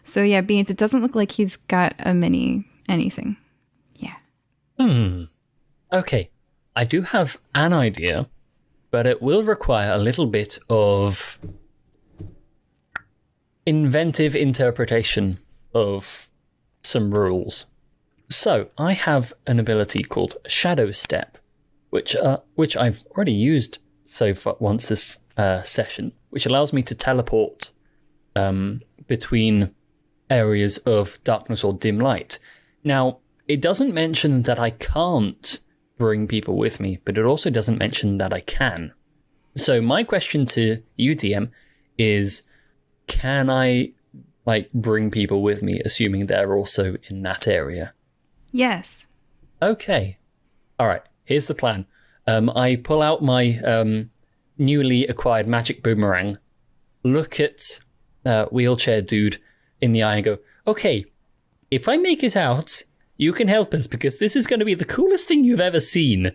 So yeah, Beans, it doesn't look like he's got a mini anything. Yeah. Okay. I do have an idea, but it will require a little bit of inventive interpretation of some rules. So I have an ability called Shadow Step, which I've already used so far once this session, which allows me to teleport between areas of darkness or dim light. Now, it doesn't mention that I can't bring people with me, but it also doesn't mention that I can. So my question to you, DM, is can I bring people with me, assuming they're also in that area? Yes. Okay. All right. Here's the plan. I pull out my newly acquired magic boomerang, look at wheelchair dude in the eye and go, okay, if I make it out, you can help us because this is going to be the coolest thing you've ever seen.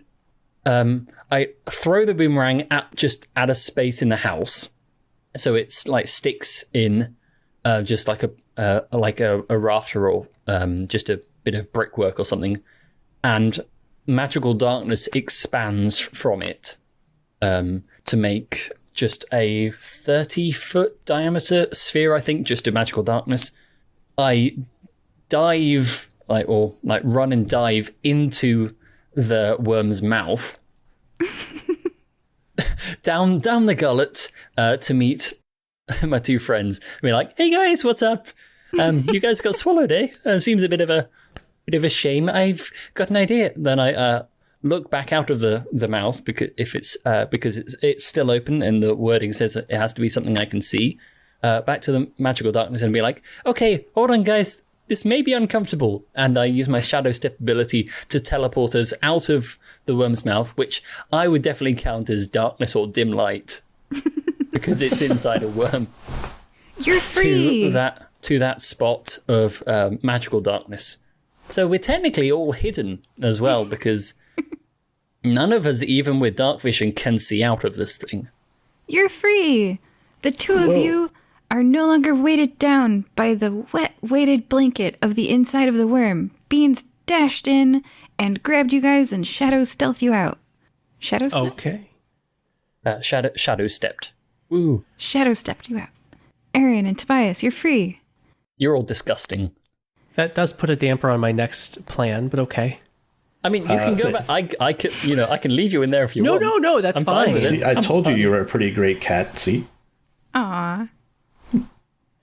I throw the boomerang at a space in the house, so it's like sticks in just like a rafter or just a bit of brickwork or something, and magical darkness expands from it to make just a 30-foot diameter sphere, I think, just of magical darkness. I dive, run and dive into the worm's mouth. down the gullet to meet my two friends. I mean, like, hey guys, what's up? You guys got swallowed, eh? Seems a bit of a shame. I've got an idea. Then I look back out of the mouth because it's still open and the wording says it has to be something I can see. Back to the magical darkness and be like, okay, hold on, guys. This may be uncomfortable. And I use my shadow step ability to teleport us out of the worm's mouth, which I would definitely count as darkness or dim light because it's inside a worm. You're free! To that spot of magical darkness. So we're technically all hidden as well because none of us, even with dark vision, can see out of this thing. You're free! The two of you are no longer weighted down by the wet, weighted blanket of the inside of the worm. Beans dashed in and grabbed you guys and shadow stealthed you out. Shadow stepped? Okay. Shadow stepped. Woo. Shadow stepped you out. Aaron and Tobias, you're free. You're all disgusting. That does put a damper on my next plan, but okay. I mean, you can go back. I can leave you in there if you want. No, that's I'm fine with it. See, I told you you were a pretty great cat. See? Aw.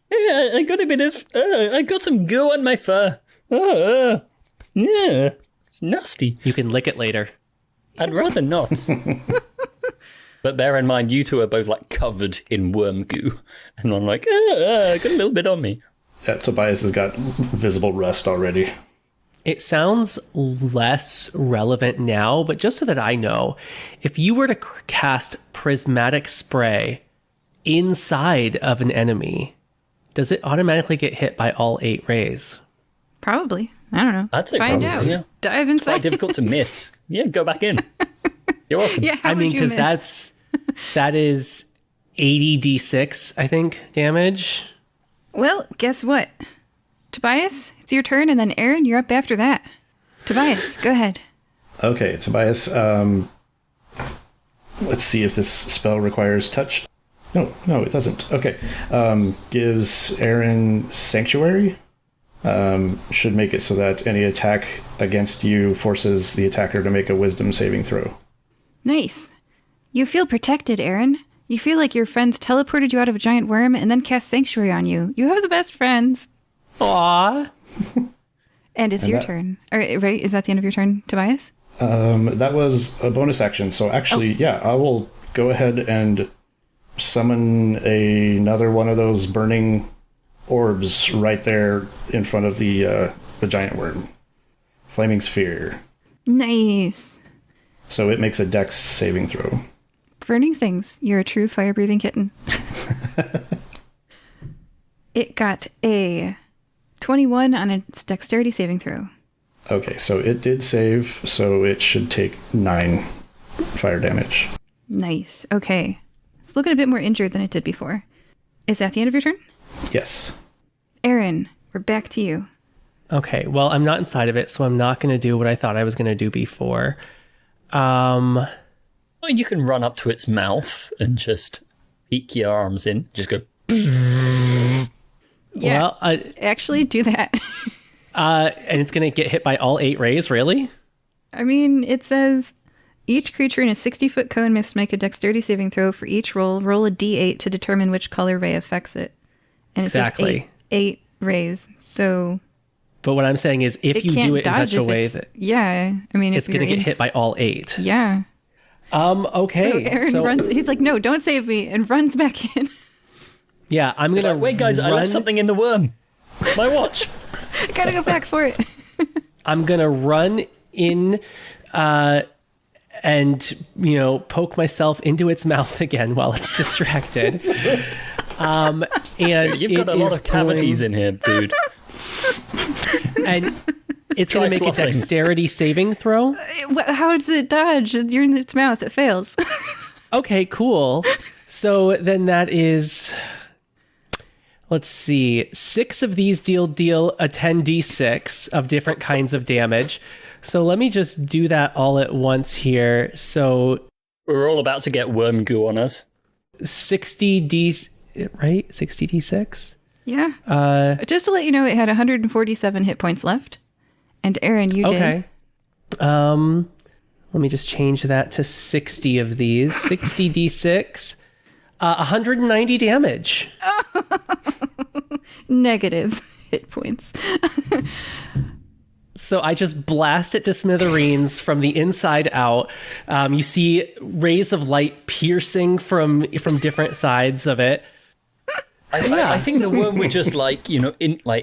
Yeah, I got a bit of. I got some goo on my fur. Yeah, it's nasty. You can lick it later. I'd rather not. But bear in mind, you two are both like covered in worm goo, and I'm like, I got a little bit on me. Yeah, Tobias has got visible rust already. It sounds less relevant now, but just so that I know, if you were to cast prismatic spray inside of an enemy, does it automatically get hit by all 8 rays? Probably. I don't know. I'd say Find probably, out. yeah. Dive inside. Quite difficult to miss. Yeah, go back in. You're welcome. Yeah, how I mean, would you because miss? that is 80 d6, I think, damage. Well, guess what? Tobias, it's your turn, and then Aaron, you're up after that. Tobias, go ahead. Okay, Tobias, let's see if this spell requires touch. No, it doesn't. Okay. Gives Aaron Sanctuary. Should make it so that any attack against you forces the attacker to make a wisdom saving throw. Nice. You feel protected, Aaron. You feel like your friends teleported you out of a giant worm and then cast Sanctuary on you. You have the best friends. Aww. And it's your turn. Right? Is that the end of your turn, Tobias? That was a bonus action. So actually, yeah, I will go ahead and summon another one of those burning orbs right there in front of the giant worm. Flaming sphere. Nice. So it makes a dex saving throw. Burning things. You're a true fire-breathing kitten. It got a 21 on its dexterity saving throw. Okay, so it did save, so it should take 9 fire damage. Nice. Okay. It's looking a bit more injured than it did before. Is that the end of your turn? Yes. Aaron, we're back to you. Okay, well, I'm not inside of it, so I'm not going to do what I thought I was going to do before. Well, you can run up to its mouth and just peek your arms in. Just go. Yeah, well, actually do that. and it's going to get hit by all 8 rays, really? I mean, it says each creature in a 60-foot cone must make a dexterity saving throw for each roll. Roll a d8 to determine which color ray affects it. And it says 8 rays. So. But what I'm saying is, if you do it in such a way that yeah, I mean, it's going to get hit by all 8. Yeah. Okay. So Aaron runs. He's like, "No, don't save me," and runs back in. Yeah, I'm gonna wait, guys. I left something in the worm. My watch. I gotta go back for it. I'm gonna run in, and poke myself into its mouth again while it's distracted. And you've got a lot of cavities in here, dude. And it's going to make a dexterity saving throw. How does it dodge? You're in its mouth. It fails. Okay, cool. So then that is, let's see, 6 of these deal a 10d6 of different kinds of damage. So let me just do that all at once here. So we're all about to get worm goo on us. 60d, right? 60d6? Yeah. Just to let you know, it had 147 hit points left. And Aaron, you did. Okay. Let me just change that to 60 of these. 60 d6. 190 damage. Negative hit points. So I just blast it to smithereens from the inside out. You see rays of light piercing from different sides of it. I think the worm would just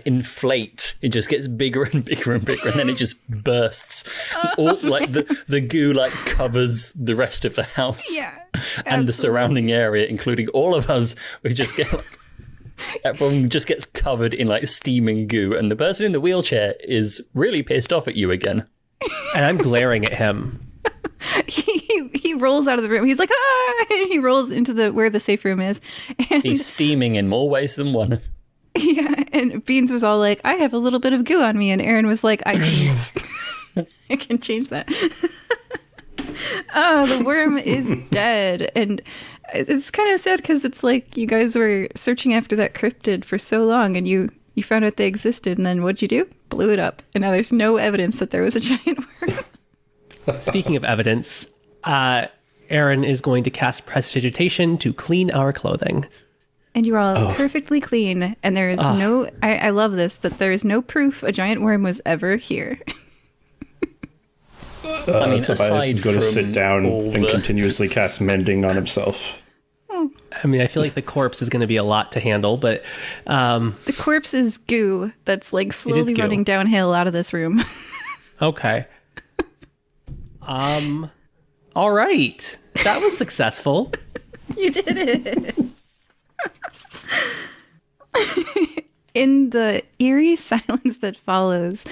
inflate. It just gets bigger and bigger and bigger, and then it just bursts. All the goo covers the rest of the house. Yeah, and the surrounding area, including all of us. We just get everyone just gets covered in steaming goo, and the person in the wheelchair is really pissed off at you again. And I'm glaring at him. He rolls out of the room. He's like, ah! And he rolls into where the safe room is. And he's steaming in more ways than one. Yeah, and Beans was all like, I have a little bit of goo on me. And Aaron was like, I can change that. The worm is dead. And it's kind of sad because it's like you guys were searching after that cryptid for so long and you found out they existed. And then what'd you do? Blew it up. And now there's no evidence that there was a giant worm. Speaking of evidence, Aaron is going to cast Prestidigitation to clean our clothing. And you're all perfectly clean. And there is no... I love this, that there is no proof a giant worm was ever here. Tobias is going to sit down and continuously cast Mending on himself. I mean, I feel like the corpse is going to be a lot to handle, but... the corpse is goo that's slowly running downhill out of this room. Okay. All right. That was successful. You did it. In the eerie silence that follows,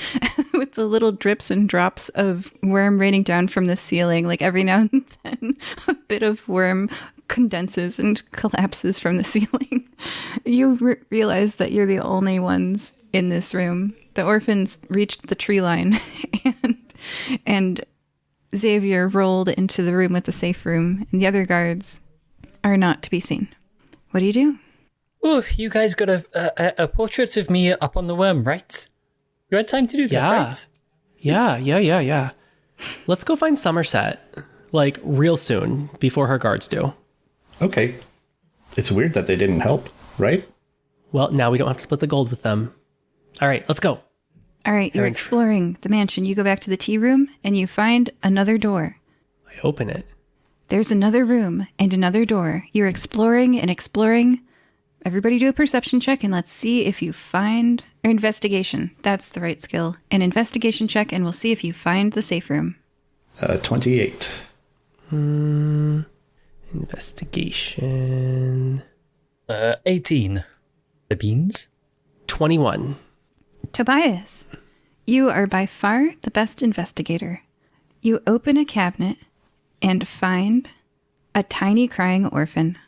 with the little drips and drops of worm raining down from the ceiling, every now and then a bit of worm condenses and collapses from the ceiling, you realize that you're the only ones in this room. The orphans reached the tree line, and Xavier rolled into the room with the safe room, and the other guards are not to be seen. What do you do? Oh, you guys got a portrait of me up on the worm, right? You had time to do that, right? Yeah. Let's go find Somerset, real soon, before her guards do. Okay. It's weird that they didn't help, right? Well, now we don't have to split the gold with them. All right, let's go. All right, you're exploring the mansion. You go back to the tea room, and you find another door. I open it. There's another room and another door. You're exploring and exploring. Everybody do a perception check, and let's see if you find... Or investigation. That's the right skill. An investigation check, and we'll see if you find the safe room. 28. Investigation... 18. The beans? 21. Tobias, you are by far the best investigator. You open a cabinet and find a tiny crying orphan.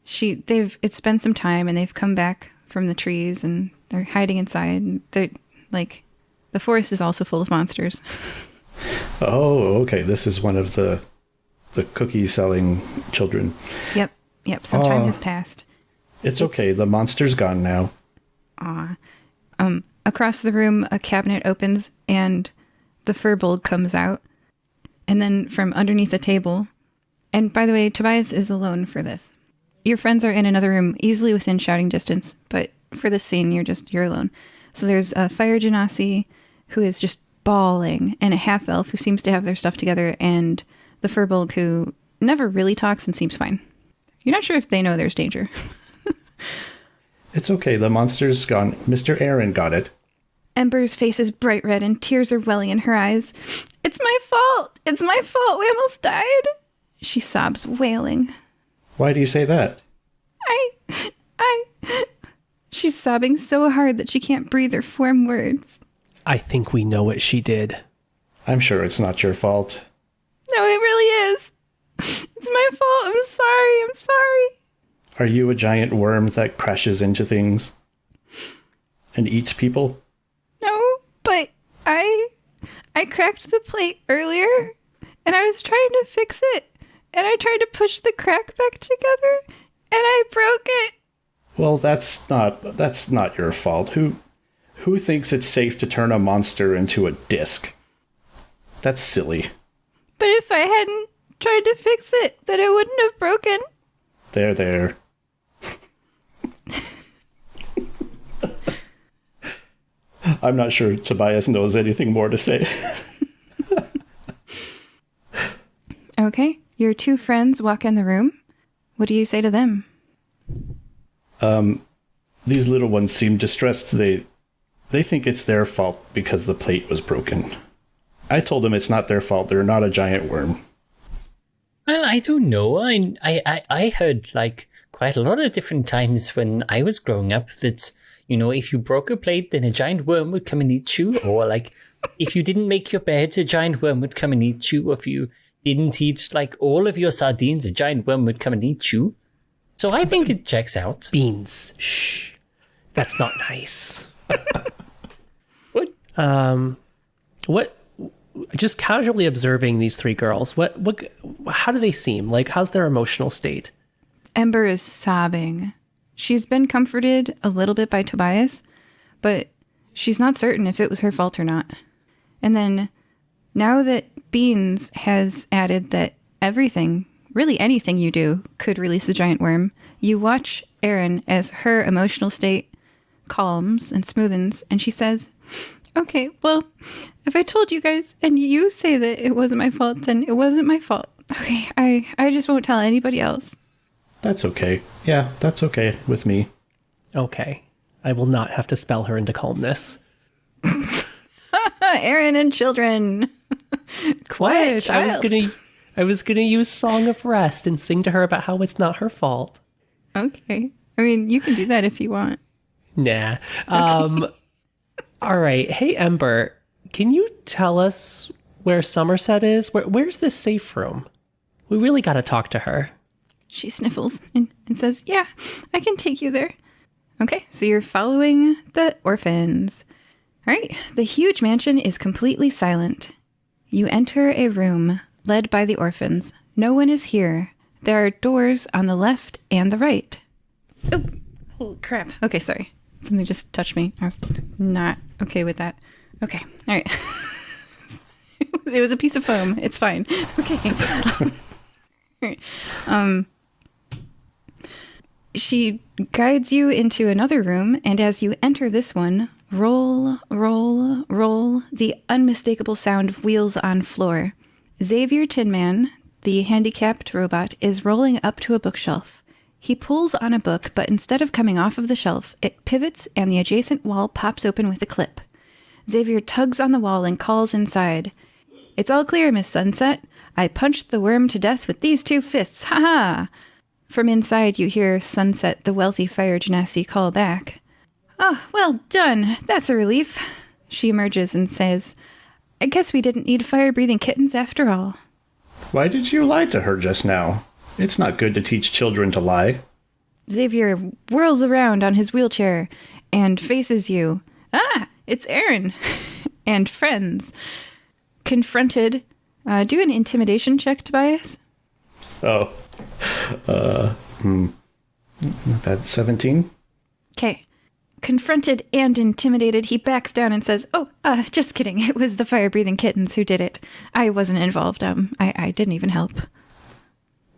It's been some time and they've come back from the trees and they're hiding inside. They're the forest is also full of monsters. Oh, okay. This is one of the cookie selling children. Yep. Some time has passed. It's okay. The monster's gone now. Aw. Across the room, a cabinet opens and the furbolg comes out. And then from underneath a table, and by the way, Tobias is alone for this. Your friends are in another room, easily within shouting distance, but for this scene, you're alone. So there's a fire genasi who is just bawling, and a half-elf who seems to have their stuff together, and the furbolg who never really talks and seems fine. You're not sure if they know there's danger. It's okay. The monster's gone. Mr. Aaron got it. Ember's face is bright red and tears are welling in her eyes. It's my fault. It's my fault. We almost died. She sobs, wailing. Why do you say that? She's sobbing so hard that she can't breathe or form words. I think we know what she did. I'm sure it's not your fault. No, it really is. It's my fault. I'm sorry. Are you a giant worm that crashes into things and eats people? No, but I cracked the plate earlier, and I was trying to fix it, and I tried to push the crack back together, and I broke it. Well, that's not your fault. Who thinks it's safe to turn a monster into a disc? That's silly. But if I hadn't tried to fix it, then it wouldn't have broken. There. I'm not sure Tobias knows anything more to say. Okay, your two friends walk in the room. What do you say to them? These little ones seem distressed. They think it's their fault because the plate was broken. I told them it's not their fault. They're not a giant worm. Well, I don't know. I heard like quite a lot of different times when I was growing up that, you know, if you broke a plate, then a giant worm would come and eat you. Or like if you didn't make your bed, a giant worm would come and eat you. Or if you didn't eat like all of your sardines, a giant worm would come and eat you. So I think it checks out. Beans. Shh. That's not nice. What? What? Just casually observing these three girls. How do they seem? Like, how's their emotional state? Ember is sobbing. She's been comforted a little bit by Tobias, but she's not certain if it was her fault or not. And then, now that Beans has added that everything, really anything you do, could release a giant worm, you watch Erin as her emotional state calms and smoothens, and she says, okay, well, if I told you guys and you say that it wasn't my fault, then it wasn't my fault. Okay, I just won't tell anybody else. That's okay. Yeah, that's okay with me. Okay. I will not have to spell her into calmness. Erin and children. Quiet child. I was gonna use Song of Rest and sing to her about how it's not her fault. Okay. I mean, you can do that if you want. Nah. All right. Hey, Ember, can you tell us where Somerset is? Where's this safe room? We really got to talk to her. She sniffles and says, yeah, I can take you there. Okay, so you're following the orphans. All right, the huge mansion is completely silent. You enter a room led by the orphans. No one is here. There are doors on the left and the right. Oh, holy crap. Okay, sorry. Something just touched me. I was not okay with that. Okay, all right. It was a piece of foam. It's fine. Okay. All right. She guides you into another room, and as you enter this one, roll, roll, roll, the unmistakable sound of wheels on floor. Xavier Tinman, the handicapped robot, is rolling up to a bookshelf. He pulls on a book, but instead of coming off of the shelf, it pivots and the adjacent wall pops open with a clip. Xavier tugs on the wall and calls inside. It's all clear, Miss Sunset. I punched the worm to death with these two fists. Ha ha! From inside, you hear Sunset, the wealthy fire genasi, call back. Oh, well done. That's a relief. She emerges and says, I guess we didn't need fire-breathing kittens after all. Why did you lie to her just now? It's not good to teach children to lie. Xavier whirls around on his wheelchair and faces you. Ah, it's Erin and friends. Confronted. Do an intimidation check, Tobias. Oh. Not bad. 17? Okay. Confronted and intimidated, he backs down and says, just kidding. It was the fire-breathing kittens who did it. I wasn't involved. I didn't even help.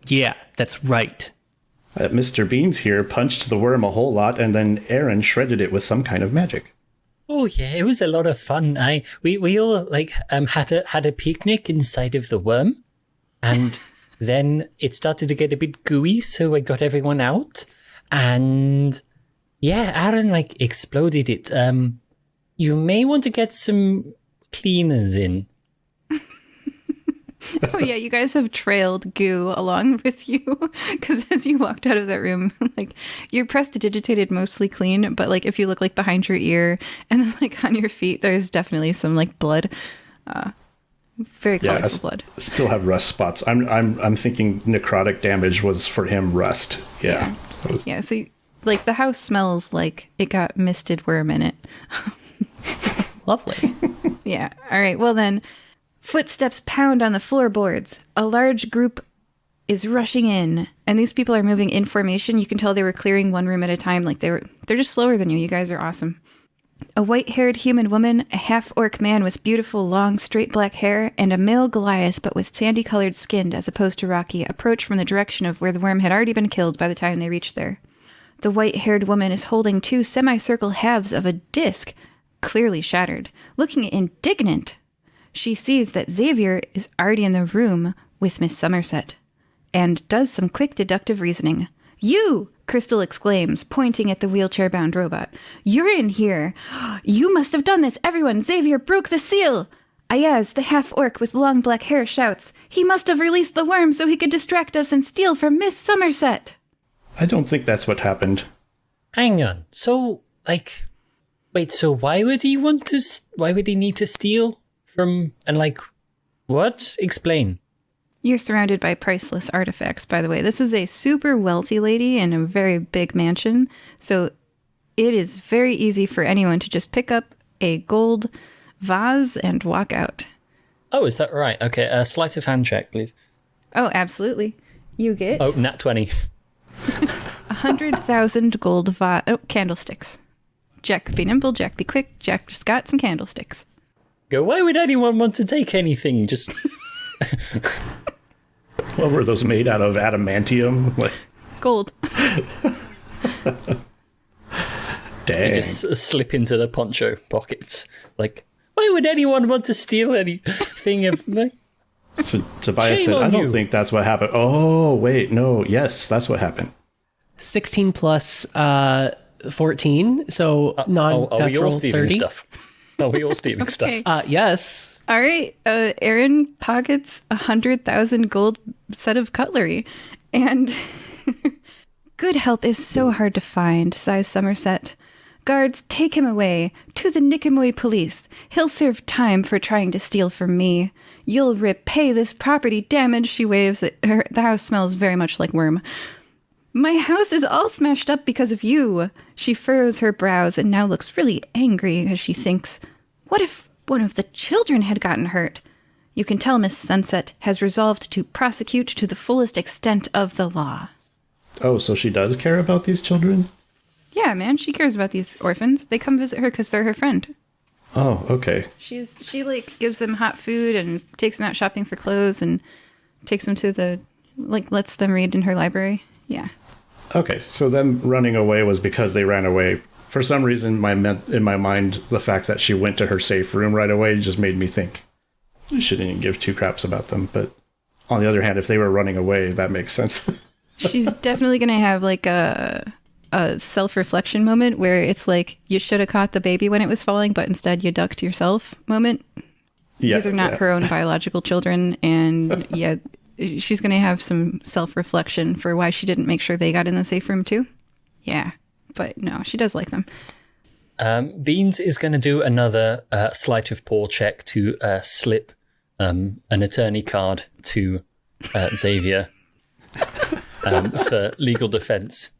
Yeah, that's right. Mr. Beans here punched the worm a whole lot, and then Erin shredded it with some kind of magic. Oh yeah, it was a lot of fun. We all had a picnic inside of the worm, and then it started to get a bit gooey, so I got everyone out, and yeah, Aaron exploded it. You may want to get some cleaners in. Oh yeah, you guys have trailed goo along with you, because as you walked out of that room, you're prestidigitated mostly clean, but if you look behind your ear and then on your feet, there's definitely some blood, very colorful blood. Still have rust spots. I'm thinking necrotic damage was for him rust. Yeah. Yeah. So the house smells like it got misted worm in it. Lovely. Yeah. All right. Well then. Footsteps pound on the floorboards. A large group is rushing in, and these people are moving in formation. You can tell they were clearing one room at a time. They're just slower than you. You guys are awesome. A white-haired human woman, a half-orc man with beautiful, long, straight black hair, and a male Goliath but with sandy-colored skin as opposed to rocky, approach from the direction of where the worm had already been killed by the time they reached there. The white-haired woman is holding 2 semicircle halves of a disc, clearly shattered, looking indignant. She sees that Xavier is already in the room with Miss Somerset, and does some quick deductive reasoning. "You!" Crystal exclaims, pointing at the wheelchair-bound robot. "You're in here! You must have done this, everyone! Xavier broke the seal!" Ayaz, the half-orc with long black hair, shouts, "He must have released the worm so he could distract us and steal from Miss Somerset!" I don't think that's what happened. Hang on. So, wait, so why would he why would he need to steal from, and what? Explain. You're surrounded by priceless artifacts, by the way. This is a super wealthy lady in a very big mansion, so it is very easy for anyone to just pick up a gold vase and walk out. Oh, is that right? Okay, sleight of hand check, please. Oh, absolutely. You get Oh, nat 20. 100,000 gold candlesticks. Jack, be nimble, Jack, be quick. Jack just got some candlesticks. Go, why would anyone want to take anything? Just... What were those made out of? Adamantium? Gold. Dang. just slip into the poncho pockets. Why would anyone want to steal anything? So Tobias Shame said, on I don't you. think that's what happened. Oh, wait, no. Yes, that's what happened. 16 plus 14, so Are we non-natural all stealing 30. stuff? Are we all stealing Okay. stuff? Yes. All right. Aaron pockets 100,000 gold set of cutlery. And good help is so hard to find, sighs Somerset. Guards, take him away to the Nicomoy police. He'll serve time for trying to steal from me. You'll repay this property damage, she waves. The house smells very much like worm. My house is all smashed up because of you. She furrows her brows and now looks really angry as she thinks, what if one of the children had gotten hurt? You can tell Miss Sunset has resolved to prosecute to the fullest extent of the law. Oh, so she does care about these children? Yeah, man, she cares about these orphans. They come visit her because they're her friend. Oh, okay. She gives them hot food and takes them out shopping for clothes and takes them to the, lets them read in her library. Yeah. Okay, so them running away was because they ran away. For some reason, in my mind, the fact that she went to her safe room right away just made me think, I shouldn't even give 2 craps about them. But on the other hand, if they were running away, that makes sense. She's definitely going to have a self-reflection moment where it's like, you should have caught the baby when it was falling, but instead you ducked yourself moment. Yeah, These are not her own biological children. And yeah, she's going to have some self-reflection for why she didn't make sure they got in the safe room too. Yeah. But no, she does like them. Beans is going to do another sleight of paw check to slip an attorney card to Xavier for legal defense.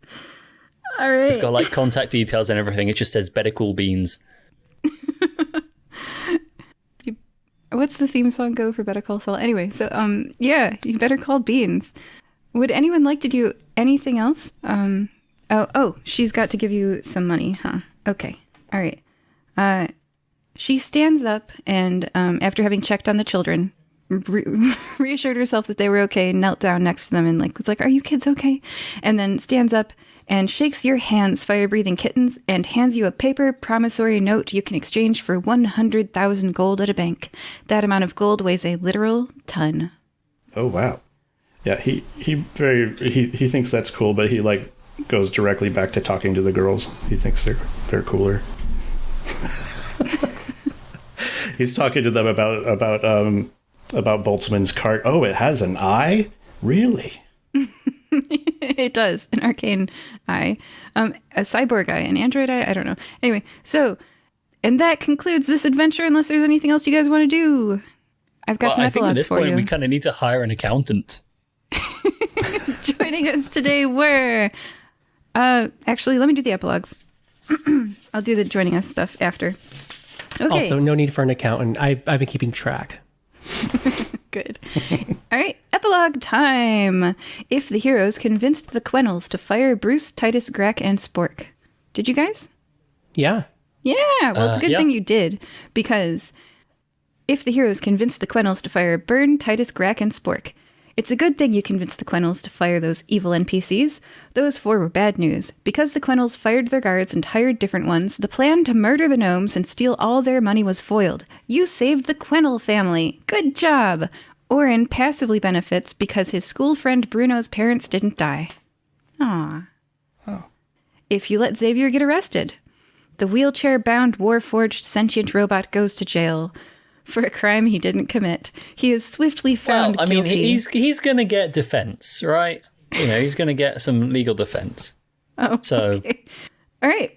All right. It's got contact details and everything. It just says better call Beans. What's the theme song go for Better Call Saul? Anyway, so yeah, you better call Beans. Would anyone like to do anything else? Oh, she's got to give you some money, huh? Okay. All right. She stands up and, after having checked on the children, reassured herself that they were okay, knelt down next to them and was like, are you kids okay? And then stands up and shakes your hands, fire-breathing kittens, and hands you a paper promissory note you can exchange for 100,000 gold at a bank. That amount of gold weighs a literal ton. Oh, wow. Yeah, he thinks that's cool, but he goes directly back to talking to the girls. He thinks they're cooler. He's talking to them about Boltzmann's cart. Oh, it has an eye? Really? It does. An arcane eye. A cyborg eye. An android eye? I don't know. Anyway, so, and that concludes this adventure unless there's anything else you guys want to do. I've got some I think at epilogues this for point you. we kind of need to hire an accountant. Joining us today were... actually, let me do the epilogues. I'll do the joining us stuff after. Okay. Also, no need for an accountant. I've been keeping track. Good. All right, epilogue time. If the heroes convinced the Quennels to fire Bruce, Titus, Grack, and Spork. Did you guys? Yeah. Yeah, well, it's a good yeah. thing you did, because if the heroes convinced the Quennels to fire Burn, Titus, Grack, and Spork, it's a good thing you convinced the Quennels to fire those evil NPCs. Those 4 were bad news. Because the Quennels fired their guards and hired different ones, the plan to murder the gnomes and steal all their money was foiled. You saved the Quennel family. Good job! Orin passively benefits because his school friend Bruno's parents didn't die. Aww. Oh. If you let Xavier get arrested, the wheelchair-bound, war-forged sentient robot goes to jail for a crime he didn't commit. He is swiftly found Well, I mean, guilty. he's going to get defense, right? You know, he's going to get some legal defense. Oh, So, okay. All right.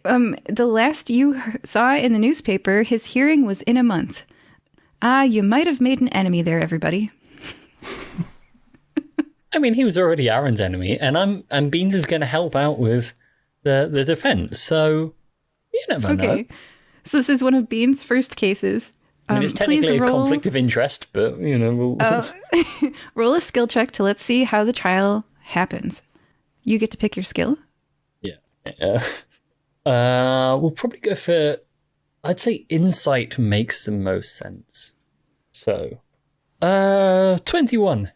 The last you saw in the newspaper, his hearing was in a month. You might have made an enemy there, everybody. I mean, he was already Aaron's enemy, and Beans is going to help out with the defense. So, you never know. Okay. So this is one of Bean's first cases. I mean, it's technically a conflict of interest, but, you know, we'll... Roll a skill check to let's see how the trial happens. You get to pick your skill. Yeah. We'll probably go for... I'd say insight makes the most sense. So, 21.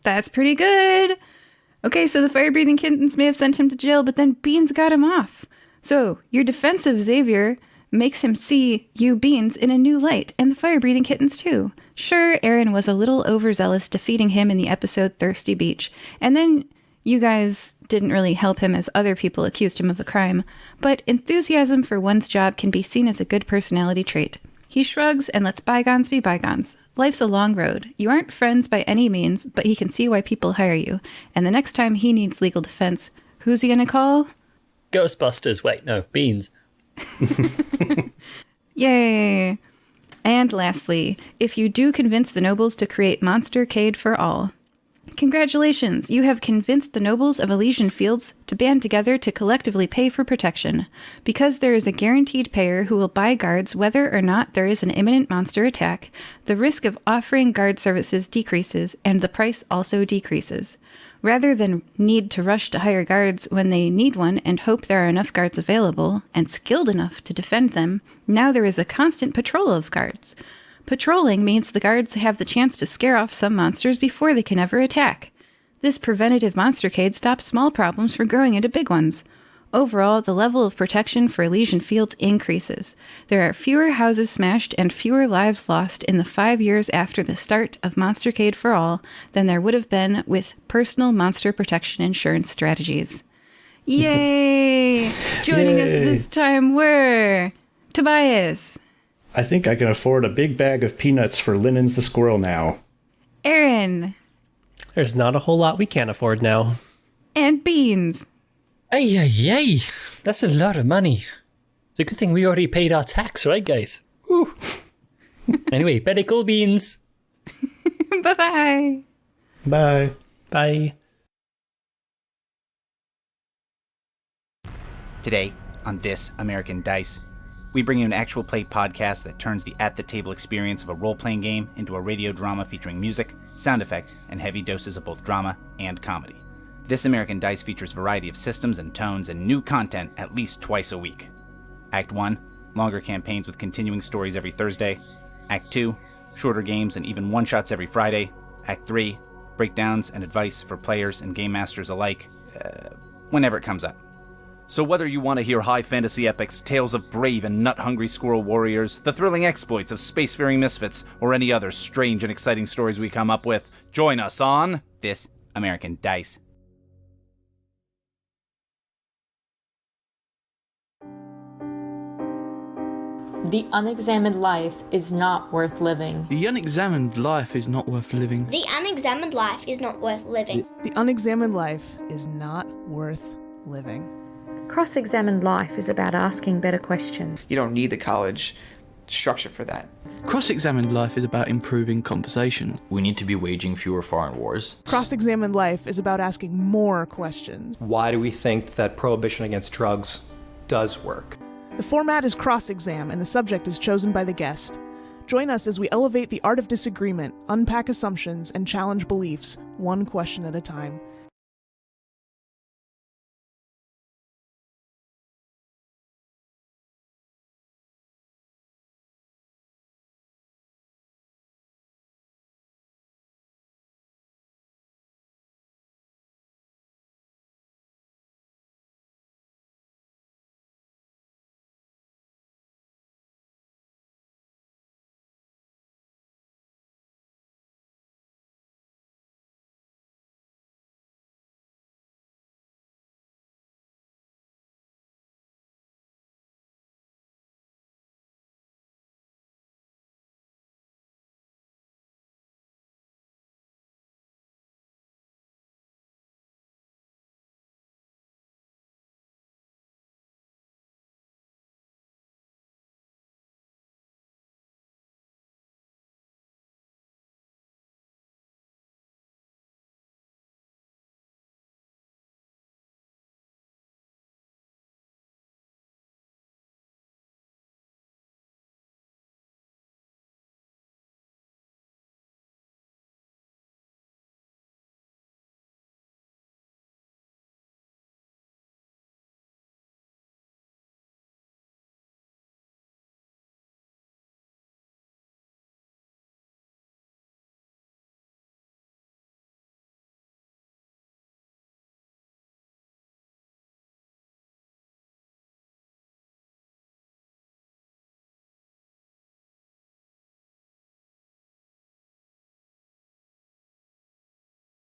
That's pretty good. Okay, so the fire-breathing kittens may have sent him to jail, but then Beans got him off. So your defensive Xavier makes him see you, Beans, in a new light, and the fire-breathing kittens too. Sure, Aaron was a little overzealous defeating him in the episode Thirsty Beach, and then you guys didn't really help him as other people accused him of a crime, but enthusiasm for one's job can be seen as a good personality trait. He shrugs and lets bygones be bygones. Life's a long road. You aren't friends by any means, but he can see why people hire you, and the next time he needs legal defense, who's he gonna call? Ghostbusters. Wait, no, Beans. Yay! And lastly, if you do convince the nobles to create Monstercaid For All. Congratulations, you have convinced the nobles of Elysian Fields to band together to collectively pay for protection. Because there is a guaranteed payer who will buy guards whether or not there is an imminent monster attack, the risk of offering guard services decreases, and the price also decreases. Rather than need to rush to hire guards when they need one and hope there are enough guards available, and skilled enough to defend them, now there is a constant patrol of guards. Patrolling means the guards have the chance to scare off some monsters before they can ever attack. This preventative monstercade stops small problems from growing into big ones. Overall, the level of protection for Elysian Fields increases. There are fewer houses smashed and fewer lives lost in the 5 years after the start of Monstercaid For All than there would have been with personal monster protection insurance strategies. Yay! Joining us this time were Tobias. I think I can afford a big bag of peanuts for Linens the squirrel now. Aaron. There's not a whole lot we can't afford now. And Beans. Ay. That's a lot of money. It's a good thing we already paid our tax, right, guys? Woo. Anyway, better call Beans. Bye-bye. Bye. Bye. Today, on This American Dice, we bring you an actual play podcast that turns the at-the-table experience of a role-playing game into a radio drama featuring music, sound effects, and heavy doses of both drama and comedy. This American Dice features a variety of systems and tones and new content at least twice a week. Act 1, longer campaigns with continuing stories every Thursday. Act 2, shorter games and even one-shots every Friday. Act 3, breakdowns and advice for players and game masters alike, whenever it comes up. So whether you want to hear high fantasy epics, tales of brave and nut-hungry squirrel warriors, the thrilling exploits of spacefaring misfits, or any other strange and exciting stories we come up with, join us on This American Dice. The unexamined life is not worth living. The unexamined life is not worth living. The unexamined life is not worth living. The unexamined life is not worth living. Cross-examined life is about asking better questions. You don't need the college structure for that. Cross-examined life is about improving conversation. We need to be waging fewer foreign wars. Cross-examined life is about asking more questions. Why do we think that prohibition against drugs does work? The format is cross-exam, and the subject is chosen by the guest. Join us as we elevate the art of disagreement, unpack assumptions, and challenge beliefs, one question at a time.